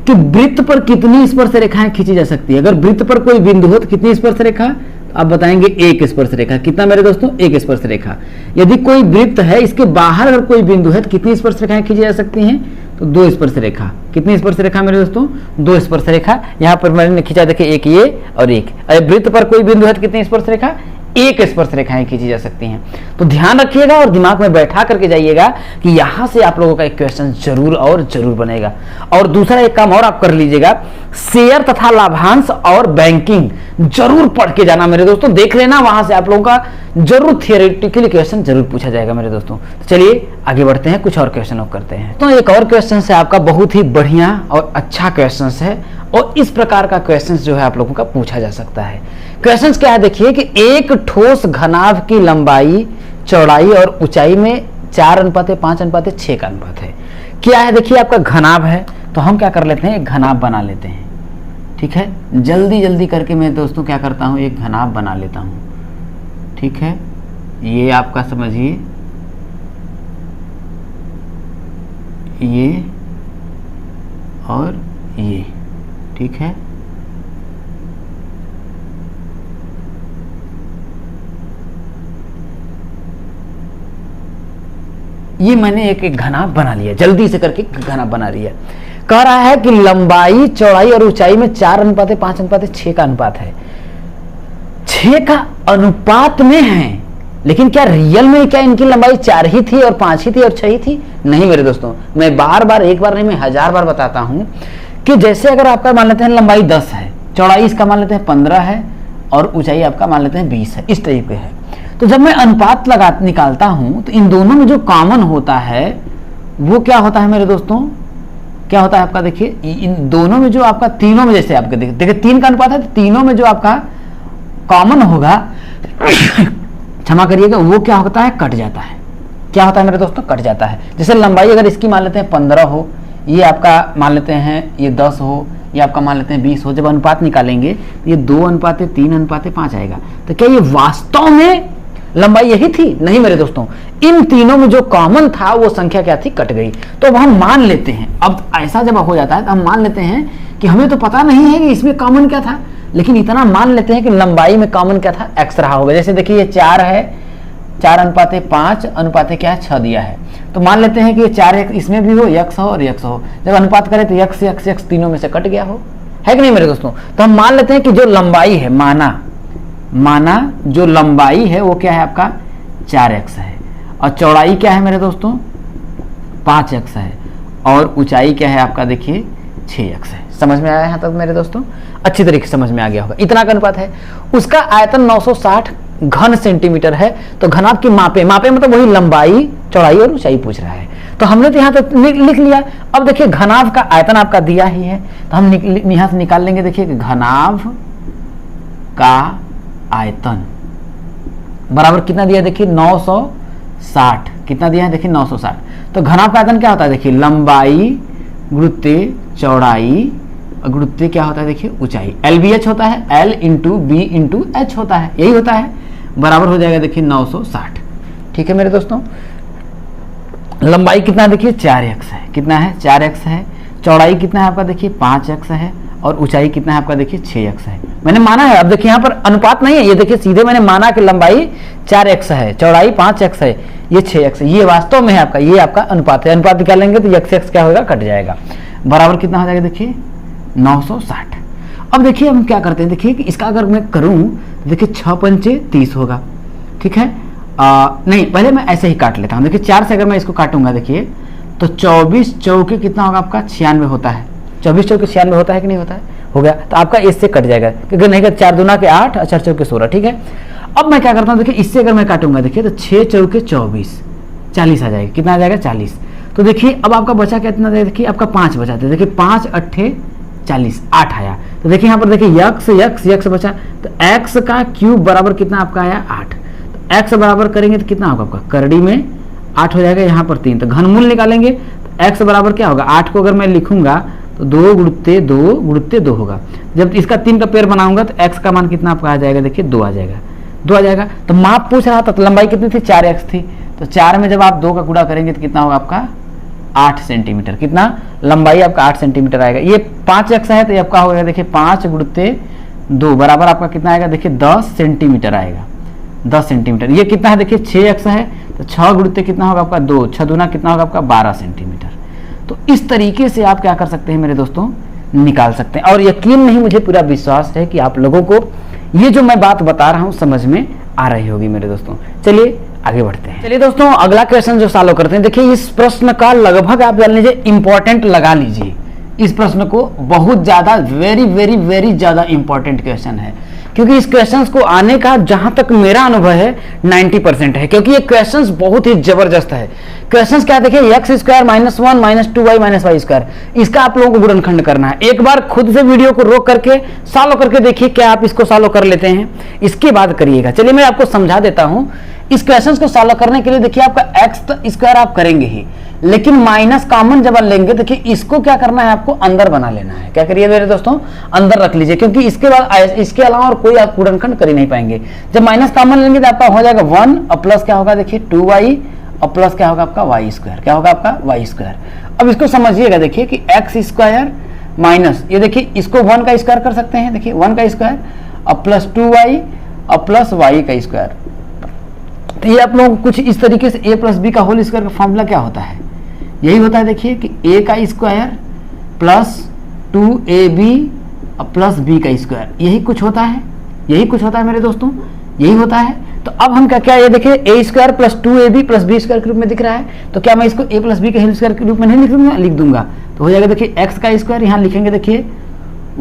कि वृत्त पर कितनी स्पर्श रेखाएं खींची जा सकती है, अगर वृत्त पर कोई बिंदु हो तो कितनी स्पर्श रेखा, आप बताएंगे एक स्पर्श रेखा। कितना मेरे दोस्तों, एक स्पर्श रेखा। यदि कोई वृत्त है इसके बाहर अगर कोई बिंदु है तो कितनी स्पर्श रेखाएं खींची जा सकती हैं, तो 2 स्पर्श रेखा। कितनी स्पर्श रेखा मेरे दोस्तों, 2 स्पर्श रेखा। यहाँ पर मैंने खींचा देखिए एक ये और एक। वृत्त पर कोई बिंदु है तो कितनी स्पर्श रेखा, एक स्पर्श रेखाएं खींची जा सकती हैं। तो ध्यान रखिएगा और दिमाग में बैठा करके जाइएगा कि यहां से आप लोगों का एक क्वेश्चन जरूर और जरूर बनेगा। और दूसरा एक काम और आप कर लीजिएगा, शेयर तथा लाभांश और बैंकिंग जरूर पढ़ के जाना मेरे दोस्तों, देख लेना, वहां से आप लोगों का जरूर थियोरेटिकली क्वेश्चन जरूर पूछा जाएगा मेरे दोस्तों। तो चलिए आगे बढ़ते हैं, कुछ और क्वेश्चन करते हैं। तो एक और क्वेश्चन है आपका बहुत ही बढ़िया और अच्छा क्वेश्चन है और इस प्रकार का क्वेश्चन जो है आप लोगों का पूछा जा सकता है। क्वेश्चन क्या है, देखिए कि एक ठोस घनाभ की लंबाई, चौड़ाई और ऊंचाई में 4:5:6 का अनुपात है। क्या है, देखिए आपका घनाभ है, तो हम क्या कर लेते हैं, एक घनाभ बना लेते हैं। ठीक है, जल्दी जल्दी करके मैं दोस्तों क्या करता हूं, एक घनाभ बना लेता हूं। ठीक है, ये आपका समझिए ये और ये, ठीक है। ये मैंने एक घनाभ बना लिया, जल्दी से करके घनाभ बना लिया। कह रहा है कि लंबाई, चौड़ाई और ऊंचाई में 4:5:6 का अनुपात है। 6 का अनुपात में है, लेकिन क्या रियल में क्या इनकी लंबाई 4 ही थी और 5 ही थी और 6 ही थी? नहीं मेरे दोस्तों, मैं बार बार, एक बार नहीं मैं 1000 बार बताता हूं कि जैसे अगर आपका मान लेते हैं लंबाई 10 है, चौड़ाई इसका मान लेते हैं 15 है और ऊंचाई आपका मान लेते हैं 20 है, इस टाइप के है। तो जब मैं अनुपात निकालता हूं तो इन दोनों में जो कॉमन होता है वो क्या होता है मेरे दोस्तों? क्या होता है आपका? देखिए इन दोनों में जो आपका, तीनों में जैसे आपके देखिए 3 का अनुपात है, तो तीनों में जो आपका कॉमन होगा क्षमा करिएगा, वो क्या होता है? कट जाता है। क्या होता है मेरे दोस्तों? कट जाता है। जैसे लंबाई अगर इसकी मान लेते हैं 15 हो, ये आपका मान लेते हैं ये 10 हो, ये आपका मान लेते हैं 20 हो, जब अनुपात निकालेंगे तो ये 2:3:5 आएगा। तो क्या ये वास्तव में लंबाई यही थी? नहीं मेरे दोस्तों, इन तीनों में जो कॉमन था वो संख्या क्या थी? कट गई। तो अब हम मान लेते हैं, अब ऐसा जब हो जाता है तो हम मान लेते हैं कि हमें तो पता नहीं है कि इसमें कॉमन क्या था, लेकिन इतना मान लेते हैं कि लंबाई में कॉमन क्या था? x रहा होगा। जैसे देखिए ये 4 है, 4:5 अनुपात क्या है? 6 दिया है। तो मान लेते हैं कि ये 4 इसमें भी हो, x हो और x हो, जब अनुपात करें तो x तीनों में से कट गया हो, है कि नहीं मेरे दोस्तों? तो हम मान लेते हैं कि जो लंबाई है, माना जो लंबाई है वो क्या है आपका? 4x है, और चौड़ाई क्या है मेरे दोस्तों? 5x है, और ऊंचाई क्या है आपका? देखिए 6x है। समझ में आया यहाँ तक मेरे दोस्तों? अच्छी तरीके से समझ में आ गया होगा। इतना का अनुपात है। उसका आयतन 960 घन सेंटीमीटर है। तो घनाभ की मापे मतलब वही लंबाई, चौड़ाई और ऊंचाई पूछ रहा है, तो हमने तो यहाँ तक लिख लिया। अब देखिए घनाभ का आयतन आपका दिया ही है, तो हम यहाँ से निकाल लेंगे। देखिए घनाभ का आयतन बराबर कितना दिया? देखिए 960। कितना दिया है? देखिए 960। तो घनाभ का आयतन क्या होता है? देखिए लंबाई गुणित चौड़ाई गुणित क्या होता है? देखिए ऊंचाई, LBH होता है, L into B into H होता है, यही होता है, बराबर हो जाएगा देखिए 960। ठीक है मेरे दोस्तों, लंबाई कितना? देखिए 4x है। कितना है? 4x है। चौड़ाई कितना है आपका? देखिए 5x है, और ऊंचाई कितना है आपका? देखिए 6x है। मैंने माना है। अब देखिए यहाँ पर अनुपात नहीं है, ये देखिए सीधे मैंने माना कि लंबाई 4x है, चौड़ाई 5x है, ये 6x है, ये वास्तव में है आपका, ये आपका अनुपात है। अनुपात निकालेंगे तो x क्या होगा? कट जाएगा। बराबर कितना हो जाएगा? देखिए 960। अब देखिए हम क्या करते हैं, देखिए कि इसका अगर मैं करूं तो देखिए 6×5 30 होगा, ठीक है। नहीं, पहले मैं ऐसे ही काट लेता हूं। देखिए 4 से अगर मैं इसको काटूंगा देखिए तो 24 चौके कितना होगा आपका? 96 होता है। 24 चौके 96 होता है कि नहीं होता है? हो गया। तो आपका इससे कट जाएगा, क्योंकि नहीं 4 दूना के 8 और 4 चौके 16, ठीक है। अब मैं क्या करता हूँ, देखिए इससे अगर मैं काटूंगा देखिए तो 6 चौके 24, 40 आ जाएगा। कितना आ जाएगा? 40। तो देखिए अब आपका बचा कितना? देखिए आपका 5 बचा था। देखिए 5 8 40, 8 आया। तो देखिए यहाँ पर देखिए यक्स बचा, तो x का क्यूब बराबर कितना आपका आया? 8। तो x बराबर करेंगे तो कितना होगा आपका? करड़ी में 8 हो जाएगा, यहाँ पर 3, तो घनमूल निकालेंगे तो x बराबर क्या होगा? 8 को अगर मैं लिखूंगा तो 2 गुणित 2 होगा। जब इसका 3 का पेड़ बनाऊंगा तो x का मान कितना आपका आ जाएगा? देखिए 2 आ जाएगा, 2 आ जाएगा। तो माप पूछ रहा था, तो लंबाई कितनी थी? 4x थी। तो 4 में जब आप 2 का गुणा करेंगे तो कितना होगा आपका? 8 सेंटीमीटर। कितना? लंबाई आपका 8 सेंटीमीटर आएगा। ये 5x है तो ये आपका होगा देखिए 5 गुणित 2 बराबर आपका कितना आएगा? देखिए 10 सेंटीमीटर आएगा, 10 सेंटीमीटर। ये कितना है? देखिए 6x है, तो 6 गुणित कितना होगा आपका? 2, 6 दूना कितना होगा आपका? 12 सेंटीमीटर। तो इस तरीके से आप क्या कर सकते हैं मेरे दोस्तों? निकाल सकते हैं। और यकीन नहीं, मुझे पूरा विश्वास है कि आप लोगों को ये जो मैं बात बता रहा हूँ समझ में आ रही होगी मेरे दोस्तों। चलिए आगे बढ़ते हैं। चलिए दोस्तों, अगला क्वेश्चन जो सॉल्व करते हैं, देखिए इस प्रश्न का लगभग आप जान लीजिए इंपॉर्टेंट लगा लीजिए। इस प्रश्न को बहुत ज्यादा वेरी ज्यादा इंपॉर्टेंट क्वेश्चन है, क्योंकि इस क्वेश्चन को आने का जहां तक मेरा अनुभव है 90% है, क्योंकि ये क्वेश्चन बहुत ही जबरदस्त है। क्वेश्चन क्या देखिए, x² - 1 - 2y - y², इसका आप लोगों को गुणनखंड करना है। एक बार खुद से वीडियो को रोक करके सॉल्व करके देखिए, क्या आप इसको सॉल्व कर लेते हैं, इसके बाद करिएगा। चलिए मैं आपको समझा देता हूं। इस क्वेश्चन को सॉल्व करने के लिए देखिए आपका x² आप करेंगे ही, लेकिन माइनस कॉमन जब लेंगे देखिए इसको क्या करना है, आपको अंदर बना लेना है। क्या करिए मेरे दोस्तों, अंदर रख लीजिए, क्योंकि इसके बाद इसके अलावा और कोई आप गुणनखंड कर ही नहीं पाएंगे। जब माइनस कॉमन लेंगे तो आपका हो जाएगा 1 और प्लस क्या होगा देखिए 2y और प्लस क्या होगा आपका वाई स्क्वायर, क्या होगा आपका वाई स्क्वायर। अब इसको समझिएगा, देखिए कि एक्स स्क्वायर माइनस, ये देखिए इसको 1 का स्क्वायर कर सकते हैं, देखिए 1 का स्क्वायर और प्लस 2y और प्लस वाई का स्क्वायर। तो ये आप लोगों को कुछ इस तरीके से a प्लस बी का होल स्क्वायर का फॉर्मूला क्या होता है, यही होता है देखिए कि a का स्क्वायर प्लस 2ab और प्लस b का स्क्वायर, यही कुछ होता है, यही कुछ होता है मेरे दोस्तों, यही होता है। तो अब हम क्या ये देखिए a square plus 2ab plus b square के रूप में दिख रहा है, तो क्या मैं इसको a प्लस बी के होल स्क्वायर के रूप में नहीं लिख दूंगा, तो हो जाएगा देखिए x का स्क्वायर, यहाँ लिखेंगे देखिए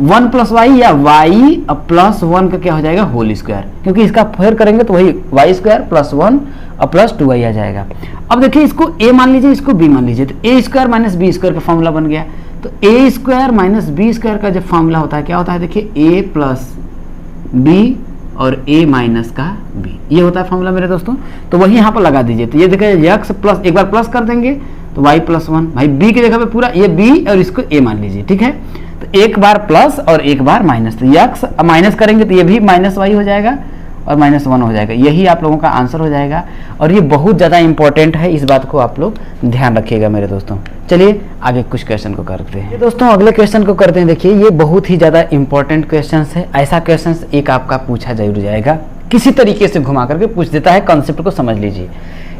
1 प्लस वाई या y और प्लस 1 का क्या हो जाएगा होल स्क्वायर, क्योंकि इसका फेयर करेंगे तो वही वाई स्क्वायर प्लस 1 और प्लस 2y आ जाएगा। अब देखिए इसको a मान लीजिए, इसको b मान लीजिए, तो a square minus B square का फॉर्मूला बन गया। तो a square minus B square का जब फॉर्मूला होता है क्या होता है, देखिए a प्लस बी और a माइनस का b, ये होता है फॉर्मूला मेरे दोस्तों। तो वही यहाँ पर लगा दीजिए, तो ये देखिए x प्लस, एक बार प्लस कर देंगे तो y प्लस 1, भाई b की जगह पे पूरा ये b और इसको a मान लीजिए, ठीक है। तो एक बार प्लस और एक बार माइनस, तो x माइनस करेंगे तो ये भी माइनस y हो जाएगा और माइनस 1 हो जाएगा, यही आप लोगों का आंसर हो जाएगा। और ये बहुत ज़्यादा इंपॉर्टेंट है, इस बात को आप लोग ध्यान रखिएगा मेरे दोस्तों। चलिए आगे कुछ क्वेश्चन को करते हैं दोस्तों, अगले क्वेश्चन को करते हैं। देखिए ये बहुत ही ज़्यादा इंपॉर्टेंट क्वेश्चन है, ऐसा क्वेश्चन एक आपका पूछा जरूर जाएगा, किसी तरीके से घुमा करके पूछ देता है, कॉन्सेप्ट को समझ लीजिए।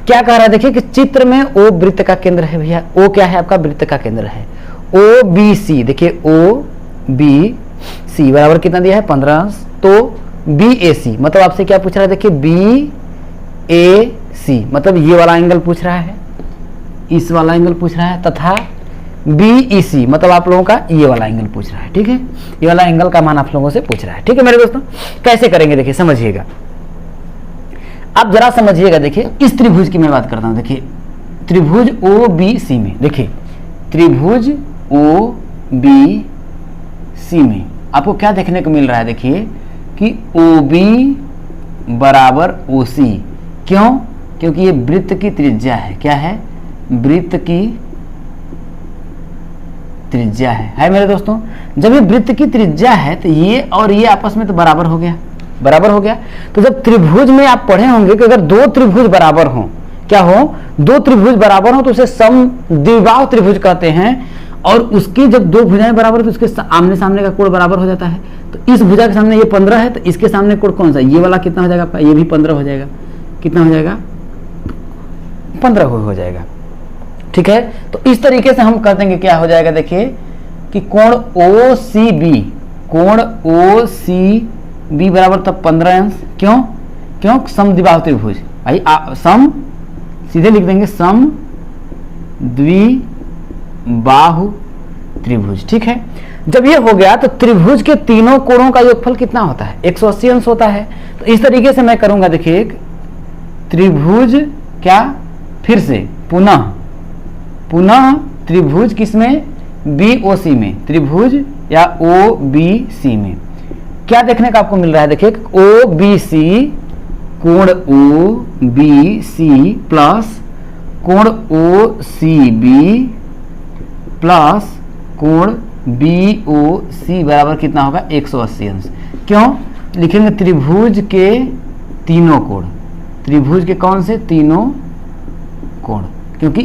क्या कह रहा है देखिए कि चित्र में ओ वृत्त का केंद्र है, भैया ओ क्या है आपका वृत्त का केंद्र है, ओ बी सी, देखिए ओ बी सी बराबर कितना दिया है 15, तो बी ए सी मतलब आपसे क्या पूछ रहा है, देखिए बी ए सी मतलब ये वाला एंगल पूछ रहा है, इस वाला एंगल पूछ रहा है, तथा बी ई सी मतलब आप लोगों का ये वाला एंगल पूछ रहा है, ठीक है। ये वाला एंगल का मान आप लोगों से पूछ रहा है, ठीक है मेरे दोस्तों। कैसे करेंगे देखिए समझिएगा, आप जरा समझिएगा। देखिए इस त्रिभुज की मैं बात करता हूं, देखिए त्रिभुज ओ बी सी में, देखिए त्रिभुज ओ बी सी में आपको क्या देखने को मिल रहा है, देखिए कि ओ बी बराबर ओ सी, क्यों, क्योंकि ये वृत्त की त्रिज्या है, क्या है, वृत्त की त्रिज्या है मेरे दोस्तों। जब ये वृत्त की त्रिज्या है तो ये और ये आपस में तो बराबर हो गया, बराबर हो गया। तो जब त्रिभुज में आप पढ़े होंगे कि अगर दो त्रिभुज बराबर हो, क्या हो, दो त्रिभुज बराबर हो तो उसे समद्विबाहु त्रिभुज कहते हैं, और उसकी जब दो भुजाएं बराबर तो उसके आमने सामने का कोण बराबर हो जाता है। तो इस भुजा के सामने ये 15 है, तो इसके सामने कोण कौन सा, ये वाला कितना हो जाएगा आपका, ये भी 15 हो जाएगा, कितना हो जाएगा 15 हो जाएगा, ठीक है। तो इस तरीके से हम कर देंगे, क्या हो जाएगा देखिए कि कोण ओ सी बी, कोण ओ सी बी बराबर तब 15 अंश, क्यों, क्यों, समद्विबाहु त्रिभुज, भाई सम सीधे लिख देंगे सम द्विबाहु त्रिभुज, ठीक है। जब ये हो गया तो त्रिभुज के तीनों कोणों का योगफल कितना होता है, 180 अंश होता है। तो इस तरीके से मैं करूंगा, देखिए त्रिभुज क्या, फिर से पुनः त्रिभुज किसमें, बी ओ सी में, त्रिभुज या ओ बी सी में क्या देखने का आपको मिल रहा है, देखिए ओ बी सी, कोण ओ बी सी प्लस कोण ओ सी बी प्लस कोण बी ओ सी बराबर कितना होगा 180 अंश। क्यों लिखेंगे, त्रिभुज के तीनों कोण, त्रिभुज के कौन से तीनों कोण, क्योंकि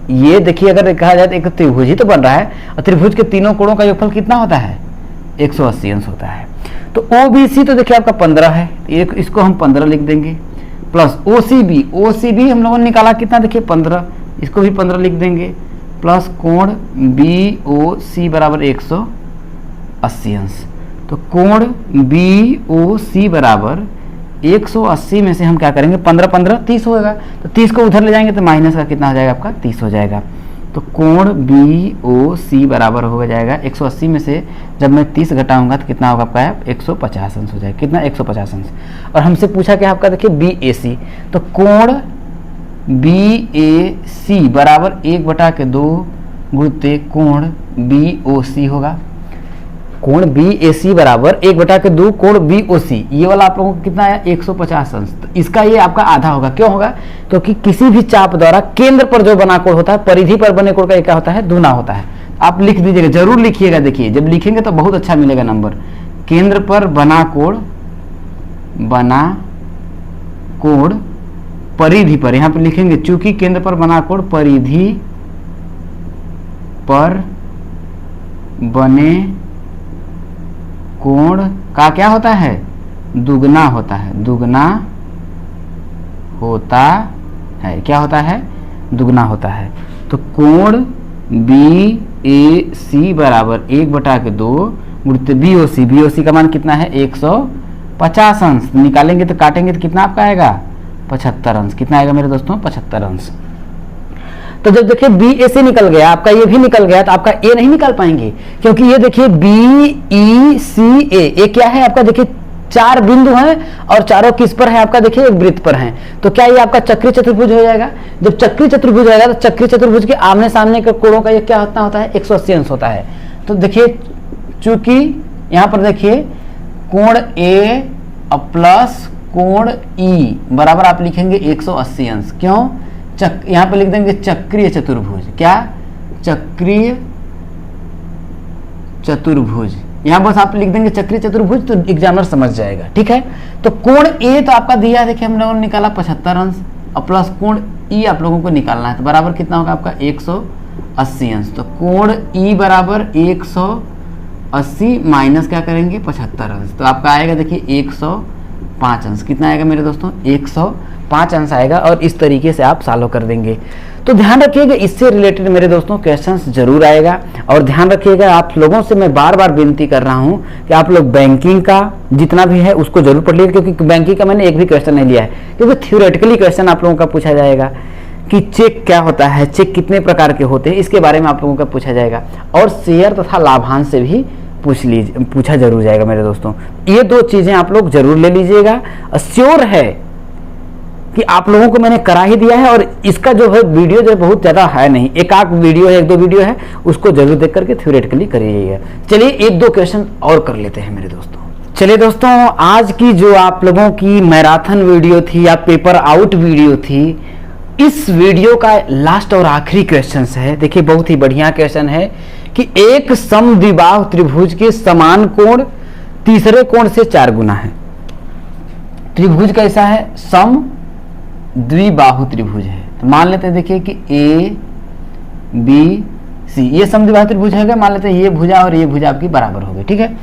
ये देखिए अगर कहा जाए तो एक त्रिभुज ही तो बन रहा है, और त्रिभुज के तीनों कोणों का योगफल कितना होता है 180 अंश होता है। तो ओ बी सी तो देखिए आपका 15 है, इसको हम 15 लिख देंगे, प्लस ओ सी बी हम लोगों ने निकाला कितना, देखिए 15, इसको भी 15 लिख देंगे, प्लस कोण बी ओ सी बराबर 180 अंश। तो कोण बी ओ सी बराबर 180 में से हम क्या करेंगे, 15 30 होगा, तो 30 को उधर ले जाएंगे तो माइनस का कितना हो जाएगा आपका 30 हो जाएगा। तो कोण बी ओ सी बराबर हो जाएगा 180 में से जब मैं 30 घटाऊंगा तो कितना होगा आपका 150 अंश हो जाएगा, कितना 150 अंश। और हमसे पूछा क्या आपका, देखिए बी ए सी, तो कोण बी ए सी बराबर 1/2 गुणित कोण बी ओ सी होगा। कोण बी ए सी बराबर 1/2 कोण बी ओ सी, ये वाला आप लोगों को कितना है 150 अंश। तो इसका ये आपका आधा होगा, क्यों होगा, क्योंकि किसी भी चाप द्वारा केंद्र पर जो बना कोण होता है, परिधि पर बने कोण का क्या होता है, दूना होता है। आप लिख दीजिएगा, जरूर लिखिएगा, देखिए जब लिखेंगे तो बहुत अच्छा मिलेगा नंबर। केंद्र पर बना कोण परिधि पर, यहां पर लिखेंगे चूंकि केंद्र पर बना कोण परिधि पर बने कोण का क्या होता है, दुगना होता है, दुगना होता है, क्या होता है, दुगना होता है। तो कोण बी ए सी बराबर 1/2 गुणित बी ओ सी, बी ओ सी का मान कितना है 150 अंश, निकालेंगे तो काटेंगे तो कितना आपका आएगा 75 अंश, कितना आएगा मेरे दोस्तों 75 अंश। तो जब देखिए बी ए से निकल गया, आपका ये भी निकल गया, तो आपका ए नहीं निकाल पाएंगे, क्योंकि ये देखिए बी ई सी ए क्या है आपका, देखिए 4 बिंदु हैं और चारों किस पर है आपका, देखिए एक वृत्त पर हैं। तो क्या ये आपका चक्रीय चतुर्भुज हो जाएगा। जब चक्रीय चतुर्भुज हो जाएगा तो चक्रीय चतुर्भुज के आमने सामने के कोणों का ये क्या होता है 180 अंश होता है। तो देखिए चूंकि यहाँ पर देखिए कोण ए प्लस कोण ई बराबर आप लिखेंगे 180 अंश, क्यों यहाँ पे लिख देंगे चक्रीय चतुर्भुज, क्या चक्रीय चतुर्भुज, यहां बस आप लिख देंगे चक्रीय चतुर्भुज तो एग्जामिनर समझ जाएगा, ठीक है। तो कोण ए तो आपका दिया है, देखिए हम लोगों ने निकाला 75 अंश और प्लस कोण ई आप लोगों को निकालना है, तो बराबर कितना होगा आपका 180 अंश। तो कोण ई बराबर 180 माइनस क्या करेंगे 75 अंश, तो आपका आएगा देखिए 105 अंश, कितना आएगा मेरे दोस्तों 105 अंश आएगा। और इस तरीके से आप सॉल्व कर देंगे। तो ध्यान रखिएगा इससे रिलेटेड मेरे दोस्तों क्वेश्चंस जरूर आएगा। और ध्यान रखिएगा आप लोगों से मैं बार बार विनती कर रहा हूं कि आप लोग बैंकिंग का जितना भी है उसको जरूर पढ़ लीजिए, क्योंकि बैंकिंग का मैंने एक भी क्वेश्चन नहीं लिया है, क्योंकि थ्योरेटिकली क्वेश्चन आप लोगों का पूछा जाएगा कि चेक क्या होता है, चेक कितने प्रकार के होते हैं, इसके बारे में आप लोगों का पूछा जाएगा। और शेयर तथा लाभांश से भी पूछा जरूर जाएगा मेरे दोस्तों। ये 2 चीजें आप लोग जरूर ले लीजिएगा। श्योर है कि आप लोगों को मैंने करा ही दिया है, और इसका जो है वीडियो जो बहुत ज्यादा है नहीं, एक आध वीडियो है, 1-2 वीडियो है, उसको जरूर देख करके थ्योरेटिकली करिएगा। चलिए 1-2 क्वेश्चन और कर लेते हैं मेरे दोस्तों। चलिए दोस्तों, आज की जो आप लोगों की मैराथन वीडियो थी या पेपर आउट वीडियो थी, इस वीडियो का लास्ट और आखिरी क्वेश्चन है। देखिए बहुत ही बढ़िया क्वेश्चन है कि एक समद्विबाहु त्रिभुज के समान कोण तीसरे कोण से 4 गुना है। त्रिभुज कैसा है, सम द्विबाहु त्रिभुज है। तो मान लेते हैं देखिए कि ए बी सी ये समद्विबाहु त्रिभुज है, मान लेते हैं ये भुजा और ये भुजा आपकी बराबर हो गई, ठीक है।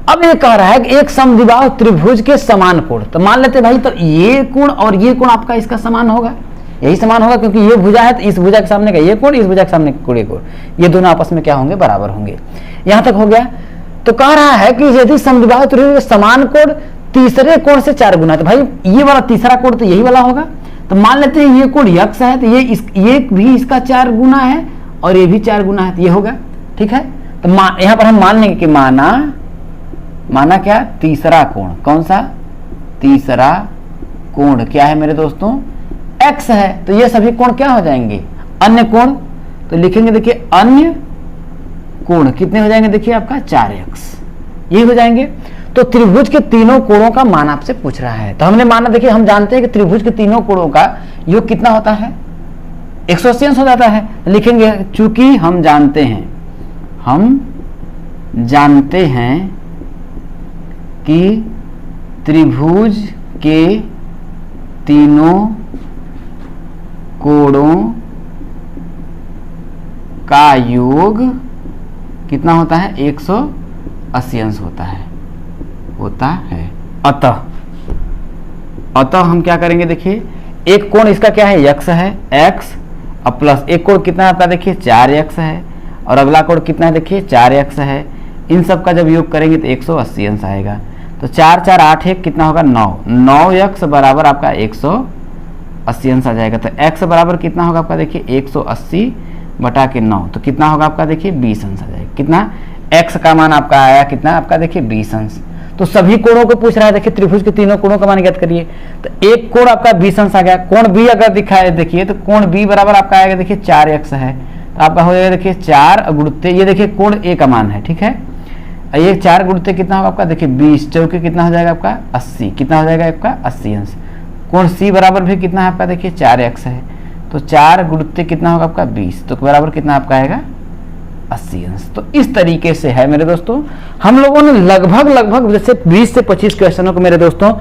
अब ये कह रहा है कि एक समद्विबाहु त्रिभुज के समान कोण, तो मान लेते हैं भाई तो ये कोण और ये कोण आपका इसका समान होगा, यही समान होगा, क्योंकि ये भुजा है तो इस भुजा के सामने का ये कोण, इस भुजा के सामने का ये कोण, ये दोनों आपस में क्या होंगे बराबर होंगे। यहां तक हो गया। तो कह रहा है कि यदि समद्विबाहु त्रिभुज के समान कोण तीसरे कोण से 4 गुना, तो भाई ये वाला तीसरा कोण तो यही वाला होगा। तो मान लेते हैं ये कोण यक्ष है, तो ये भी इसका 4 गुना है और ये भी 4 गुना है, तो ये होगा, ठीक है। तो यहां पर हम मान लेंगे कि माना क्या तीसरा कोण, कौन सा तीसरा कोण क्या है मेरे दोस्तों x है, तो ये सभी कोण क्या हो जाएंगे अन्य कोण। तो लिखेंगे देखिए अन्य कोण कितने हो जाएंगे, देखिए आपका 4x ये हो जाएंगे। तो त्रिभुज के तीनों कोणों का मान आपसे पूछ रहा है। तो हमने माना, देखिए हम जानते हैं कि त्रिभुज के तीनों कोणों का योग कितना होता है 180 अंश हो जाता है। लिखेंगे चूंकि हम जानते हैं कि त्रिभुज के तीनों कोणों का योग कितना होता है 180 अंश होता है। अतः हम क्या करेंगे, देखिए एक कोण इसका क्या है यक्ष है x, अब प्लस एक कोण कितना आता है देखिए 4x है, और अगला कोण कितना है देखिए 4x है। इन सब का जब योग करेंगे तो 180 अंश आएगा। तो 4 4 8 1 कितना होगा 9x बराबर आपका 180 अंश आ जाएगा। तो x बराबर कितना होगा आपका देखिए 180/9, तो कितना होगा आपका देखिए 20 अंश आ जाएगा। कितना x का मान आपका आया कितना आपका देखिए 20 अंश। तो सभी कोणों को पूछ रहा है, देखिए त्रिभुज के तीनों कोणों का मान ज्ञात करिए। तो एक कोण आपका 20 अंश आ गया। कोण b अगर दिखाए देखिए तो कोण b बराबर आपका आएगा देखिए 4x है, तो आपका हो जाएगा देखिए 4 गुणित ये देखिए कोण a का मान है, ठीक है। ये 4 गुणित कितना होगा आपका देखिए 20 चौके कितना हो जाएगा आपका 80, कितना हो जाएगा आपका 80 अंश। कोण c बराबर भी कितना है आपका देखिए 4x है, तो 4 गुणित कितना होगा आपका 20, तो बराबर कितना आपका आएगा 80 अंश। तो इस तरीके से है मेरे दोस्तों, हम लोगों ने लगभग जैसे 20 से 25 क्वेश्चनों को मेरे दोस्तों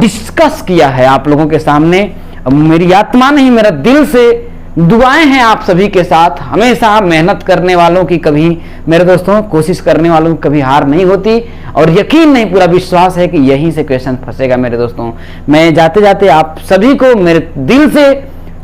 डिस्कस किया है आप लोगों के सामने। अब मेरी आत्मा नहीं, मेरा दिल से दुआएं हैं आप सभी के साथ। हमेशा मेहनत करने वालों की कभी, मेरे दोस्तों, कोशिश करने वालों की कभी हार नहीं होती, और यकीन नहीं, पूरा विश्वास है कि यहीं से क्वेश्चन फंसेगा मेरे दोस्तों। मैं जाते जाते आप सभी को मेरे दिल से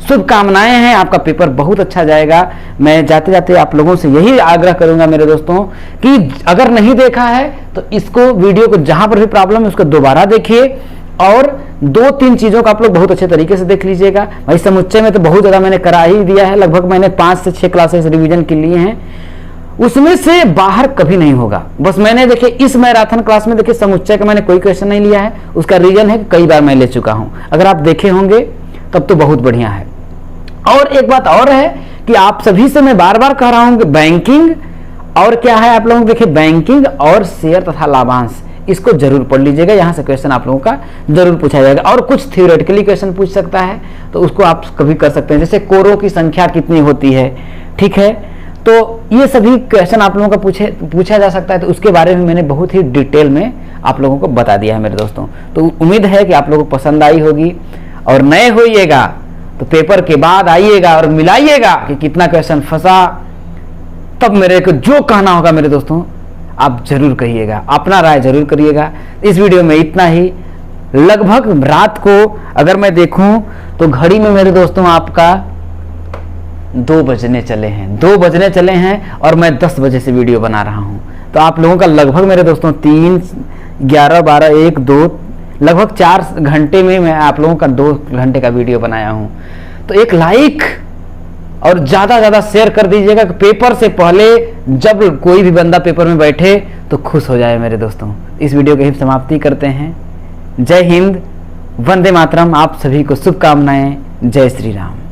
शुभकामनाएं हैं, आपका पेपर बहुत अच्छा जाएगा। मैं जाते जाते आप लोगों से यही आग्रह करूंगा मेरे दोस्तों कि अगर नहीं देखा है तो इसको, वीडियो को जहां पर भी प्रॉब्लम है उसको दोबारा देखिए, और 2-3 चीजों को आप लोग बहुत अच्छे तरीके से देख लीजिएगा। भाई समुच्चय में तो बहुत ज्यादा मैंने करा ही दिया है, लगभग मैंने 5 से 6 क्लासेस रिवीजन के लिए हैं, उसमें से बाहर कभी नहीं होगा। बस मैंने देखिए इस मैराथन क्लास में देखिए समुच्चय का मैंने कोई क्वेश्चन नहीं लिया है, उसका रीजन है कि कई बार मैं ले चुका हूं। अगर आप देखे होंगे तब तो बहुत बढ़िया है। और एक बात और है कि आप सभी से मैं बार बार कह रहा हूं कि बैंकिंग और क्या है, आप लोग देखिए बैंकिंग और शेयर तथा लाभांश, इसको जरूर पढ़ लीजिएगा। यहां से क्वेश्चन आप लोगों का जरूर पूछा जाएगा, और कुछ थ्योरेटिकली क्वेश्चन पूछ सकता है तो उसको आप कभी कर सकते हैं, जैसे कोरों की संख्या कितनी होती है, ठीक है। तो ये सभी क्वेश्चन आप लोगों का पूछा जा सकता है, तो उसके बारे में मैंने बहुत ही डिटेल में आप लोगों को बता दिया है मेरे दोस्तों। तो उम्मीद है कि आप लोगों को पसंद आई होगी, और नए होइएगा तो पेपर के बाद आइएगा और मिलाइएगा कि कितना क्वेश्चन फंसा, तब मेरे को जो कहना होगा मेरे दोस्तों आप जरूर कहिएगा, अपना राय जरूर करिएगा। इस वीडियो में इतना ही। लगभग रात को अगर मैं देखूं तो घड़ी में मेरे दोस्तों आपका 2 बजने चले हैं, 2 बजने चले हैं, और मैं 10 बजे से वीडियो बना रहा हूं। तो आप लोगों का लगभग मेरे दोस्तों 3, 11, 12, 1, 2, लगभग 4 घंटे में मैं आप लोगों का 2 घंटे का वीडियो बनाया हूं। तो एक लाइक और ज्यादा शेयर कर दीजिएगा कि पेपर से पहले जब कोई भी बंदा पेपर में बैठे तो खुश हो जाए मेरे दोस्तों। इस वीडियो की समाप्ति करते हैं। जय हिंद, वंदे मातरम। आप सभी को शुभकामनाएं। जय श्री राम।